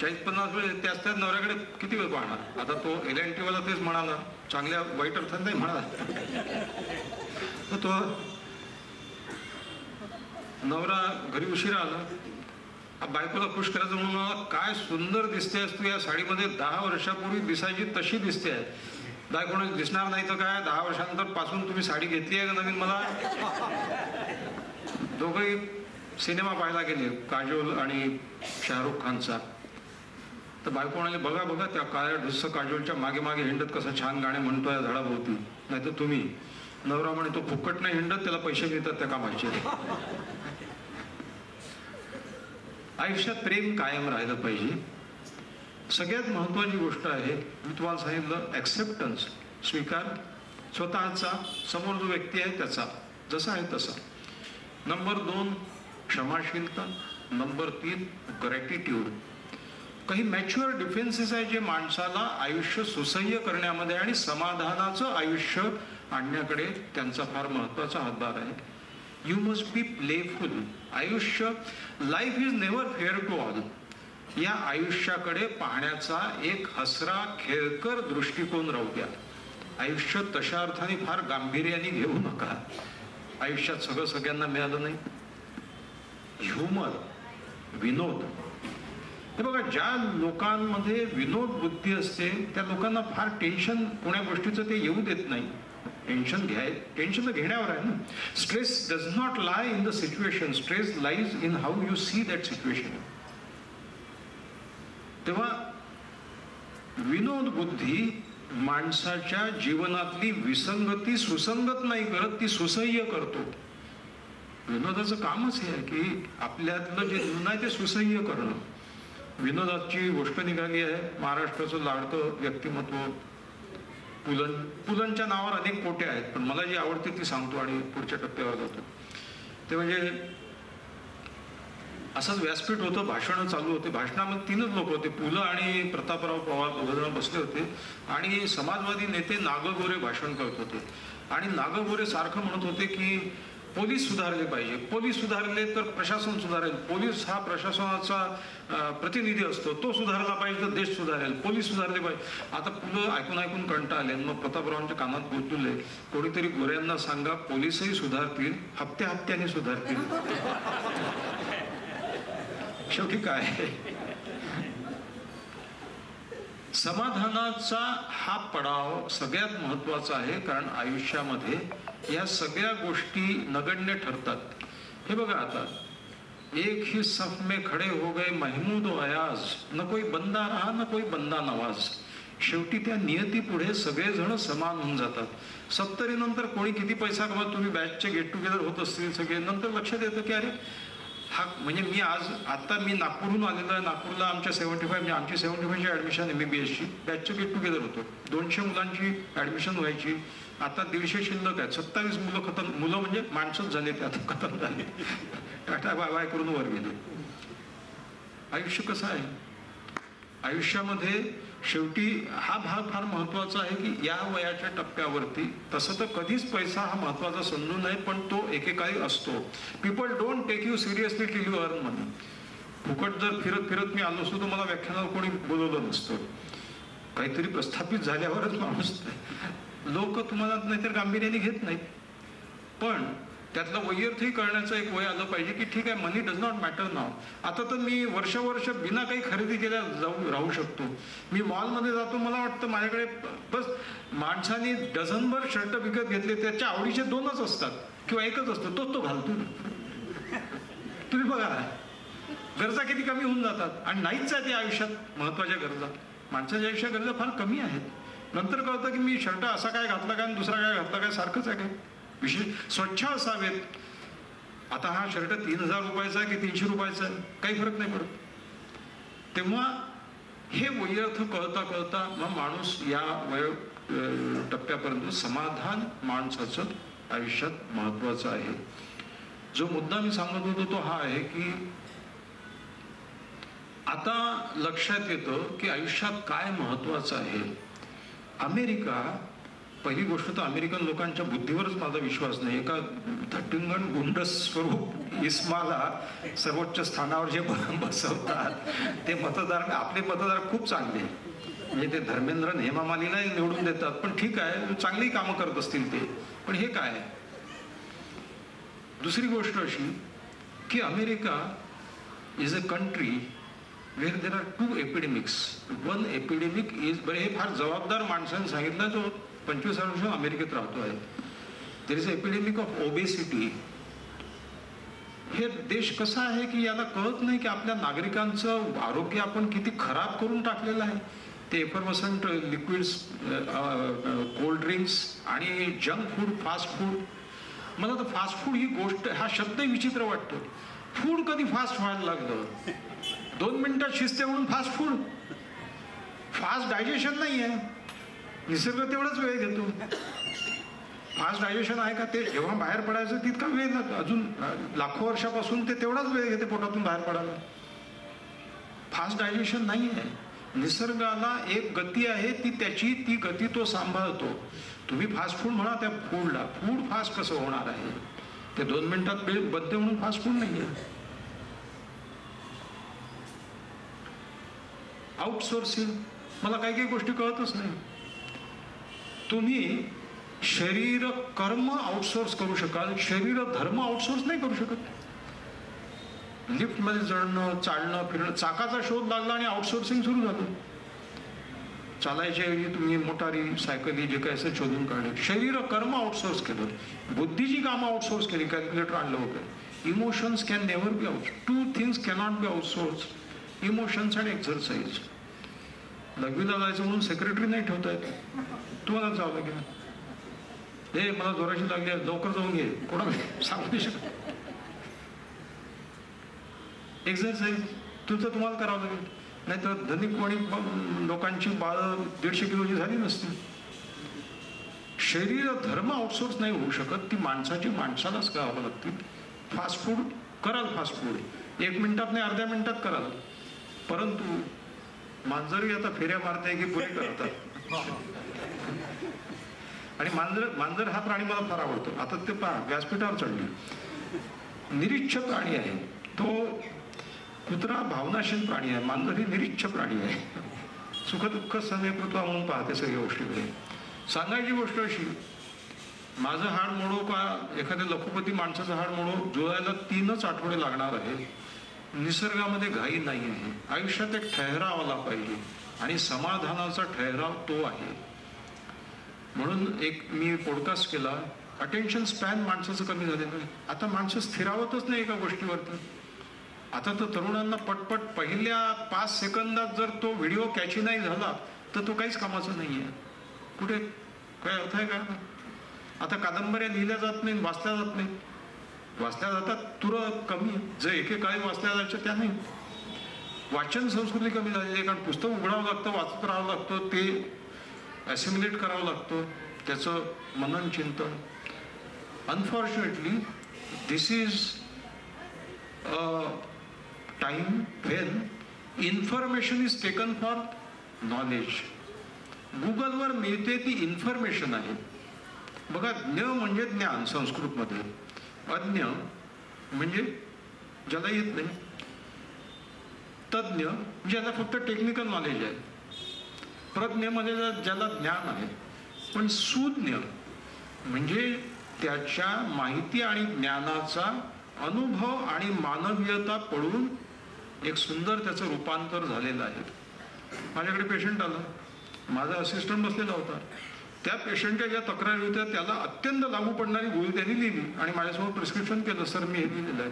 40-50 वेळ त्याच नवऱ्याकडे किती वेळ पाहणार? आता तो LNT वाला तेच म्हणाला, चांगल्या वाईट अर्थात नाही म्हणाला. तो नवरा घरी उशिरा आला. बायकोला खुश करायचं म्हणून मला, काय सुंदर दिसतेस तू या साडीमध्ये, 10 वर्षापूर्वी दिसायची तशी दिसते आहे. बायकोने, दिसणार नाही तर काय, 10 वर्षांनंतर पासून तुम्ही साडी घेतली आहे का नवीन मला? दोघंही सिनेमा पाहायला गेले, काजोल आणि शाहरुख खानचा. तर बायको म्हणाली, बघा त्या काळ्या ढुस्स काजोलच्या मागे मागे हिंडत कसं छान गाणे म्हणतोय झाडाभोवती, नाही तर तुम्ही. नवरा म्हणे, तो फुकट नाही हिंडत, त्याला पैसे मिळतात त्या कामाचे. आयुष्यात प्रेम कायम राहिलं पाहिजे. सगळ्यात महत्वाची गोष्ट आहे, मी तुम्हाला सांगितलं, ॲक्सेप्टन्स, स्वीकार, स्वतःचा, समोर जो व्यक्ती आहे त्याचा, जसा आहे तसा. नंबर 2 क्षमाशीलता. Number 3 gratitude. काही मॅच्युअर डिफेन्सेस आहे जे माणसाला आयुष्य सुसह्य करण्यामध्ये आणि समाधानाचं आयुष्य आणण्याकडे त्यांचा फार महत्वाचा हातभार आहे. You must be playful. आयुष्य, life is never fair to all. या आयुष्याकडे पाहण्याचा एक हसरा खेळकर दृष्टिकोन राहू द्या. आयुष्य तशा अर्थाने फार गांभीर्याने घेऊ नका. आयुष्यात सगळं सगळ्यांना मिळालं नाही. ह्युमर, विनोद. हे बघा, ज्या लोकांमध्ये विनोद बुद्धी असते त्या लोकांना फार टेन्शन कोण्या गोष्टीचं ते येऊ देत नाही. टेन्शन तर घेण्यावर आहे ना. Stress does not lie in the situation, stress lies in how you see that situation. तेव्हा विनोद बुद्धी माणसाच्या जीवनातली विसंगती सुसंगत नाही करत, ती सुसह्य करतो. विनोदाचं कामच हे आहे की आपल्यातलं जे जुनं आहे ते सुसह्य करणं. विनोदाची गोष्ट निघाली आहे. महाराष्ट्राचं लाडकं व्यक्तिमत्व पुलंच्या नावावर अनेक कोटे आहेत, पण मला जी आवडते ती सांगतो आणि पुढच्या टप्प्यावर जातो. ते म्हणजे असंच व्यासपीठ होतं, भाषणं चालू होते. भाषणामध्ये 3च लोक होते, पुलं आणि प्रतापराव पवार दोघंजण बसले होते आणि समाजवादी नेते नागगोरे भाषण करत होते. आणि नागगोरे सारखं म्हणत होते की पोलीस सुधारले पाहिजे, पोलीस सुधारले तर प्रशासन सुधारेल, पोलीस हा प्रशासनाचा प्रतिनिधी असतो, तो सुधारला पाहिजे तर देश सुधारेल, पोलीस सुधारले पाहिजे. आता पुलं ऐकून ऐकून कंटाळले आले. मग प्रतापरावांच्या कानात बोलले, कोणीतरी गोऱ्यांना सांगा पोलीसही सुधारतील, हप्त्या हप्त्याने सुधारतील. शेवटी काय, समाधानाचा हा पडाव सगळ्यात महत्वाचा आहे. कारण आयुष्यामध्ये या सगळ्या गोष्टी नगण्य ठरतात. हे बघा, आता एक ही सफ में खडे हो गए महमूद व अयाज, न कोई बंदा रहा न कोई बंदा नवाज. शेवटी त्या नियतीपुढे सगळेजण समान होऊन जातात. 70 नंतर कोणी किती पैसा कमवत, तुम्ही बॅचचे गेट टुगेदर होत असतील सगळे, नंतर लक्षात येतं की अरे हा म्हणजे मी नागपूरहून आलेलो आहे. नागपूरला आमच्या 75 म्हणजे आमची 75ची ॲडमिशन MBBSची बॅचचं गेट टुगेदर होतं. 200 मुलांची ॲडमिशन व्हायची. आता 150 शिल्लक आहेत. 27 मुलं म्हणजे माणसंच झाले, ते आता खतम झाले, टाटा बाय बाय करून वर गेले. आयुष्य कसं आहे, आयुष्यामध्ये शेवटी हा भाग फार महत्वाचा आहे की या वयाच्या टप्प्यावरती तसं तर कधीच पैसा हा महत्वाचा समजू नये, पण तो एकेकाळी असतो. People don't take you seriously till you earn money. फुकट जर फिरत फिरत मी आलो असतो तर मला व्याख्यानाला कोणी बोलवलं नसतं. काहीतरी प्रस्थापित झाल्यावरच माणूस लोक तुम्हाला नाहीतर गांभीर्याने घेत नाहीत. पण त्यातलं वैयर्थही करण्याचं एक वय आलं पाहिजे की ठीक आहे, मनी डज नॉट मॅटर नाव. आता तर मी वर्ष बिना काही खरेदी केल्या राहू शकतो. मी मॉलमध्ये जातो, मला वाटतं माझ्याकडे बस माणसाने डझनभर शर्ट विकत घेतले, त्याच्या आवडीचे 2च असतात किंवा 1च असतो, तो घालतो. तुम्ही बघा गरजा किती कमी होऊन जातात. आणि नाहीच आहे ते आयुष्यात महत्वाच्या गरजा. माणसाच्या आयुष्यात गरजा फार कमी आहेत. नंतर कळतं की मी शर्ट असा काय घातला काय आणि दुसरा काय घातला काय, सारखंच आहे काय. विशेष स्वच्छ असावेत. आता हा शर्ट 3000 रुपयाचा आहे की 300 रुपयाचा आहे, काही फरक नाही पडत. तेव्हा हे वैयर्थ कळता कळता मग माणूस या वय टप्प्यापर्यंत समाधान माणसाचं आयुष्यात महत्वाचं आहे. जो मुद्दा मी सांगत होतो तो हा आहे की आता लक्षात येतं की आयुष्यात काय महत्वाचं आहे. अमेरिका, पहिली गोष्ट तर अमेरिकन लोकांच्या बुद्धीवरच माझा विश्वास नाही. एका धट्टिंगण गुंड स्वरूप इस्माला सर्वोच्च स्थानावर जे बसवतात ते मतदार, आपले मतदार खूप चांगले, म्हणजे ते धर्मेंद्र हेमा मालिनीला निवडून देतात. पण ठीक आहे, चांगली कामं करत असतील ते, पण हे काय. दुसरी गोष्ट अशी की America is a country where there are 2 epidemics. One epidemic is, बरं हे फार जबाबदार माणसाने सांगितलं जो 25 वर्ष अमेरिकेत राहतो आहे. there is a epidemic of obesity. हे देश कसा आहे की याला कळत नाही की आपल्या नागरिकांचं आरोग्य आपण किती खराब करून टाकलेलं आहे. ते एफर्वसंट लिक्विड्स, कोल्ड ड्रिंक्स आणि जंक फूड, फास्ट फूड. मला तर फास्ट फूड ही गोष्ट, हा शब्द विचित्र वाटतो. फूड कधी फास्ट व्हायला लागलं? 2 मिनिटात शिजते म्हणून फास्ट फूड. फास्ट डायजेशन नाही आहे, निसर्ग तेवढाच वेळ घेतो. फास्ट डायजेशन आहे का? ते जेव्हा बाहेर पडायचं तितका वेळ लागतो. अजून लाखो वर्षापासून ते तेवढाच वेळ घेते पोटातून बाहेर पडायला. फास्ट डायजेशन नाही आहे. निसर्गाला एक गती आहे, ती गती तो सांभाळतो. तुम्ही फास्ट फूड म्हणा त्या फूडला, फूड फास्ट कसं होणार आहे? ते 2 मिनिटात बनते म्हणून फास्ट फूड नाही आहे. आउटसोर्सिंग, मला काही काही गोष्टी कळतच नाही. तुम्ही शरीर कर्म आउटसोर्स करू शकाल, शरीर धर्म आउटसोर्स नाही करू शकत. लिफ्टमध्ये चढणं, चालणं, फिरणं, चाकाचा शोध लागला आणि आउटसोर्सिंग सुरू झालं. चालायच्या ऐवजी तुम्ही मोटारी, सायकली, जे काय असं शोधून काढले. शरीर कर्म आउटसोर्स केलं, बुद्धीची कामं आउटसोर्स केली, कॅल्क्युलेटर आणलं होतं. Emotions can never be out. 2 things cannot be outsource, emotions and exercise. लघवीला जायचं म्हणून सेक्रेटरी नाही ठेवता येत, तुम्हाला जावं लागेल. हे मला जोराशी लागली आहे, लवकर जाऊन घे, कोणाला सांगू नाही शकत. एक्झरसाईज तुमचं तुम्हाला करावं लागेल. नाही तर धनिक कोणी लोकांची बाळ 150 किलोची झाली नसती. शरीर धर्म आउटसोर्स नाही होऊ शकत, ती माणसाची माणसालाच करावं लागतील. फास्ट फूड कराल, फास्ट फूड 1 मिनिटात नाही, अर्ध्या मिनिटात कराल. परंतु मांजरही आता फेऱ्या मारते की पुरे करतात. आणि मांजर हा प्राणी मला फार आवडतो. आता ते पहा, व्यासपीठावर चढली, निरीच्छ प्राणी आहे तो. कुत्रा भावनाशील प्राणी आहे, मांजर ही निरीच्छ प्राणी आहे. सुखदुःख समेकृत्वा म्हणून पाहते सगळ्या गोष्टीकडे. सांगायची गोष्ट अशी, माझं हाड मोडो का एखाद्या लखोपती माणसाचं हाड मोडो जुळायला 3च आठवडे लागणार आहे. निसर्गामध्ये घाई नाही आहे. आयुष्यात एक ठहराव आला पाहिजे आणि समाधानाचा ठहराव तो आहे. म्हणून एक मी पॉडकास्ट केला, अटेन्शन स्पॅन माणसाचं कमी झालेलं आहे. आता माणसं स्थिरावतच नाही एका गोष्टीवरती. आता तर तरुणांना पटपट पहिल्या 5 सेकंदात जर तो व्हिडिओ कॅची नाही झाला तर तो काहीच कामाचा नाही आहे. कुठे काय अर्थ आहे का? आता कादंबऱ्या लिहिल्या जात नाही, वाचल्या जात नाही. वाचल्या जातात तुरंत कमी, जे एकेकाळी वाचल्या जायच्या त्या नाही. वाचन संस्कृती कमी झालेली आहे, कारण पुस्तक उघडावं लागतं, वाचत राहावं लागतं, ते ॲसिम्युलेट करावं लागतं, त्याचं मनन चिंतन. Unfortunately this is time when information is taken for knowledge. गुगलवर मिळते ती इन्फॉर्मेशन आहे. बघा, ज्ञ म्हणजे ज्ञान संस्कृतमध्ये, अज्ञ म्हणजे ज्याला येत नाही, तज्ञ ज्याला फक्त टेक्निकल नॉलेज आहे, प्रज्ञ म्हणजे ज्याला ज्ञान आहे. पण सुज्ञ म्हणजे त्याच्या माहिती आणि ज्ञानाचा अनुभव आणि मानवीयता पडून एक सुंदर त्याचं रूपांतर झालेलं आहे. माझ्याकडे पेशंट आला, माझा असिस्टंट बसलेला होता. त्या पेशंटच्या ज्या तक्रारी होत्या त्याला अत्यंत लागू पडणारी गोळी त्यांनी लिहिली आणि माझ्यासमोर प्रिस्क्रिप्शन केलं. सर, मी हे लिहिलेलं आहे.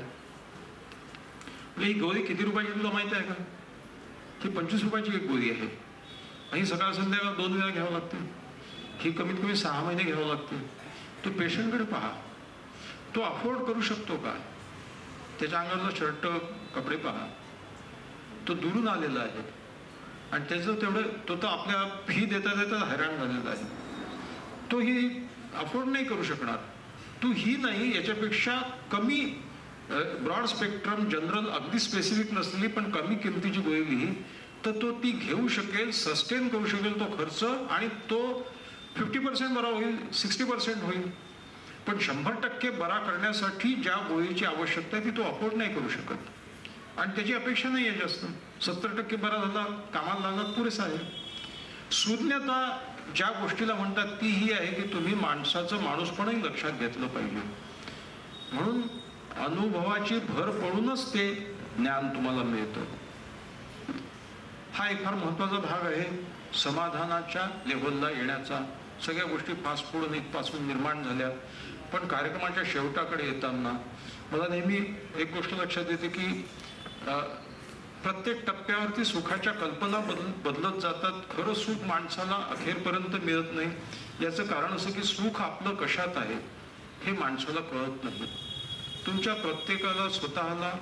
ही गोळी किती रुपयाची तुला माहिती आहे का? ही 25 रुपयाची एक गोळी आहे. ही सकाळ संध्याकाळ 2 वेळा घ्यावं लागते. ही कमीत कमी 6 महिने घ्यावं लागते. तो पेशंटकडे पहा, तो अफोर्ड करू शकतो का? त्याच्या अंगावरचा शर्ट, कपडे पहा, तो दुरून आलेला आहे आणि त्याचं तेवढं तो तर आपल्या फी देता देता हैराण झालेला आहे. तो ही अफोर्ड नाही करू शकणार. तू ही नाही, याच्यापेक्षा कमी ब्रॉड स्पेक्ट्रम जनरल, अगदी स्पेसिफिक नसलेली पण कमी किमतीची गोळी लिही तर तो ती घेऊ शकेल, सस्टेन करू शकेल तो खर्च, आणि तो 50% बरा होईल, 60% होईल. पण 100% बरा करण्यासाठी ज्या गोळीची आवश्यकता आहे ती तो अफोर्ड नाही करू शकत आणि त्याची अपेक्षा नाही आहे जास्त. 70% बरा झाला, कामाला लागला, पुरेसा आहे. सुज्ञता ज्या गोष्टीला म्हणतात ती ही आहे की तुम्ही माणसाचं माणूसपणही लक्षात घेतलं पाहिजे. म्हणून अनुभवाची भर पडूनच ते ज्ञान तुम्हाला मिळतं. हा एक फार महत्वाचा भाग आहे समाधानाच्या लेव्हलला येण्याचा. सगळ्या गोष्टी फास्ट फूड पासून निर्माण झाल्या. पण कार्यक्रमाच्या शेवटाकडे येताना मला नेहमी एक गोष्ट लक्षात येते की प्रत्येक टप्प्यावरती सुखाच्या कल्पना बदलत जातात. खरं सुख माणसाला अखेरपर्यंत मिळत नाही. याचं कारण असं की सुख आपलं कशात आहे हे माणसाला कळत नाही. तुमच्या प्रत्येकाला स्वतःला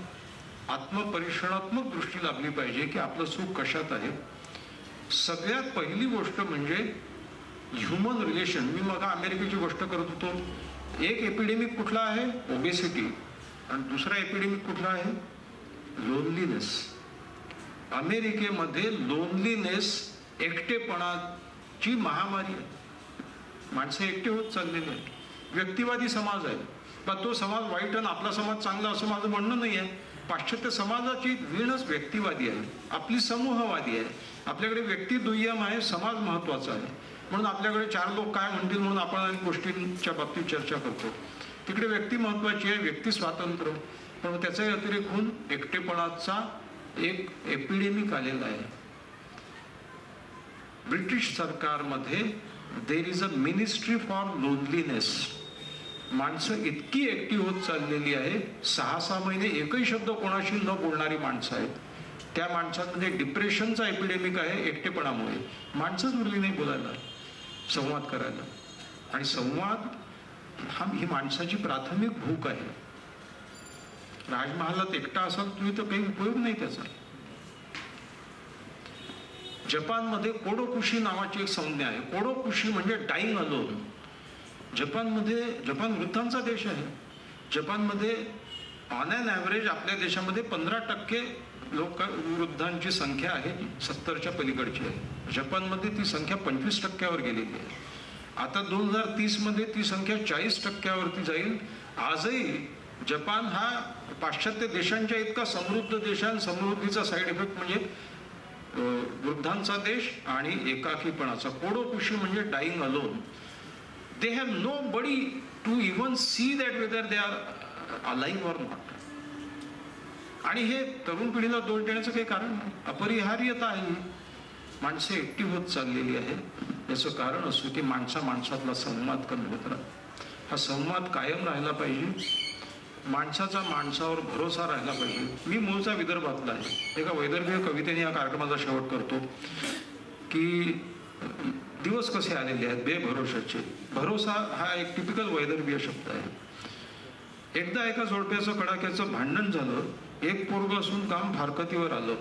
आत्मपरीक्षणात्मक दृष्टी लागली पाहिजे की आपलं सुख कशात आहे. सगळ्यात पहिली गोष्ट म्हणजे ह्युमन रिलेशन. मी मग अमेरिकेची गोष्ट करत होतो. एक एपिडेमिक कुठला आहे? ओबेसिटी. आणि दुसरा एपिडेमिक कुठला आहे? लोनलीनेस. अमेरिकेमध्ये लोनलीनेस, एकटेपणाची महामारी आहे. माणसं एकटे होत चाललेली आहेत. व्यक्तिवादी समाज आहे. पण तो समाज वाईट आणि आपला समाज चांगला असं माझं म्हणणं नाही आहे. पाश्चात्य समाजाची वीणच व्यक्तिवादी आहे, आपली समूहवादी आहे. आपल्याकडे व्यक्ती दुय्यम आहे, समाज महत्वाचा आहे. म्हणून आपल्याकडे 4 लोक काय म्हणतील म्हणून आपण अनेक गोष्टींच्या बाबतीत चर्चा करतो. तिकडे व्यक्ती महत्वाची आहे, व्यक्ती स्वातंत्र्य. पण त्याचाही अतिरेक होऊन एकटेपणाचा एक एपिडेमिक आलेला आहे. ब्रिटिश सरकारमध्ये there is a ministry for loneliness. माणसं इतकी एकटी होत चाललेली आहे. 6-6 महिने एकही शब्द कोणाशी न बोलणारी माणसं आहेत. त्या माणसांमध्ये डिप्रेशनचा एपिडेमिक आहे एकटेपणामुळे. माणसंच उरली नाही बोलायला, संवाद करायला. आणि संवाद ही माणसाची प्राथमिक भूक आहे. राजमहालात एकटा असाल तुम्ही तर काही उपयोग नाही त्याचा. जपानमध्ये कोडोकुशी नावाची एक संज्ञा आहे. कोडोकुशी म्हणजे डाईंग अलोन. जपान वृद्धांचा देश आहे. जपानमध्ये ऑन अन ॲव्हरेज आपल्या देशामध्ये 15% वृद्धांची संख्या आहे, 70च्या पलीकडची आहे. जपानमध्ये ती संख्या 25%वर गेलेली आहे. आता 2030 मध्ये ती संख्या 40%वरती जाईल. आजही जपान हा पाश्चात्य देशांच्या इतका समृद्ध देश आहे. समृद्धीचा साईड इफेक्ट म्हणजे वृद्धांचा देश आणि एकाकीपणाचा. कोडोकुशी म्हणजे dying alone. They have no buddy to even see that whether they are alive or not. आणि हे तरुण पिढीला दोष देण्याचं काही कारण नाही, अपरिहार्यता आहे. माणसे एकटी होत चाललेली आहे. याचं कारण असं की माणसातला संवाद कमी होत राहतो. हा संवाद कायम राहिला पाहिजे. माणसाचा माणसावर भरोसा राहिला पाहिजे. मी मूळचा विदर्भातला आहे. एका वैदर्भीय कवितेने या कार्यक्रमाचा शेवट करतो की दिवस कसे आलेले आहेत बेभरोशाचे. भरोसा हा एक टिपिकल वैदर्भीय शब्द आहे. एकदा एका जोडप्याचं कडाक्याचं भांडण झालं. एक पोरग असून काम फारकतीवर आलं.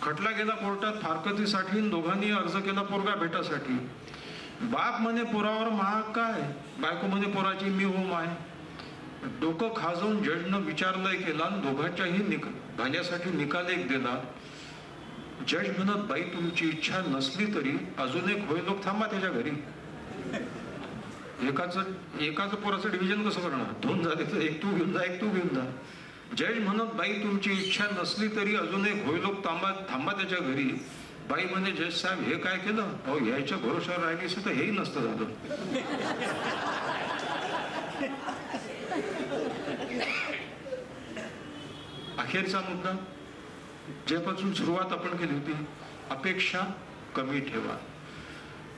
खटला गेला कोर्टात फारकतीसाठी. दोघांनी अर्ज केला पोरगा भेटासाठी. बाप म्हणे पोरावर महाग काय, बायको म्हणे पोराची मी हो माय. डोकं खाजवून जजनं विचारलंय केला. दोघांच्याही भाल्यासाठी निकाल एक दिला. जज म्हणत बाई तुमची इच्छा नसली तरी अजून एक होय लोक थांबा त्याच्या घरी. एकाच पोराचं डिव्हिजन कसं करणार? 2 झाले तर एक तू घेऊन जा, एक तू घेऊन जा. जज म्हणत बाई तुमची इच्छा नसली तरी अजून एक होय लोक थांबा त्याच्या घरी. बाई म्हणे जज साहेब हे काय केलं? अहो ह्याच्या भरोशावर राहिली असं तर हेही नसतं झालं. अखेरचा मुद्दा ज्यापासून सुरुवात आपण केली होती, अपेक्षा कमी ठेवा.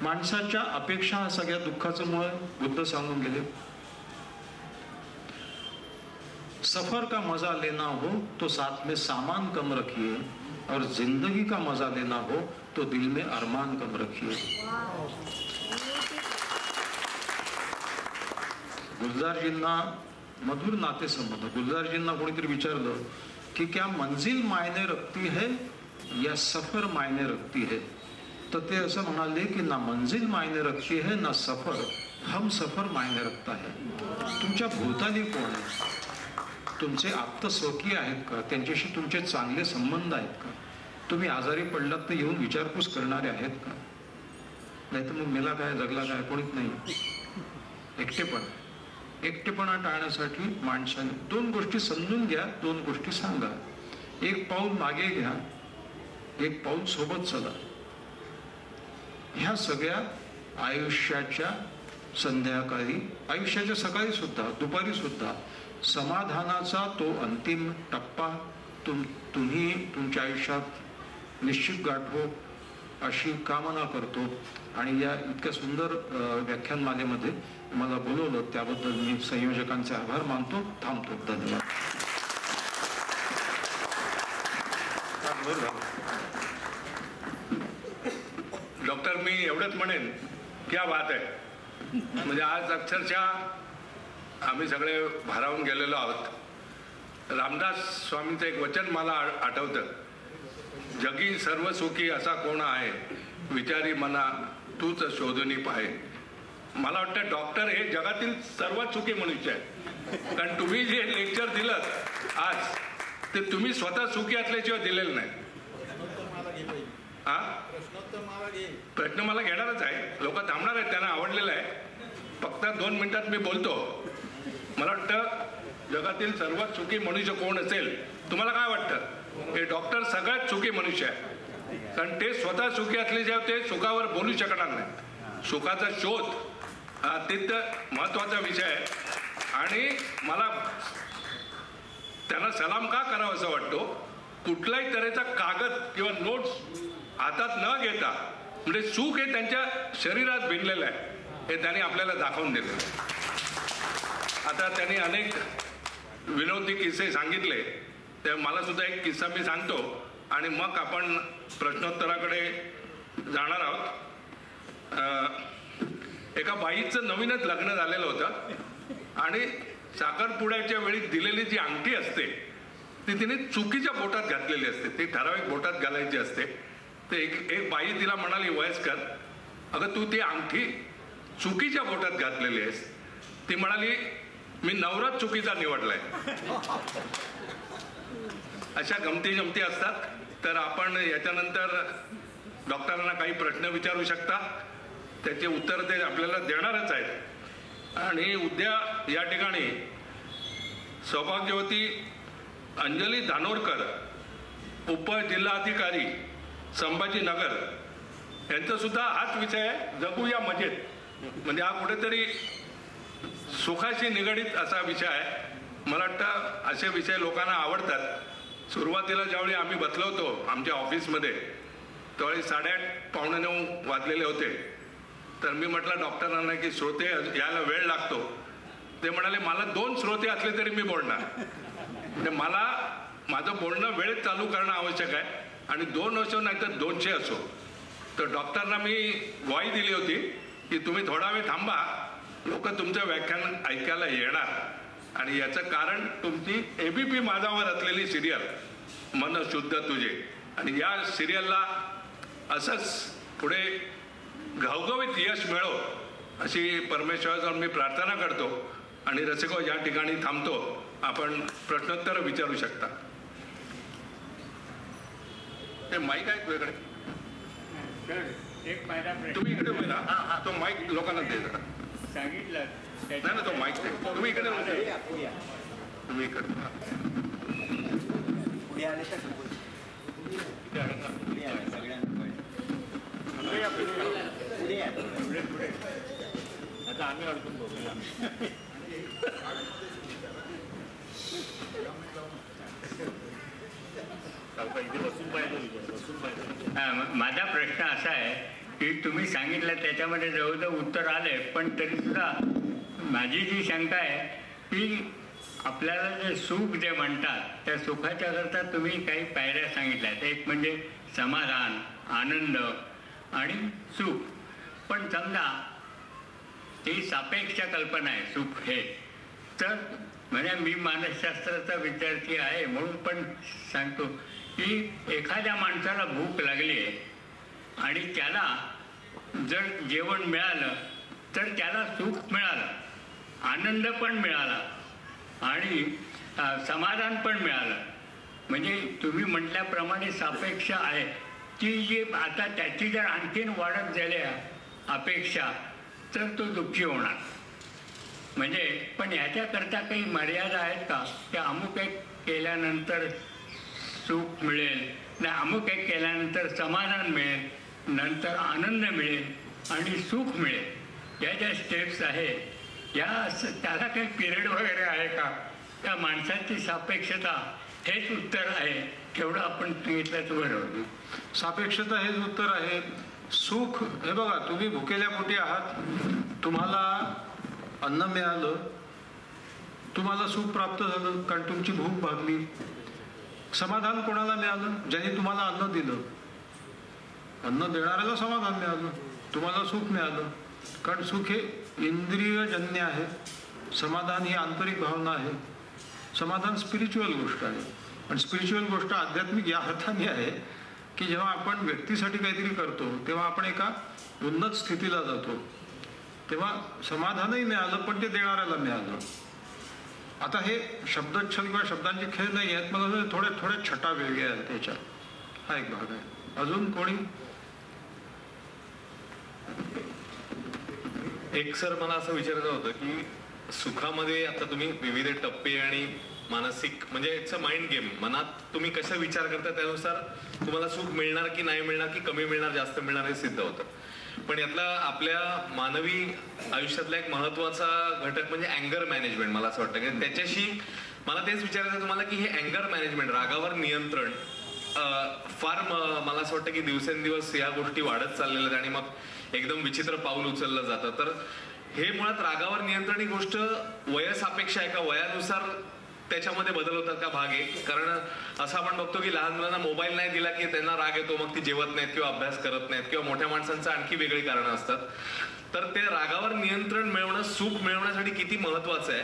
माणसाच्या अपेक्षा हा सगळ्या दुःखाचं मूळ. बुद्ध सांगून गेले सफर का मजा लेना हो तो साथ में सामान कम रखिए और जिंदगी का मजा लेना हो तो दिल में अरमान कम रखिए. गुलजारजींना मधुर नातेसंबंध. गुलजारजींना कोणीतरी विचारलं कि क्या मंजिल मायने रखती है या सफर मायने रखती है, तर ते असं म्हणाले की ना मंजिल मायने रखती है ना सफर, हम सफर मायने रखता है. तुमच्या भोवताली कोण आहे? तुमचे आप्त स्वकीय आहेत का? त्यांच्याशी तुमचे चांगले संबंध आहेत का? तुम्ही आजारी पडलात तर येऊन विचारपूस करणारे आहेत का? नाही तर मग मेला काय जगला काय कोणीच नाही. एकटेपणा टाळण्यासाठी माणसाने 2 गोष्टी समजून घ्या, 2 गोष्टी सांगा. 1 पाऊल मागे घ्या, 1 पाऊल सोबत चला. ह्या सगळ्या आयुष्याच्या संध्याकाळी, आयुष्याच्या सकाळी सुद्धा, दुपारी सुद्धा समाधानाचा तो अंतिम टप्पा तुम्ही तुमच्या आयुष्यात निश्चित गाठो अशी कामना करतो. आणि या इतक्या सुंदर व्याख्यानमालेमध्ये मला बोलवलं त्याबद्दल मी संयोजकांचे आभार मानतो. थांबतो. धन्यवाद. डॉक्टर मी एवढंच म्हणेन क्या बात आहे. म्हणजे आज अक्षरशः आम्ही सगळे भारावून गेलेलो आहोत. रामदास स्वामींचं एक वचन मला आठवतं, जगी सर्व सुखी असा कोण आहे, विचारी मना तूच शोधून पाहे. मला वाटतं डॉक्टर हे जगातील सर्वात सुखी मनुष्य आहे. कारण तुम्ही जे लेक्चर दिलं आज ते तुम्ही स्वतः सुखी असल्याशिवाय दिलेलं नाही. प्रश्न मला घेणारच आहे. लोक थांबणार आहेत, त्यांना आवडलेलं आहे. फक्त 2 मिनिटात मी बोलतो. मला वाटतं जगातील सर्वात सुखी मनुष्य कोण असेल, तुम्हाला काय वाटतं? हे डॉक्टर सगळ्यात सुखी मनुष्य आहे. कारण ते स्वतः सुखी असल्याशिवाय ते सुखावर बोलू शकणार नाही. सुखाचा शोध हा अत्यंत महत्वाचा विषय आहे. आणि मला त्यांना सलाम का करावा असं वाटतो, कुठल्याही तऱ्हेचा कागद किंवा नोट्स हातात न घेता, म्हणजे सुख हे त्यांच्या शरीरात भिनलेलं आहे हे त्यांनी आपल्याला दाखवून दिलं. आता त्यांनी अनेक विनोदी किस्से सांगितले, तर मला सुद्धा एक किस्सा मी सांगतो. आणि मग आपण प्रश्नोत्तराकडे जाणार आहोत. एका बाईचं नवीनच लग्न झालेलं होतं आणि साखरपुड्याच्या वेळी दिलेली जी अंगठी असते ती तिने चुकीच्या बोटात घातलेली असते. ती ठराविक बोटात घालायची असते. ते एक बाई तिला म्हणाली, वयस्कर, अगं तू ती अंगठी चुकीच्या बोटात घातलेली आहेस. ती म्हणाली, मी नवराच चुकीचा निवडलाय. अशा गमती जमती असतात. तर आपण याच्यानंतर डॉक्टरांना काही प्रश्न विचारू शकता, त्याचे उत्तर ते आपल्याला देणारच आहेत. आणि उद्या या ठिकाणी सौभाग्यवती अंजली धानोरकर, उपजिल्हाधिकारी संभाजीनगर, यांचा सुद्धा हाच विषय आहे, जगूया मजेत. म्हणजे हा कुठेतरी सुखाशी निगडीत असा विषय आहे. मला वाटतं असे विषय लोकांना आवडतात. सुरुवातीला ज्यावेळी आम्ही बसलो होतो आमच्या ऑफिसमध्ये त्यावेळी 8:30 पावणे 9 वाजलेले होते. तर मी म्हटलं डॉक्टरांना की श्रोते यायला वेळ लागतो. ते म्हणाले, मला 2 श्रोते असले तरी मी बोलणार. म्हणजे मला माझं बोलणं वेळेत चालू करणं आवश्यक आहे आणि 2 असो नाही तर 200 असो. तर डॉक्टरना मी ग्वाही दिली होती की तुम्ही थोडा वेळ थांबा, लोक तुमचं व्याख्यान ऐकायला येणार. आणि याचं कारण तुमची ABP माझावर असलेली सिरियल मन शुद्ध तुझे. आणि या सिरियलला असंच पुढे घवघवीत यश मिळो अशी परमेश्वराजवळ मी प्रार्थना करतो. आणि रसिको या ठिकाणी थांबतो. आपण प्रश्नोत्तर विचारू शकता. हे माईक आहे तुझ्याकडे, तुम्ही इकडे होईल ना, तो माईक लोकांना दे जरा. सांगितलं नाही ना, तो माईक दे. तुम्ही इकडे तुम्ही इकडे आता आम्ही अडकून बघूया. इथे बसून पाहिजे. माझा प्रश्न असा आहे की तुम्ही सांगितलं त्याच्यामध्ये जवळजवळ उत्तर आले, पण तरी सुद्धा माझी जी शंका आहे की आपल्याला जे सुख जे म्हणतात त्या सुखाच्या करता तुम्ही काही पायऱ्या सांगितल्यात. एक म्हणजे समाधान, आनंद आणि सुख. पण समजा ही सापेक्ष कल्पना आहे सुख हे. तर म्हणजे मी मानसशास्त्राचा विद्यार्थी आहे म्हणून पण सांगतो की एखाद्या माणसाला भूक लागली आहे आणि त्याला जर जेवण मिळालं तर त्याला सुख मिळालं, आनंद पण मिळाला आणि समाधान पण मिळालं. म्हणजे तुम्ही म्हटल्याप्रमाणे सापेक्ष आहे की जी आता त्याची जर आणखीन वाढत झाल्या अपेक्षा तर तो दुःखी होणार. म्हणजे पण ह्याच्याकरता काही मर्यादा आहेत का? की अमुक एक केल्यानंतर सुख मिळेल, नाही अमुक एक केल्यानंतर समाधान मिळेल, नंतर आनंद मिळेल आणि सुख मिळेल. या ज्या स्टेप्स आहेत या त्याला काही पिरियड वगैरे आहे का? त्या माणसाची सापेक्षता हेच उत्तर आहे, तेवढं आपण सांगितलं तर बरोबर. सापेक्षता हेच उत्तर आहे. सुख हे बघा, तुम्ही भुकेल्या पोटी आहात, तुम्हाला अन्न मिळालं, तुम्हाला सुख प्राप्त झालं कारण तुमची भूक भागली. समाधान कोणाला मिळालं? ज्यांनी तुम्हाला अन्न दिलं. अन्न देणाऱ्याला समाधान मिळालं, तुम्हाला सुख मिळालं. कारण सुख हे इंद्रियजन्य आहे, समाधान ही आंतरिक भावना आहे. समाधान स्पिरिच्युअल गोष्ट आहे. आणि स्पिरिच्युअल गोष्ट आध्यात्मिक या अर्थाने आहे की जेव्हा आपण व्यक्तीसाठी काहीतरी करतो तेव्हा आपण एका उन्नत स्थितीला जातो, तेव्हा समाधानही मिळालं पण ते देणाऱ्याला मिळालं. आता हे शब्दच्छल किंवा शब्दांचे खेळ नाही आहेत, मला थोड्या थोड्या छटा वेगळ्या आहेत त्याच्यात. हा एक भाग आहे. अजून कोणी? एक सर मला असं विचारायचं होतं की सुखामध्ये आता तुम्ही विविध टप्पे आणि मानसिक म्हणजे इट्स अ माइंड गेम. मनात तुम्ही कसा विचार करता त्यानुसार तुम्हाला सुख मिळणार की नाही मिळणार, की कमी मिळणार जास्त मिळणार हे सिद्ध होतं. पण यातला आपल्या मानवी आयुष्यातला एक महत्वाचा घटक म्हणजे अँगर मॅनेजमेंट. मला असं वाटतं की त्याच्याशी मला तेच विचारायचं तुम्हाला की हे अँगर मॅनेजमेंट, रागावर नियंत्रण फार मला असं वाटतं की दिवसेंदिवस या गोष्टी वाढत चाललेल्या आहेत आणि मग एकदम विचित्र पाऊल उचललं जातं. तर हे मुळात रागावर नियंत्रण ही गोष्ट वयसापेक्ष आहे का? वयानुसार त्याच्यामध्ये बदल होतात का भाग एक? कारण असं आपण बघतो की लहान मुलांना मोबाईल नाही दिला की त्यांना राग येतो, मग ती जेवत नाहीत किंवा अभ्यास करत नाहीत, किंवा मोठ्या माणसांचं आणखी वेगळी कारणं असतात. तर ते रागावर नियंत्रण मिळवणं, सुख मिळवण्यासाठी किती महत्वाचं आहे?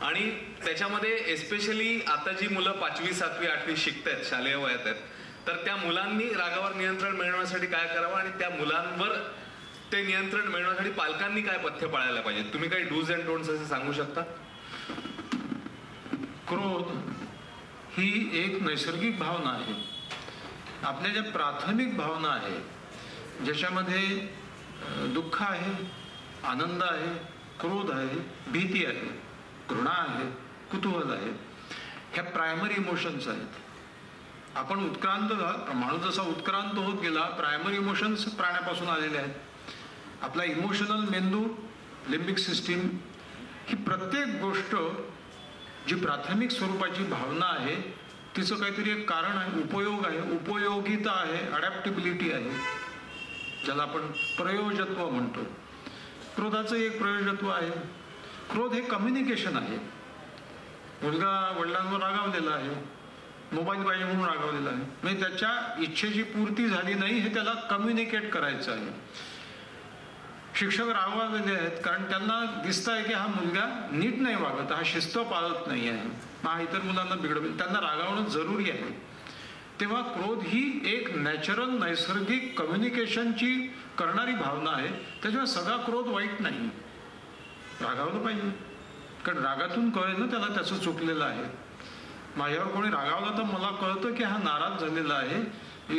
आणि त्याच्यामध्ये एस्पेशली आता जी मुलं 5वी 7वी 8वी शिकतायत, शालेय वयात आहेत, तर त्या मुलांनी रागावर नियंत्रण मिळवण्यासाठी काय करावं आणि त्या मुलांवर ते नियंत्रण मिळवण्यासाठी पालकांनी काय पथ्य पाळायला पाहिजे? तुम्ही काही डूज अँड डोंट्स असे सांगू शकता? क्रोध ही एक नैसर्गिक भावना आहे. आपल्या ज्या प्राथमिक भावना आहे, ज्याच्यामध्ये दुःख आहे, आनंद आहे, क्रोध आहे, भीती आहे, घृणा आहे, कुतूहल आहे, ह्या प्रायमरी इमोशन्स आहेत. आपण उत्क्रांत, माणूस जसा उत्क्रांत होत गेला, प्रायमरी इमोशन्स प्राण्यापासून आलेले आहेत. आपला इमोशनल मेंदू, लिम्बिक सिस्टीम, ही प्रत्येक गोष्ट जी प्राथमिक स्वरूपाची भावना आहे तिचं काहीतरी एक कारण आहे, उपयोग आहे, उपयोगिता आहे, अडॅप्टेबिलिटी आहे, ज्याला आपण प्रयोजत्व म्हणतो. क्रोधाचं एक प्रयोजत्व आहे. क्रोध हे कम्युनिकेशन आहे. मुलगा वडिलांवर रागावलेला आहे, मोबाईल पाहिजे म्हणून रागावलेला आहे, म्हणजे त्याच्या इच्छेची पूर्ती झाली नाही हे त्याला कम्युनिकेट करायचं आहे. शिक्षक रागावलेले आहेत कारण त्यांना दिसत आहे की हा मुलगा नीट नाही वागत, हा शिस्त पाळत नाही आहे, हा इतर मुलांना बिघडवेल, त्यांना रागावणं जरुरी आहे. तेव्हा क्रोध ही एक नॅचरल, नैसर्गिक कम्युनिकेशनची करणारी भावना आहे. त्याच्यामुळे सगळा क्रोध वाईट नाही. रागावलं पाहिजे, कारण रागातून कळेल ना त्याला त्याचं चुकलेलं आहे. माझ्यावर कोणी रागावलं तर मला कळतं की हा नाराज झालेला आहे,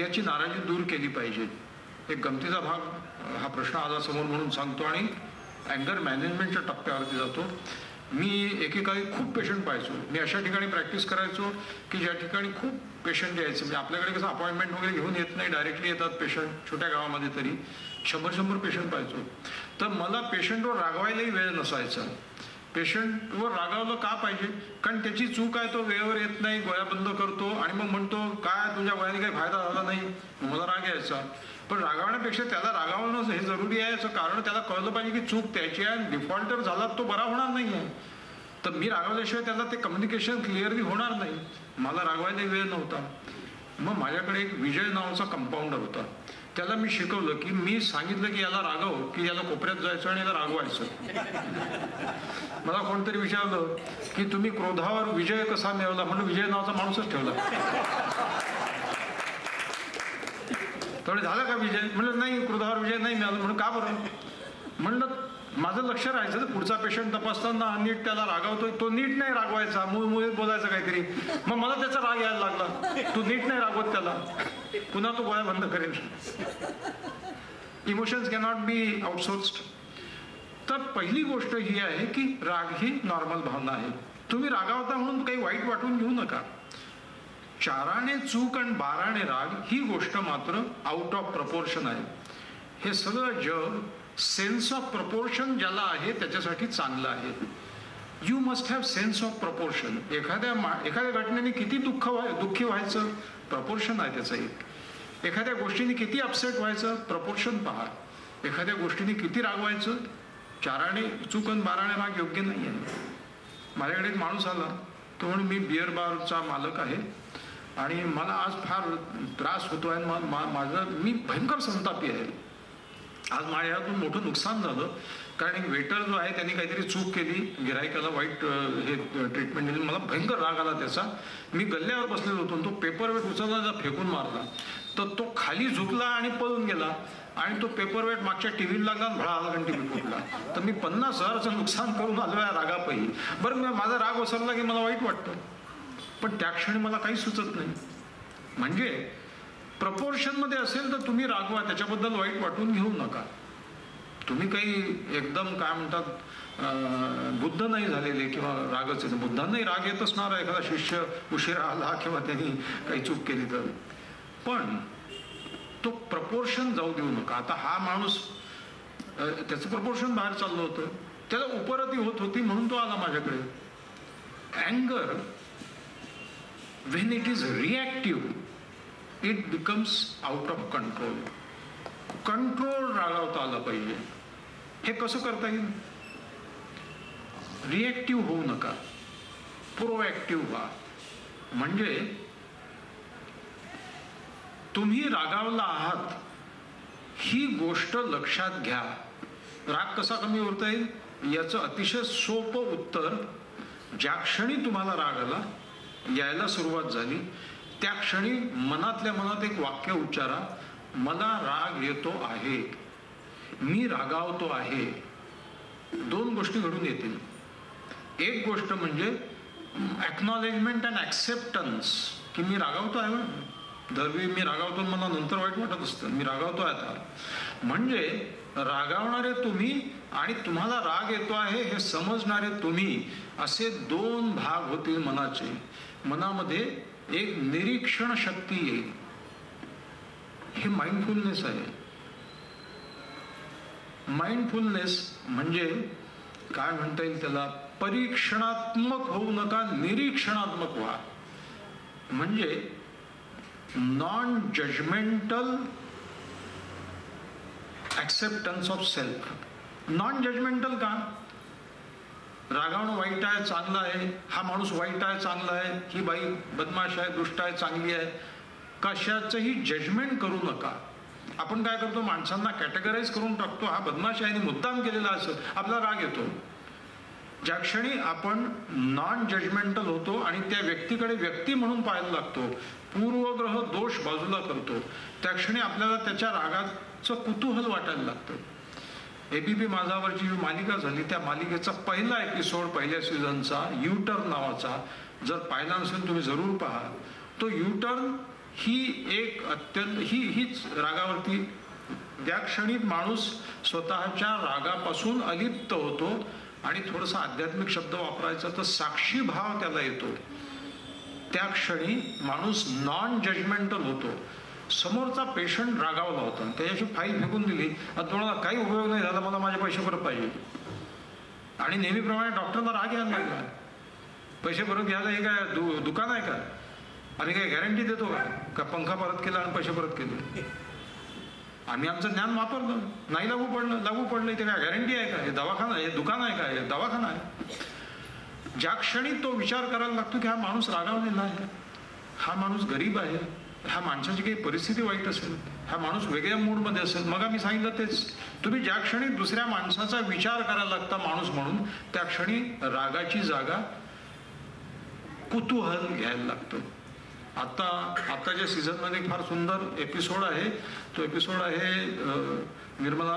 याची नाराजी दूर केली पाहिजे. एक गमतीचा भाग हा प्रश्न आला समोर म्हणून सांगतो आणि अँगर मॅनेजमेंटच्या टप्प्यावरती जातो. मी एकेकाळी खूप पेशंट पाहायचो. मी अशा ठिकाणी प्रॅक्टिस करायचो की ज्या ठिकाणी खूप पेशंट यायचे. म्हणजे आपल्याकडे कसं अपॉइंटमेंट वगैरे घेऊन येत नाही, डायरेक्टली येतात पेशंट. छोट्या गावामध्ये तरी 100 पेशंट पाहायचो. तर मला पेशंटवर रागवायलाही वेळ नसायचा. पेशंटवर रागावलं का पाहिजे? कारण त्याची चूक आहे, तो वेळेवर येत नाही, गोळ्या बंद करतो आणि मग म्हणतो काय तुझ्या गोळ्याने काही फायदा झाला नाही, मला राग यायचा. पण रागावण्यापेक्षा त्याला रागावणं हे जरुरी आहे, याचं कारण त्याला कळलं पाहिजे की चूक त्याची आहे, डिफॉल्टर झाला तो बरा होणार नाही आहे. तर मी रागावल्याशिवाय त्याला ते कम्युनिकेशन क्लिअरली होणार नाही. मला रागवायला वेळ नव्हता. मग माझ्याकडे एक विजय नावाचा कंपाऊंडर होता. त्याला मी शिकवलं की मी सांगितलं की याला रागव की याला कोपऱ्यात जायचं आणि याला रागवायचं. मला कोणतरी विचारलं की तुम्ही क्रोधावर विजय कसा मिळवला, म्हणून विजय नावाचा माणूसच ठेवला. थोडे झालं का विजय? म्हणलं नाही, क्रोधावर विजय नाही मिळाला. म्हणून का बरं? म्हणलं माझं लक्ष राहायचं, पुढचा पेशंट तपासताना नीट त्याला रागावतोय, तो नीट नाही रागवायचा, मुळे बोलायचं काहीतरी. मग मला त्याचा राग यायला लागला, तू नीट नाही रागवत त्याला, पुन्हा तो गोळ्या बंद करेल. Emotions cannot be outsourced. तर पहिली गोष्ट ही आहे की राग ही नॉर्मल भावना आहे. तुम्ही रागावता म्हणून काही वाईट वाटून घेऊ नका. 4 चूक आणि 12 राग ही गोष्ट मात्र आउट ऑफ प्रपोर्शन आहे. हे सगळं जग सेन्स ऑफ प्रपोर्शन ज्याला आहे त्याच्यासाठी चांगलं आहे. You must have sense of proportion. एखाद्या घटनेने किती दुःखी व्हायचं, प्रपोर्शन आहे त्याचं एक. एखाद्या गोष्टीने किती अपसेट व्हायचं, प्रपोर्शन पहा. एखाद्या गोष्टीने किती रागवायचं, 4 चूक आणि 12 राग योग्य नाही आहे. माझ्याकडे एक माणूस आला, तो म्हणून मी बिअर बारचा मालक आहे आणि मला आज फार त्रास होतोय, मी भयंकर संतापी आहे. आज माझ्या हातून मोठं नुकसान झालं कारण एक वेटर जो आहे त्यांनी काहीतरी चूक केली, गिरायकाला वाईट हे ट्रीटमेंट दिली. मला भयंकर राग आला त्याचा. मी गल्ल्यावर बसलेलो होतो, तो पेपरवेट उचलला, फेकून मारला, तर तो खाली झुकला आणि पळून गेला आणि तो पेपरवेट मागच्या टीव्हीला लागला आणि भळा टीव्ही फुटला. तर मी 50,000चं नुकसान करून आलो या रागापायी. बरं, माझा राग ओसरला की मला वाईट वाटतं, पण त्या क्षणी मला काही सुचत नाही. म्हणजे प्रपोर्शन मध्ये असेल तर तुम्ही रागवा, त्याच्याबद्दल वाईट वाटून घेऊ नका. तुम्ही काही एकदम काय म्हणतात बुद्ध नाही झालेले किंवा रागच येतो. बुद्धांनाही राग येत असणार, एखादा शिष्य उशिरा आला किंवा त्यांनी काही चूक केली तर. पण तो प्रपोर्शन जाऊ देऊ नका. आता हा माणूस त्याचं प्रपोर्शन बाहेर चाललं होतं, त्याला उपरती होत होती म्हणून तो आला माझ्याकडे. अँगर when it is reactive, it becomes out of control. Control रागावता आला पाहिजे. हे कसं करता येईल? रिएक्टिव्ह होऊ नका. प्रोएक्टिव्ह व्हा. म्हणजे तुम्ही रागावला आहात ही गोष्ट लक्षात घ्या. राग कसा कमी होता येईल याचं अतिशय सोपं उत्तर, ज्या क्षणी तुम्हाला राग आला, यायला सुरुवात झाली, त्या क्षणी मनातल्या मनात एक वाक्य उच्चारा, मला राग येतो आहे, मी रागावतो आहे. दोन गोष्टी घडून येतील. एक गोष्ट म्हणजे एक्नॉलेजमेंट अँड ॲक्सेप्टन्स की मी रागावतो आहे. दरवेळी मी रागावतो, मला नंतर वाईट वाटत असतं, मी रागावतो आहे आता. म्हणजे रागावणारे तुम्ही आणि तुम्हाला राग येतो आहे हे समजणारे तुम्ही, असे दोन भाग होतील मनाचे. मनामध्ये एक निरीक्षण शक्ती येईल. हे माइंडफुलनेस आहे. माइंडफुलनेस म्हणजे काय म्हणता येईल त्याला, परीक्षणात्मक होऊ नका, निरीक्षणात्मक व्हा. म्हणजे non judgemental acceptance of self. Non judgemental का? रागावणं वाईट आहे चांगलं आहे, हा माणूस वाईट आहे चांगला आहे, ही बाई बदमाश आहे दुष्ट आहे चांगली आहे, कशाचंही जजमेंट करू नका. आपण काय करतो, माणसांना कॅटेगराईज करून टाकतो, हा बदमाश आहे आणि मुद्दाम केलेला असं आपला राग येतो. ज्या क्षणी आपण नॉन जजमेंटल होतो आणि त्या व्यक्तीकडे व्यक्ती म्हणून पाहायला लागतो, पूर्वग्रह दोष बाजूला करतो, त्या क्षणी आपल्याला त्याच्या रागाचं कुतूहल वाटायला लागतं. एबीपी माझावरची जी मालिका झाली त्या मालिकेचा पहिला एपिसोड पहिल्या सीझनचा युटर्न नावाचा, जर पाहिला नसेल तुम्ही जरूर पहा. तो युटर्न ही एक अत्यंत हीच रागावरती, ज्या क्षणी माणूस स्वतःच्या रागापासून अलिप्त होतो आणि थोडासा आध्यात्मिक शब्द वापरायचा तर साक्षी भाव त्याला येतो, त्या क्षणी माणूस नॉन जजमेंटल होतो. समोरचा पेशंट रागावला होता, त्याच्याशी फाईल फेकून दिली, आता तुम्हाला काही उपयोग नाही झाला, मला माझे पैसे परत पाहिजे. आणि नेहमीप्रमाणे डॉक्टरला राग यायला लागला, पैसे परत घ्यायला हे काय दुकान आहे का, आणि काय गॅरंटी देतो का पंखा परत केला आणि पैसे परत केले. आम्ही आमचं ज्ञान वापरलं, नाही लागू पडलं इथे काय गॅरंटी आहे का, हे दवाखाना, हे दुकान आहे का, हे दवाखाना आहे. ज्या क्षणी तो विचार करायला लागतो की हा माणूस रागावलेला आहे, हा माणूस गरीब आहे, ह्या माणसाची काही परिस्थिती वाईट असेल, हा माणूस वेगळ्या मूडमध्ये असेल, मग आम्ही सांगितलं तेच, तुम्ही ज्या क्षणी दुसऱ्या माणसाचा विचार करायला लागता माणूस म्हणून, त्या क्षणी रागाची जागा कुतूहल घ्यायला लागतं. आताच्या सीझनमध्ये एक फार सुंदर एपिसोड आहे. तो एपिसोड आहे निर्मला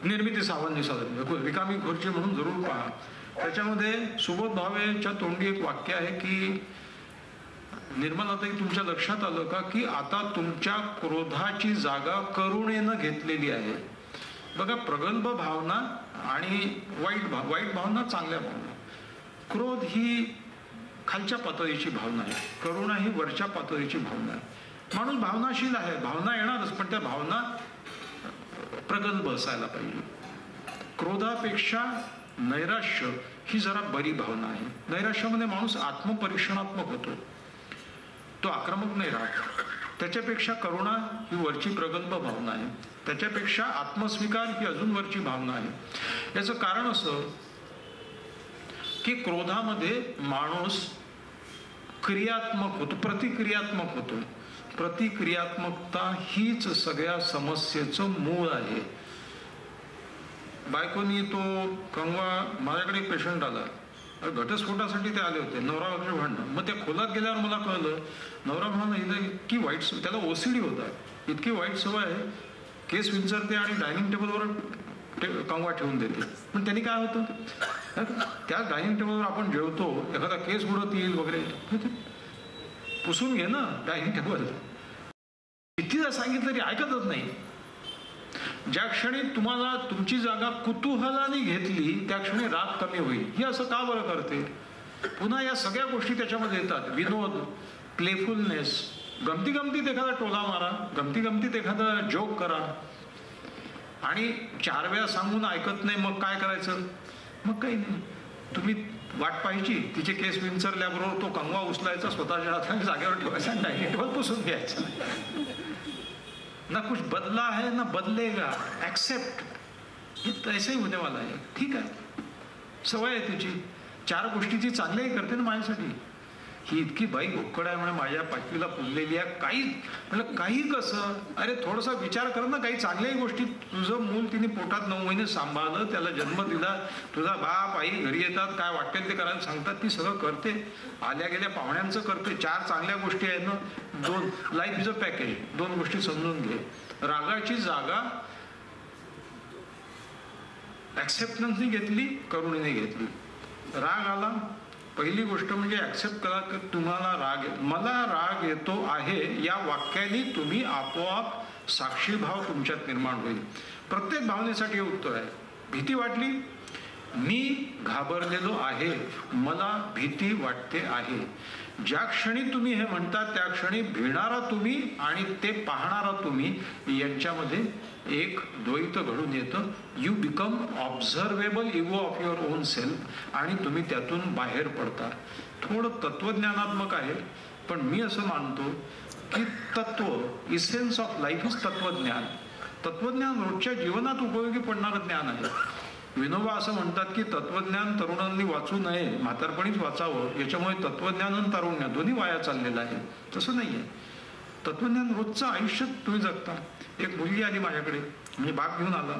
निर्मिती सावंत रिकामी खुर्ची म्हणून जरूर पहा. त्याच्यामध्ये सुबोध भावेच्या तोंडी एक वाक्य आहे की, निर्मलाताई तुमच्या लक्षात आलं का की आता तुमच्या क्रोधाची जागा करुणेनं घेतलेली आहे. बघा, प्रगल्भ भावना आणि वाईट भावना, चांगल्या भावना. क्रोध ही खालच्या पातळीची भावना आहे, करुणा ही वरच्या पातळीची भावना आहे. माणूस भावनाशील आहे, भावना येणारच, पण त्या भावना प्रगल्भ असायला पाहिजे. क्रोधापेक्षा नैराश्य ही जरा बरी भावना आहे. नैराश्यामध्ये माणूस आत्मपरीक्षणात्मक होतो, तो आक्रमक नाही राहत. त्याच्यापेक्षा करुणा ही वरची प्रगल्भ भावना आहे, त्याच्यापेक्षा आत्मस्वीकार ही अजून वरची भावना आहे. याचं कारण असं की क्रोधामध्ये माणूस क्रियात्मक होतो, प्रतिक्रियात्मक होतो. प्रतिक्रियात्मकता हीच सगळ्या समस्येचं मूळ आहे. बायकोनी तो कंगवा, माझ्याकडे एक पेशंट आला, घटस्फोटासाठी ते आले होते, नवरा वगैरे भांडणं. मग त्या खोलात गेल्यावर मला कळलं, नवरा म्हणाला हिला इतकी वाईट सवय, त्याला ओसीडी होता, इतकी वाईट सवय आहे, केस विंचरते आणि डायनिंग टेबलवर कंगवा ठेवून देते. पण त्यांनी काय होतं, त्या डायनिंग टेबलवर आपण जेवतो, एखादा केस उडत येईल वगैरे, पुसून घे ना डायनिंग टेबल. कितीदा सांगितलं तरी ऐकतच नाही. ज्या क्षणी तुम्हाला तुमची जागा कुतूहलाने घेतली त्या क्षणी राग कमी होईल. ही असं का बरं करते? पुन्हा या सगळ्या गोष्टी त्याच्यामध्ये येतात. विनोद, प्लेफुलनेस, गमतीत एखादा टोला मारा, गमतीत एखादा जोक करा, आणि 4 वेळा सांगून ऐकत नाही, मग काय करायचं? मग काही नाही, तुम्ही वाट पाहायची, तिचे केस विंचरल्याबरोबर तो कंगवा उचलायचा, स्वतःच्या हाताने जागेवर ठेवायचा आणि डायनिंग टेबल पुसून घ्यायचं. ना कुछ बदला है ना बदलेगा, एक्सेप्ट, ये ऐसे ही होने वाला है. ठीक आहे, सवय आहे तिची. 4 गोष्टी ती चांगल्याही करते ना माझ्यासाठी. ही इतकी बाई भोक्कड आहे म्हणे, माझ्या पाठीला पुजलेली आहे. काही म्हणलं काही कसं, अरे थोडासा विचार कर ना, काही चांगल्याही गोष्टी. तुझं मूल तिने पोटात 9 महिने सांभाळलं, त्याला जन्म दिला, तुझा बाप आई घरी येतात, काय वाटेल ते करायला सांगतात, ती सगळं करते. आल्या गेल्या पाहुण्यांचं करते. 4 चांगल्या गोष्टी आहेत ना. 2 लाईफ इज अ पॅकेज. 2 गोष्टी समजून घे. रागाची जागा ऍक्सेप्टन्सनी घेतली, करुणेने घेतली. राग आला, पहिली गोष्ट म्हणजे ऍक्सेप्ट करा की तुम्हाला राग येतो. मला राग येतो आहे या वाक्याने तुम्ही आपोआप साक्षीभाव तुमच्यात निर्माण होईल. प्रत्येक भावनेसाठी हे उत्तर आहे. भीती वाटली, मी घाबरलेलो आहे, मला भीती वाटते आहे. ज्या क्षणी तुम्ही हे म्हणता त्या क्षणी भिणारा तुम्ही आणि ते पाहणारा तुम्ही यांच्यामध्ये एक द्वैत घडून येतं. You become observable ego of your own self आणि तुम्ही त्यातून बाहेर पडता. थोडं तत्वज्ञानात्मक आहे, पण मी असं मानतो की तत्व, इसेन्स ऑफ लाईफ इज तत्वज्ञान. तत्वज्ञान रोजच्या जीवनात उपयोगी पडणारं ज्ञान आहे. विनोबा असं म्हणतात की तत्वज्ञान तरुणांनी वाचू नये, म्हातारपणीच वाचावं, याच्यामुळे तत्वज्ञान आणि तारुण्य दोन्ही वाया चाललेलं आहे. तसं नाही आहे. तत्वज्ञान रोजचं आयुष्य तुम्ही जगता. एक मुलगी आली माझ्याकडे, मी बाग घेऊन आला,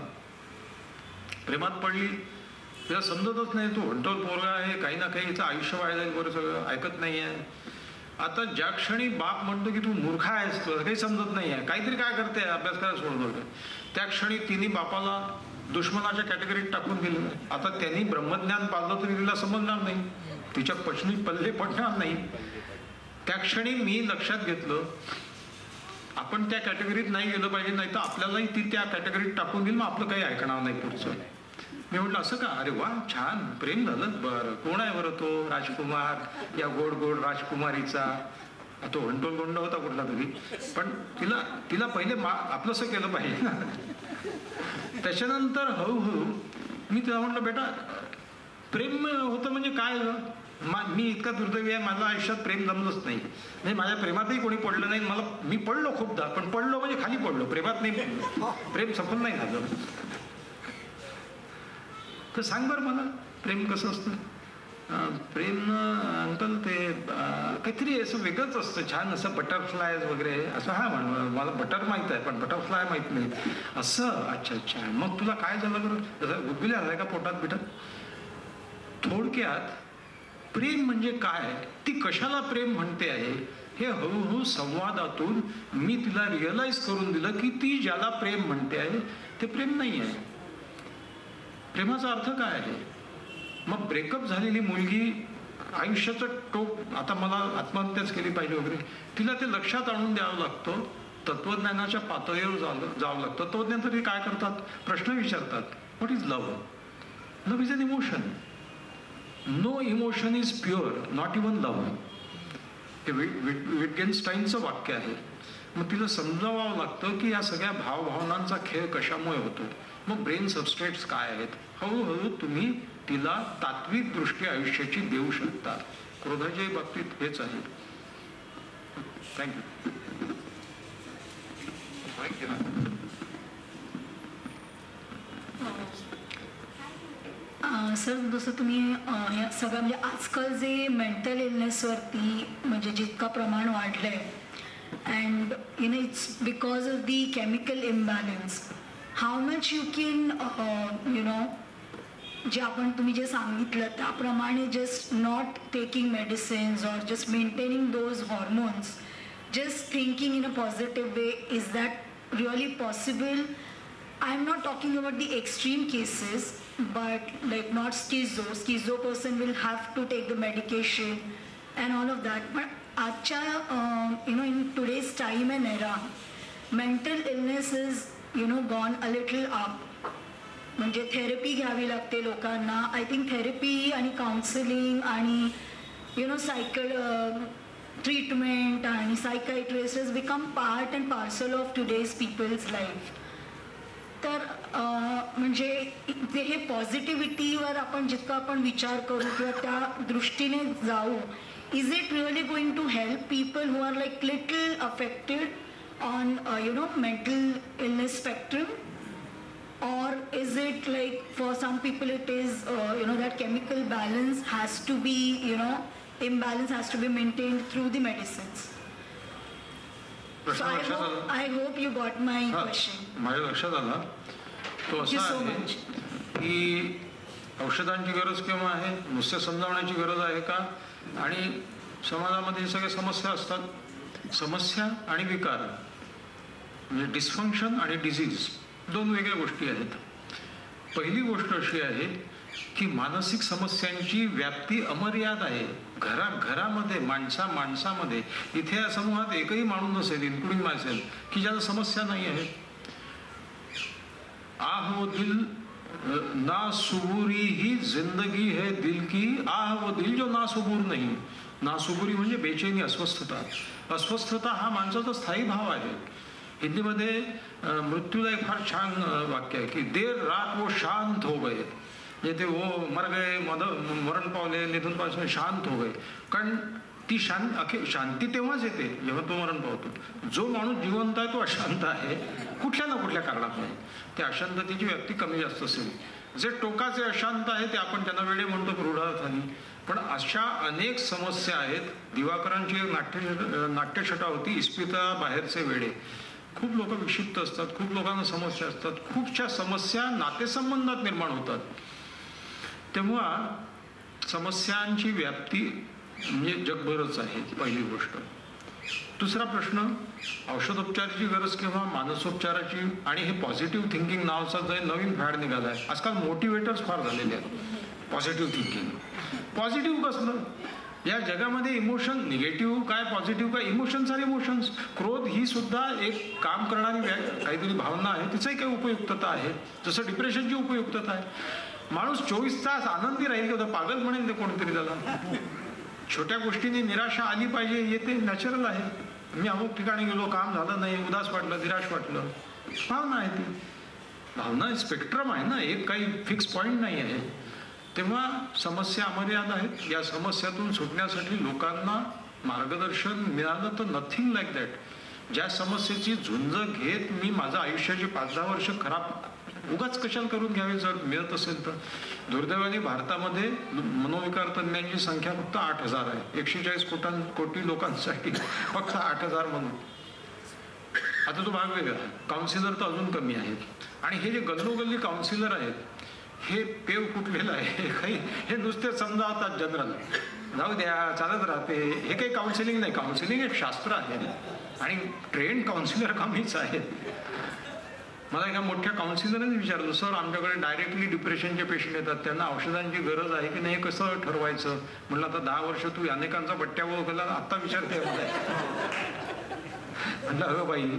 प्रेमात पडली, तिला समजतच नाही, तो हंटोल पोरगा आहे, काही ना काही याचं आयुष्य वाया जाईल बरं, सगळं ऐकत नाही आहे. आता ज्या क्षणी बाप म्हणतो की तू मूर्ख आहेस, तुला काही समजत नाही आहे, काहीतरी काय करते, अभ्यास करायला सोडून होतं, त्या क्षणी तिने बापाला दुश्मनाच्या कॅटेगरीत टाकून दिलं. आता त्यांनी ब्रह्मज्ञान पाळलं तरी तिला समजणार नाही, तिच्या पचनी पल्ले पडणार नाही. त्या क्षणी मी लक्षात घेतलं आपण त्या कॅटेगरीत नाही गेलं पाहिजे, नाही तर आपल्यालाही ती त्या कॅटेगरीत टाकून देईल, मग आपलं काही ऐकणार नाही पुढचं. मी म्हटलं असं का, अरे वा छान, प्रेम झालं, बरं कोण आहे बरं तो राजकुमार, या गोड गोड राजकुमारीचा, तो हंटोल गोंड होता कुठला तरी, पण तिला पहिले आपलंसं केलं पाहिजे ना. त्याच्यानंतर हळूहळू मी तिला म्हटलं बेटा प्रेम होतं म्हणजे काय, मी इतका दुर्दैवी आहे, माझ्या आयुष्यात प्रेम जमलंच नाही. म्हणजे माझ्या प्रेमातही कोणी पडलं नाही. मी पडलो खूपदा, पण पडलो म्हणजे खाली पडलो, प्रेमात नाही पडलो. प्रेम सफल नाही झालं. तर सांग बरं मला प्रेम कसं असतं. प्रेम अंकल ते काहीतरी असं वेगळंच असतं, छान असं बटरफ्लाय वगैरे असं. हा मला बटर माहित आहे पण बटरफ्लाय माहित नाही असं. अच्छा अच्छा, मग तुला काय झालं बरं, जसं गुदगुल्या आलाय का पोटात बिटात. थोडक्यात प्रेम म्हणजे काय, ती कशाला प्रेम म्हणते आहे, हे हळूहळू संवादातून मी तिला रिअलाइज करून दिलं की ती ज्याला प्रेम म्हणते आहे ते प्रेम नाही आहे. प्रेमाचा अर्थ काय आहे. मग ब्रेकअप झालेली मुलगी आयुष्याचं टोक, आता मला आत्महत्याच केली पाहिजे वगैरे, तिला ते लक्षात आणून द्यावं लागतं. तत्वज्ञानाच्या पातळीवर जावं लागतं. तत्वज्ञान तरी काय करतात, प्रश्न विचारतात. What is love. Love is an emotion. No emotion is pure, not even love. हे विटगेन्स्टाईनचं वाक्य आहे. मग तिला समजावं लागतं की या सगळ्या भावभावनांचा खेळ कशामुळे होतो. मग ब्रेन सबस्ट्रेट्स काय आहेत. हळूहळू तुम्ही तिला तात्विक दृष्टी आयुष्याची देऊ शकता. क्रोधाच्या बाबतीत हेच आहे. थँक्यू. सर जसं तुम्ही या सगळं म्हणजे आजकाल जे मेंटल इलनेसवरती म्हणजे जितकं प्रमाण वाढलं आहे and it's because of the chemical imbalance. How much you can जे तुम्ही जे सांगितलं त्याप्रमाणे just not taking medicines or just maintaining those hormones, just thinking in a positive way, is that really possible? I am not talking about the extreme cases, but like not schizo. Schizo person will have to take the medication and all of that. But acha, in today's time and era, mental illness is gone a little up. म्हणजे therapy घ्यावी लागते लोकांना. I think therapy आणि counselling आणि treatment आणि psychiatrist has become part and parcel of today's people's life. तर म्हणजे हे पॉझिटिव्हिटीवर आपण जितका आपण विचार करू किंवा त्या दृष्टीने जाऊ, is it really going to help people who are like little affected on mental illness spectrum, or is it like for some people it is that chemical balance has to be imbalance has to be maintained through the medicines? So प्रश्न लक्षात आला? I hope you got my हा, question. माझ्या लक्षात आला. तो Thank you असा so आहे much. की औषधांची गरज केव्हा आहे, नुसते समजावण्याची गरज आहे का, आणि समाजामध्ये सगळ्या समस्या असतात. समस्या आणि विकार म्हणजे डिस्फंक्शन आणि डिझीज दोन वेगळ्या गोष्टी आहेत. पहिली गोष्ट अशी आहे की मानसिक समस्यांची व्याप्ती अमर्याद आहे. घरामध्ये माणसामध्ये इथे या समूहात एकही माणूस नसेल, इन्क्लुडिंग माय सेल्फ, की ज्याला समस्या नाही आहे. आह वो दिल ना सुबुरी ही जिंदगी है दिल की, आह वो दिल जो ना सुबूर नाही. नासुबुरी म्हणजे बेचैनी, अस्वस्थता हा माणसाचा स्थायी भाव आहे. हिंदीमध्ये मृत्यूला एक फार छान वाक्य आहे की देर रात वो शांत हो गए, म्हणजे ते वो मर गए, मरण पावले, निधन पावले, शांत हो गए. कारण ती शांती तेव्हाच येते जेव्हा तो मरण पावतो. जो माणूस जिवंत आहे तो अशांत आहे कुठल्या ना कुठल्या कारणामुळे. त्या अशांततेची व्याप्ती कमी जास्त असेल. जे टोकाचे अशांत आहे ते आपण त्यांना वेडे म्हणतो क्रूढार्थाने. पण अशा अनेक समस्या आहेत. दिवाकरांची नाट्यछटा होती, इस्पितळा बाहेरचे वेडे. खूप लोक विक्षिप्त असतात, खूप लोकांना समस्या असतात, खूपशा समस्या नातेसंबंधात निर्माण होतात. तेव्हा समस्यांची व्याप्ती म्हणजे जगभरच आहे, पहिली गोष्ट. दुसरा प्रश्न, औषधोपचाराची गरज केव्हा, मानसोपचाराची. आणि हे पॉझिटिव्ह थिंकिंग नावाचा जो नवीन फॅड निघाला आहे. आजकाल मोटिवेटर्स फार झालेले आहेत. पॉझिटिव्ह थिंकिंग, पॉझिटिव्ह कसलं? या जगामध्ये इमोशन, निगेटिव्ह काय पॉझिटिव्ह काय, इमोशन्स आर इमोशन्स. क्रोध ही सुद्धा एक काम करणारी काहीतरी भावना आहे, तिचंही काही उपयुक्तता आहे, जसं डिप्रेशनची उपयुक्तता आहे. माणूस 24 तास आनंदी राहील का? पागल म्हणेल ते कोणतरी त्याला. छोट्या गोष्टीने निराशा आली पाहिजे, येते, नॅचरल आहे. मी अमुक ठिकाणी गेलो, काम झालं नाही, उदास वाटलं, निराश वाटलं, भावना आहे ती. भावना स्पेक्ट्रम आहे ना, एक काही फिक्स पॉईंट नाही आहे. तेव्हा समस्या अमर्याद आहेत. या समस्यातून सुटण्यासाठी लोकांना मार्गदर्शन मिळालं तर नथिंग लाईक दॅट. ज्या समस्येची झुंज घेत मी माझं आयुष्याची 5-10 वर्ष खराब उगाच कशाला करून घ्यावे जर मिळत असेल तर. दुर्दैवाने भारतामध्ये मनोविकार तज्ञांची संख्या फक्त 8,000 आहे. 140 कोटी लोकांसाठी फक्त 8,000 म्हणून. आता तो भाग वेगळा. काउन्सिलर तर अजून कमी आहेत. आणि हे जे गल्लोगल्ली काउन्सिलर आहेत हे पेव फुटलेलं आहे. काही हे नुसते समजावतात जनरल, जाऊ द्या चालत राहते. हे काही काउन्सिलिंग नाही. काउन्सिलिंग एक शास्त्र आहे आणि ट्रेंड काउन्सिलर कमीच आहेत. मला एका मोठ्या काउन्सिलरने विचारलं, सर आमच्याकडे डायरेक्टली डिप्रेशनचे पेशंट येतात, त्यांना औषधांची गरज आहे की नाही, कसं ठरवायचं? म्हटलं आता 10 वर्ष तू अनेकांचा बट्ट्या ओळखला, आत्ता विचारते मला. म्हटलं अगं बाई,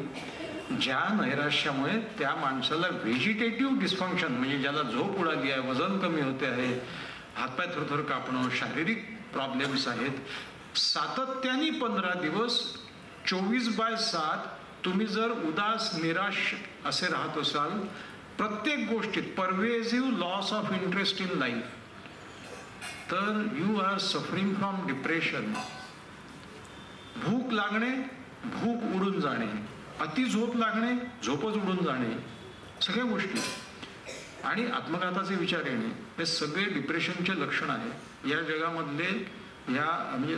ज्या नैराश्यामुळे त्या माणसाला व्हेजिटेटिव्ह डिस्फंक्शन म्हणजे ज्याला झोप उडाली आहे, वजन कमी होते आहे, हातपाय थरथर कापणं, शारीरिक प्रॉब्लेम्स आहेत, सातत्याने 15 दिवस 24/7 तुम्ही जर उदास निराश असे राहत असाल, प्रत्येक गोष्टीत pervasive loss of interest in life, तर you are suffering from depression. भूक लागणे, भूक उडून जाणे, अति झोप लागणे, झोपच उडून जाणे, सगळ्या गोष्टी आणि आत्मघाताचे विचार येणे, हे सगळे डिप्रेशनचे लक्षण आहे. या जगामधले या म्हणजे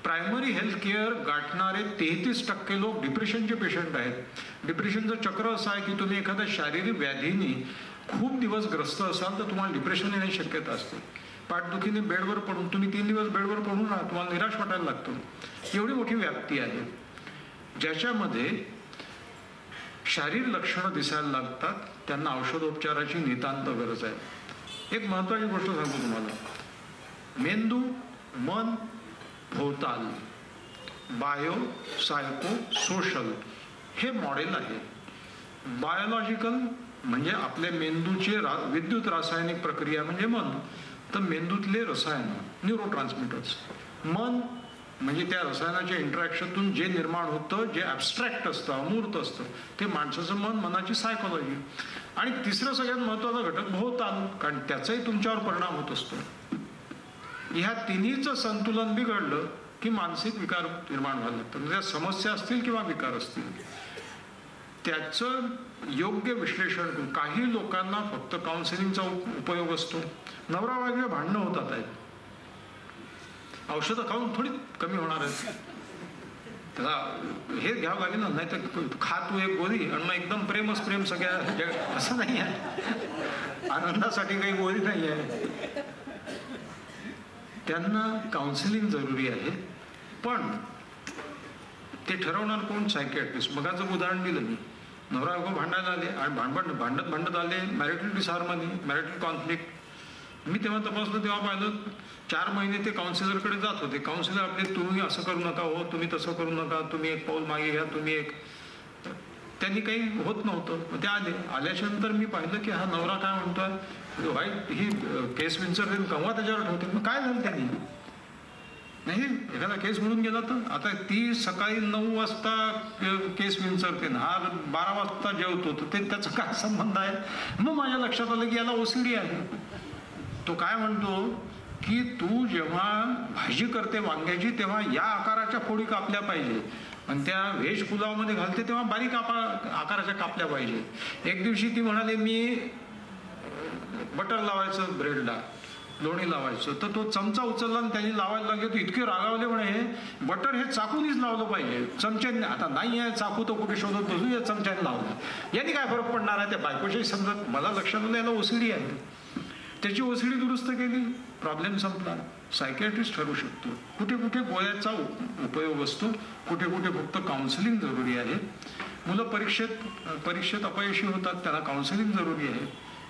प्रायमरी हेल्थ केअर गाठणारे 33% लोक डिप्रेशनचे पेशंट आहेत. डिप्रेशनचं चक्र असं आहे की तुम्ही एखाद्या शारीरिक व्याधीने खूप दिवस ग्रस्त असाल तर तुम्हाला डिप्रेशन येण्याची शक्यता असते. पाठदुखीने बेडवर पडून तुम्ही 3 दिवस बेडवर पडून राहा, तुम्हाला निराश वाटायला लागतो. एवढी मोठी व्याप्ती आहे ज्याच्यामध्ये शारीरिक लक्षणं दिसायला लागतात. त्यांना औषधोपचाराची नितांत गरज आहे. एक महत्वाची गोष्ट सांगतो तुम्हाला, मेंदू, मन, भोवताल, बायो, सायको, सोशल हे मॉडेल आहे. बायोलॉजिकल म्हणजे आपल्या मेंदूचे विद्युत रासायनिक प्रक्रिया म्हणजे मन, तर मेंदूतले रसायन न्यूरोट्रान्समिटर्स. मन म्हणजे त्या रसायनाच्या इंटरॅक्शनतून जे निर्माण होतं, जे ॲबस्ट्रॅक्ट असतं, अमूर्त असतं, ते माणसाचं मन, मनाची सायकोलॉजी. आणि तिसरं सगळ्यात महत्त्वाचा घटक भोवताल, कारण त्याचाही तुमच्यावर परिणाम होत असतो. ह्या तिन्हीचं संतुलन बिघडलं की मानसिक विकार निर्माण व्हायला लागतात. म्हणजे समस्या असतील किंवा विकार असतील त्याचं योग्य विश्लेषण करून. काही लोकांना फक्त काउन्सिलिंगचा उपयोग असतो. नवरा बायको भांडणं होतात आहेत, औषधं खाऊन थोडी कमी होणार आहेत. त्याला हे घ्यावं लागेल ना, नाही तर खा तू एक गोळी आणि मग एकदम प्रेमच प्रेम सगळ्या, असं नाही आहे. आनंदासाठी काही गोळी नाही आहे. त्यांना काउन्सिलिंग जरुरी आहे. पण ते ठरवणार कोण? सायकियाट्रिस्ट. मगाचं उदाहरण दिलं मी. नवरा बायको भांडायला आले आणि भांडत आले, मॅरिटल डिसहार्मनी, मॅरिटल कॉन्फ्लिक्ट. मी तेव्हा तपासलं, तेव्हा पाहिलं 4 महिने ते काउन्सिलरकडे जात होते. काउन्सिलर आपले, तुम्ही असं करू नका, हो तुम्ही तसं करू नका, तुम्ही एक पाऊल मागे घ्या, तुम्ही एक. त्यांनी काही होत नव्हतं. मग ते आल्याच्या नंतर मी पाहिलं की हा नवरा काय म्हणतोय, वाईट ही केस विंचर कंवा त्याच्यावर ठेवते. मग काय झालं त्यांनी? नाही, एखादा केस म्हणून गेला तर आता ती सकाळी 9 वाजता केस विंचरते ना, हा 12 वाजता जेवतो, तर ते त्याचा काय संबंध आहे? मग माझ्या लक्षात आलं की याला OCD आहे. तो काय म्हणतो की तू जेव्हा भाजी करते वांग्याची तेव्हा या आकाराच्या फोडी कापल्या पाहिजे आणि त्या व्हेज पुलावमध्ये घालते तेव्हा बारीक आकाराच्या कापल्या पाहिजे. एक दिवशी ती म्हणाले मी बटर लावायचं ब्रेडला, लोणी लावायचं, तर तो चमचा उचलला आणि त्यांनी लावायला लागले. तर इतके रागावले म्हणे, बटर हे चाकूनीच लावलं पाहिजे, चमच्याने. आता नाही आहे चाकू, तो कुठे शोधत बसू, या चमच्याने लावलं. याने काय फरक पडणार आहे? त्या बायकोशी समजत. मला लक्षात आलं याला OCD आहे. त्याची OCD दुरुस्त केली, प्रॉब्लेम संपला. सायकियाट्रिस्ट ठरू शकतो. कुठे कुठे गोळ्याचा उपयोग असतो, कुठे कुठे फक्त काउन्सिलिंग जरुरी आहे. मुलं परीक्षेत अपयशी होतात, त्यांना काउन्सिलिंग जरुरी आहे.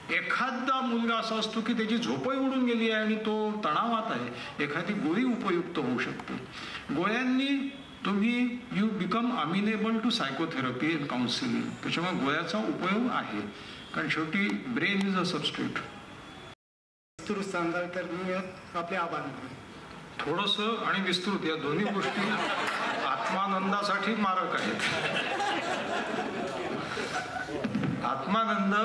एखादा मुलगा असा असतो की त्याची झोपही उडून गेली आहे आणि तो तणावात आहे, एखादी गोळी उपयुक्त होऊ शकते. गोळ्यांनी तुम्ही you become amenable to psychotherapy in counselling. त्याच्यामुळे गोळ्याचा उपयोग आहे, कारण शेवटी ब्रेन इज अ सबस्ट्रेट. विस्तृत सांगाल तर मी आपले आभार मानतो. थोडंसं आणि विस्तृत या दोन्ही गोष्टी आत्मानंदासाठी मारक आहेत. आत्मानंद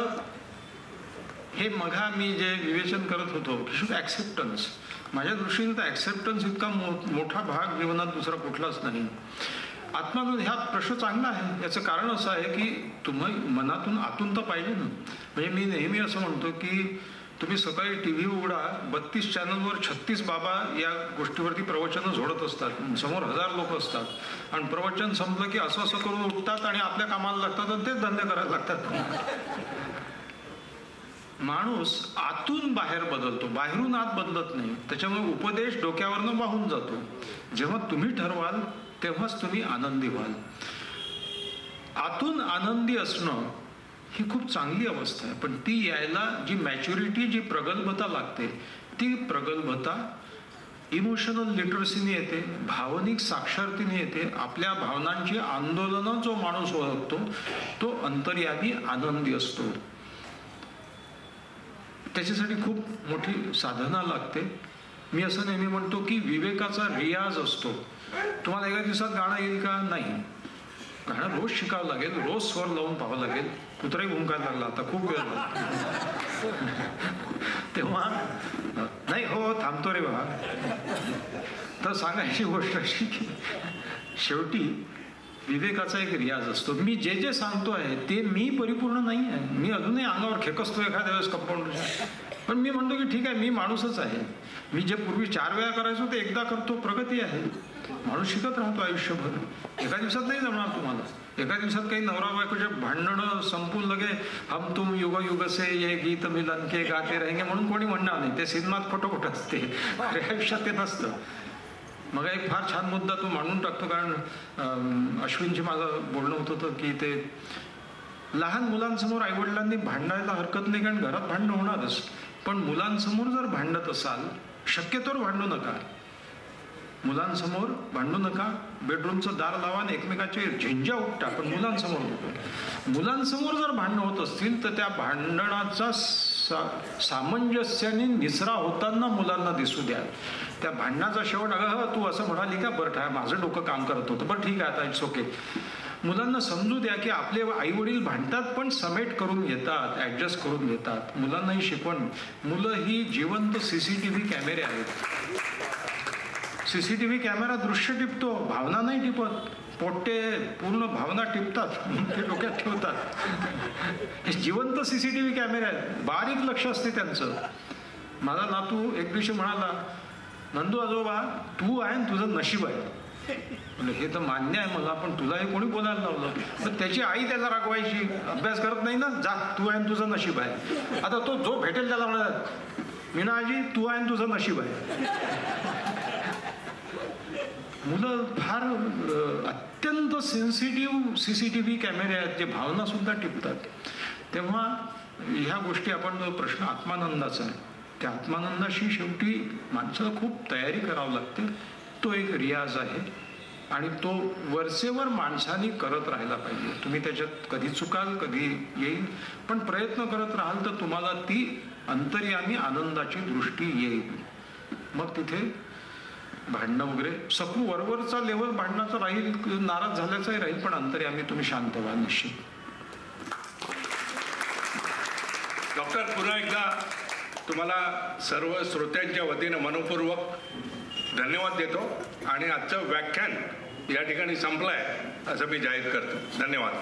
हे मघा मी जे विवेचन करत होतो, ॲक्सेप्टन्स. माझ्या दृष्टीने तर ॲक्सेप्टन्स इतका मोठा भाग जीवनात दुसरा कुठलाच नाही. आत्मानंद ह्या प्रश्न चांगला आहे. याचं कारण असं आहे की तुम्ही मनातून आतून तर पाहिजे ना. म्हणजे मी नेहमी असं म्हणतो की तुम्ही सकाळी TV उघडा, 32 चॅनलवर 36 बाबा या गोष्टीवरती प्रवचनं झोडत असतात. समोर 1000 लोक असतात आणि प्रवचन संपलं की असं असं करून उठतात आणि आपल्या कामाला लागतात आणि तेच धंदे करायला लागतात. माणूस आतून बाहेर बदलतो, बाहेरून आत बदलत नाही. त्याच्यामुळे उपदेश डोक्यावरनं वाहून जातो. जेव्हा तुम्ही ठरवाल तेव्हाच तुम्ही आनंदी व्हाल. आतून आनंदी असणं ही खूप चांगली अवस्था आहे, पण ती यायला जी मॅच्युरिटी, जी प्रगल्भता लागते, ती प्रगल्भता इमोशनल लिटरसीने येते, भावनिक साक्षरतेने येते. आपल्या भावनांची आंदोलनं जो माणूस ओळखतो तो अंतर्यामी आनंदी असतो. त्याच्यासाठी खूप मोठी साधना लागते. मी असं नेहमी म्हणतो की विवेकाचा रियाज असतो. तुम्हाला एका दिवसात गाणं येईल का? नाही. गाणं रोज शिकावं लागेल, रोज स्वर लावून पाहावं लागेल. कुत्राही भुंकायला लागला, आता खूप वेळ झाला. तेव्हा नाही हो थांबतो रे बा. तर सांगायची गोष्ट अशी की शेवटी विवेकाचा एक रियाज असतो. मी जे जे सांगतो आहे ते मी परिपूर्ण नाही आहे. मी अजूनही अंगावर खेकसतो एखाद्या वेळेस कंपाऊंडरच्या. पण मी म्हणतो की ठीक आहे, मी माणूसच आहे. मी जे पूर्वी 4 वेळा करायचो ते एकदा करतो, प्रगती आहे. माणूस शिकत राहतो आयुष्यभर. एका दिवसात नाही जमणार तुम्हाला. एका दिवसात काही नवरा बायकोचे भांडणं संपून लगे हम तुम युग युग से ये गीत मिलन के गाते रहेंगे म्हणून कोणी म्हणणार नाही. ते सिनेमात खोटं असते, आयुष्यात ते नसतं. मग एक फार छान मुद्दा तो मांडून टाकतो, कारण अश्विनची माझं बोलणं होत होतं की ते लहान मुलांसमोर आईवडिलांनी भांडायला हरकत नाही, कारण घरात भांडणं होणारच. पण मुलांसमोर जर भांडत असाल, शक्यतोवर भांडू नका. मुलांसमोर भांडू नका. बेडरूमचं दार लावा आणि एकमेकाचे झिंजा उपटा, पण मुलांसमोर नको. मुलांसमोर जर भांडणं होत असतील तर त्या भांडणाचा सामंजस्याने निसरा होताना मुलांना दिसू द्या. त्या भांडणाचा शेवट अगं तू असं म्हणाली का, बरं ठा माझं डोकं काम करत होतं, बरं ठीक आहे आता इट्स ओके. मुलांना समजू द्या की आपले आई वडील भांडतात पण समेट करून घेतात, ऍडजस्ट करून घेतात. मुलांना ही शिकवण. मुलं ही जिवंत CCTV कॅमेरे आहेत. CCTV कॅमेरा दृश्य टिपतो, भावना नाही टिपत. पोट्टे पूर्ण भावना टिपतात, ते डोक्यात ठेवतात. हे जिवंत CCTV कॅमेरे आहेत, बारीक लक्ष असते त्यांचं. माझा नातू एक दिवशी म्हणाला, नंदू आजोबा तू आहे आणि तुझं नशीब आहे. म्हणजे हे तर मान्य आहे मला, पण तुला हे कोणी बोलायला लावलं? तर त्याची आई त्याला रागवायची, अभ्यास करत नाही ना, जा तू आहे आणि तुझं नशीब आहे. आता तो जो भेटेल त्याला म्हणत, मीना आजी तू आहे आणि तुझं नशीब आहे. मुलं फार अत्यंत सेन्सिटिव्ह CCTV कॅमेरे आहेत जे भावना सुद्धा टिपतात. तेव्हा ह्या गोष्टी आपण जो प्रश्न आत्मानंदाचा आहे, त्या आत्मानंदाशी शेवटी माणसाला खूप तयारी करावी लागते. तो एक रियाज आहे आणि तो वरचेवर माणसाने करत राहायला पाहिजे. तुम्ही त्याच्यात कधी चुकाल, कधी येईल, पण प्रयत्न करत राहाल तर तुम्हाला ती अंतर्यामी आनंदाची दृष्टी येईल. मग तिथे भांडणं वगैरे सकू वरवरचा लेवल भांडणाचा राहील, नाराज झाल्याचाही राहील, पण अंतर्यामी तुम्ही शांत व्हा निश्चित. डॉक्टर, पुन्हा एकदा तुम्हाला सर्व श्रोत्यांच्या वतीनं मनपूर्वक धन्यवाद देतो आणि आजचं व्याख्यान या ठिकाणी संपलंय असं मी जाहीर करतो. धन्यवाद.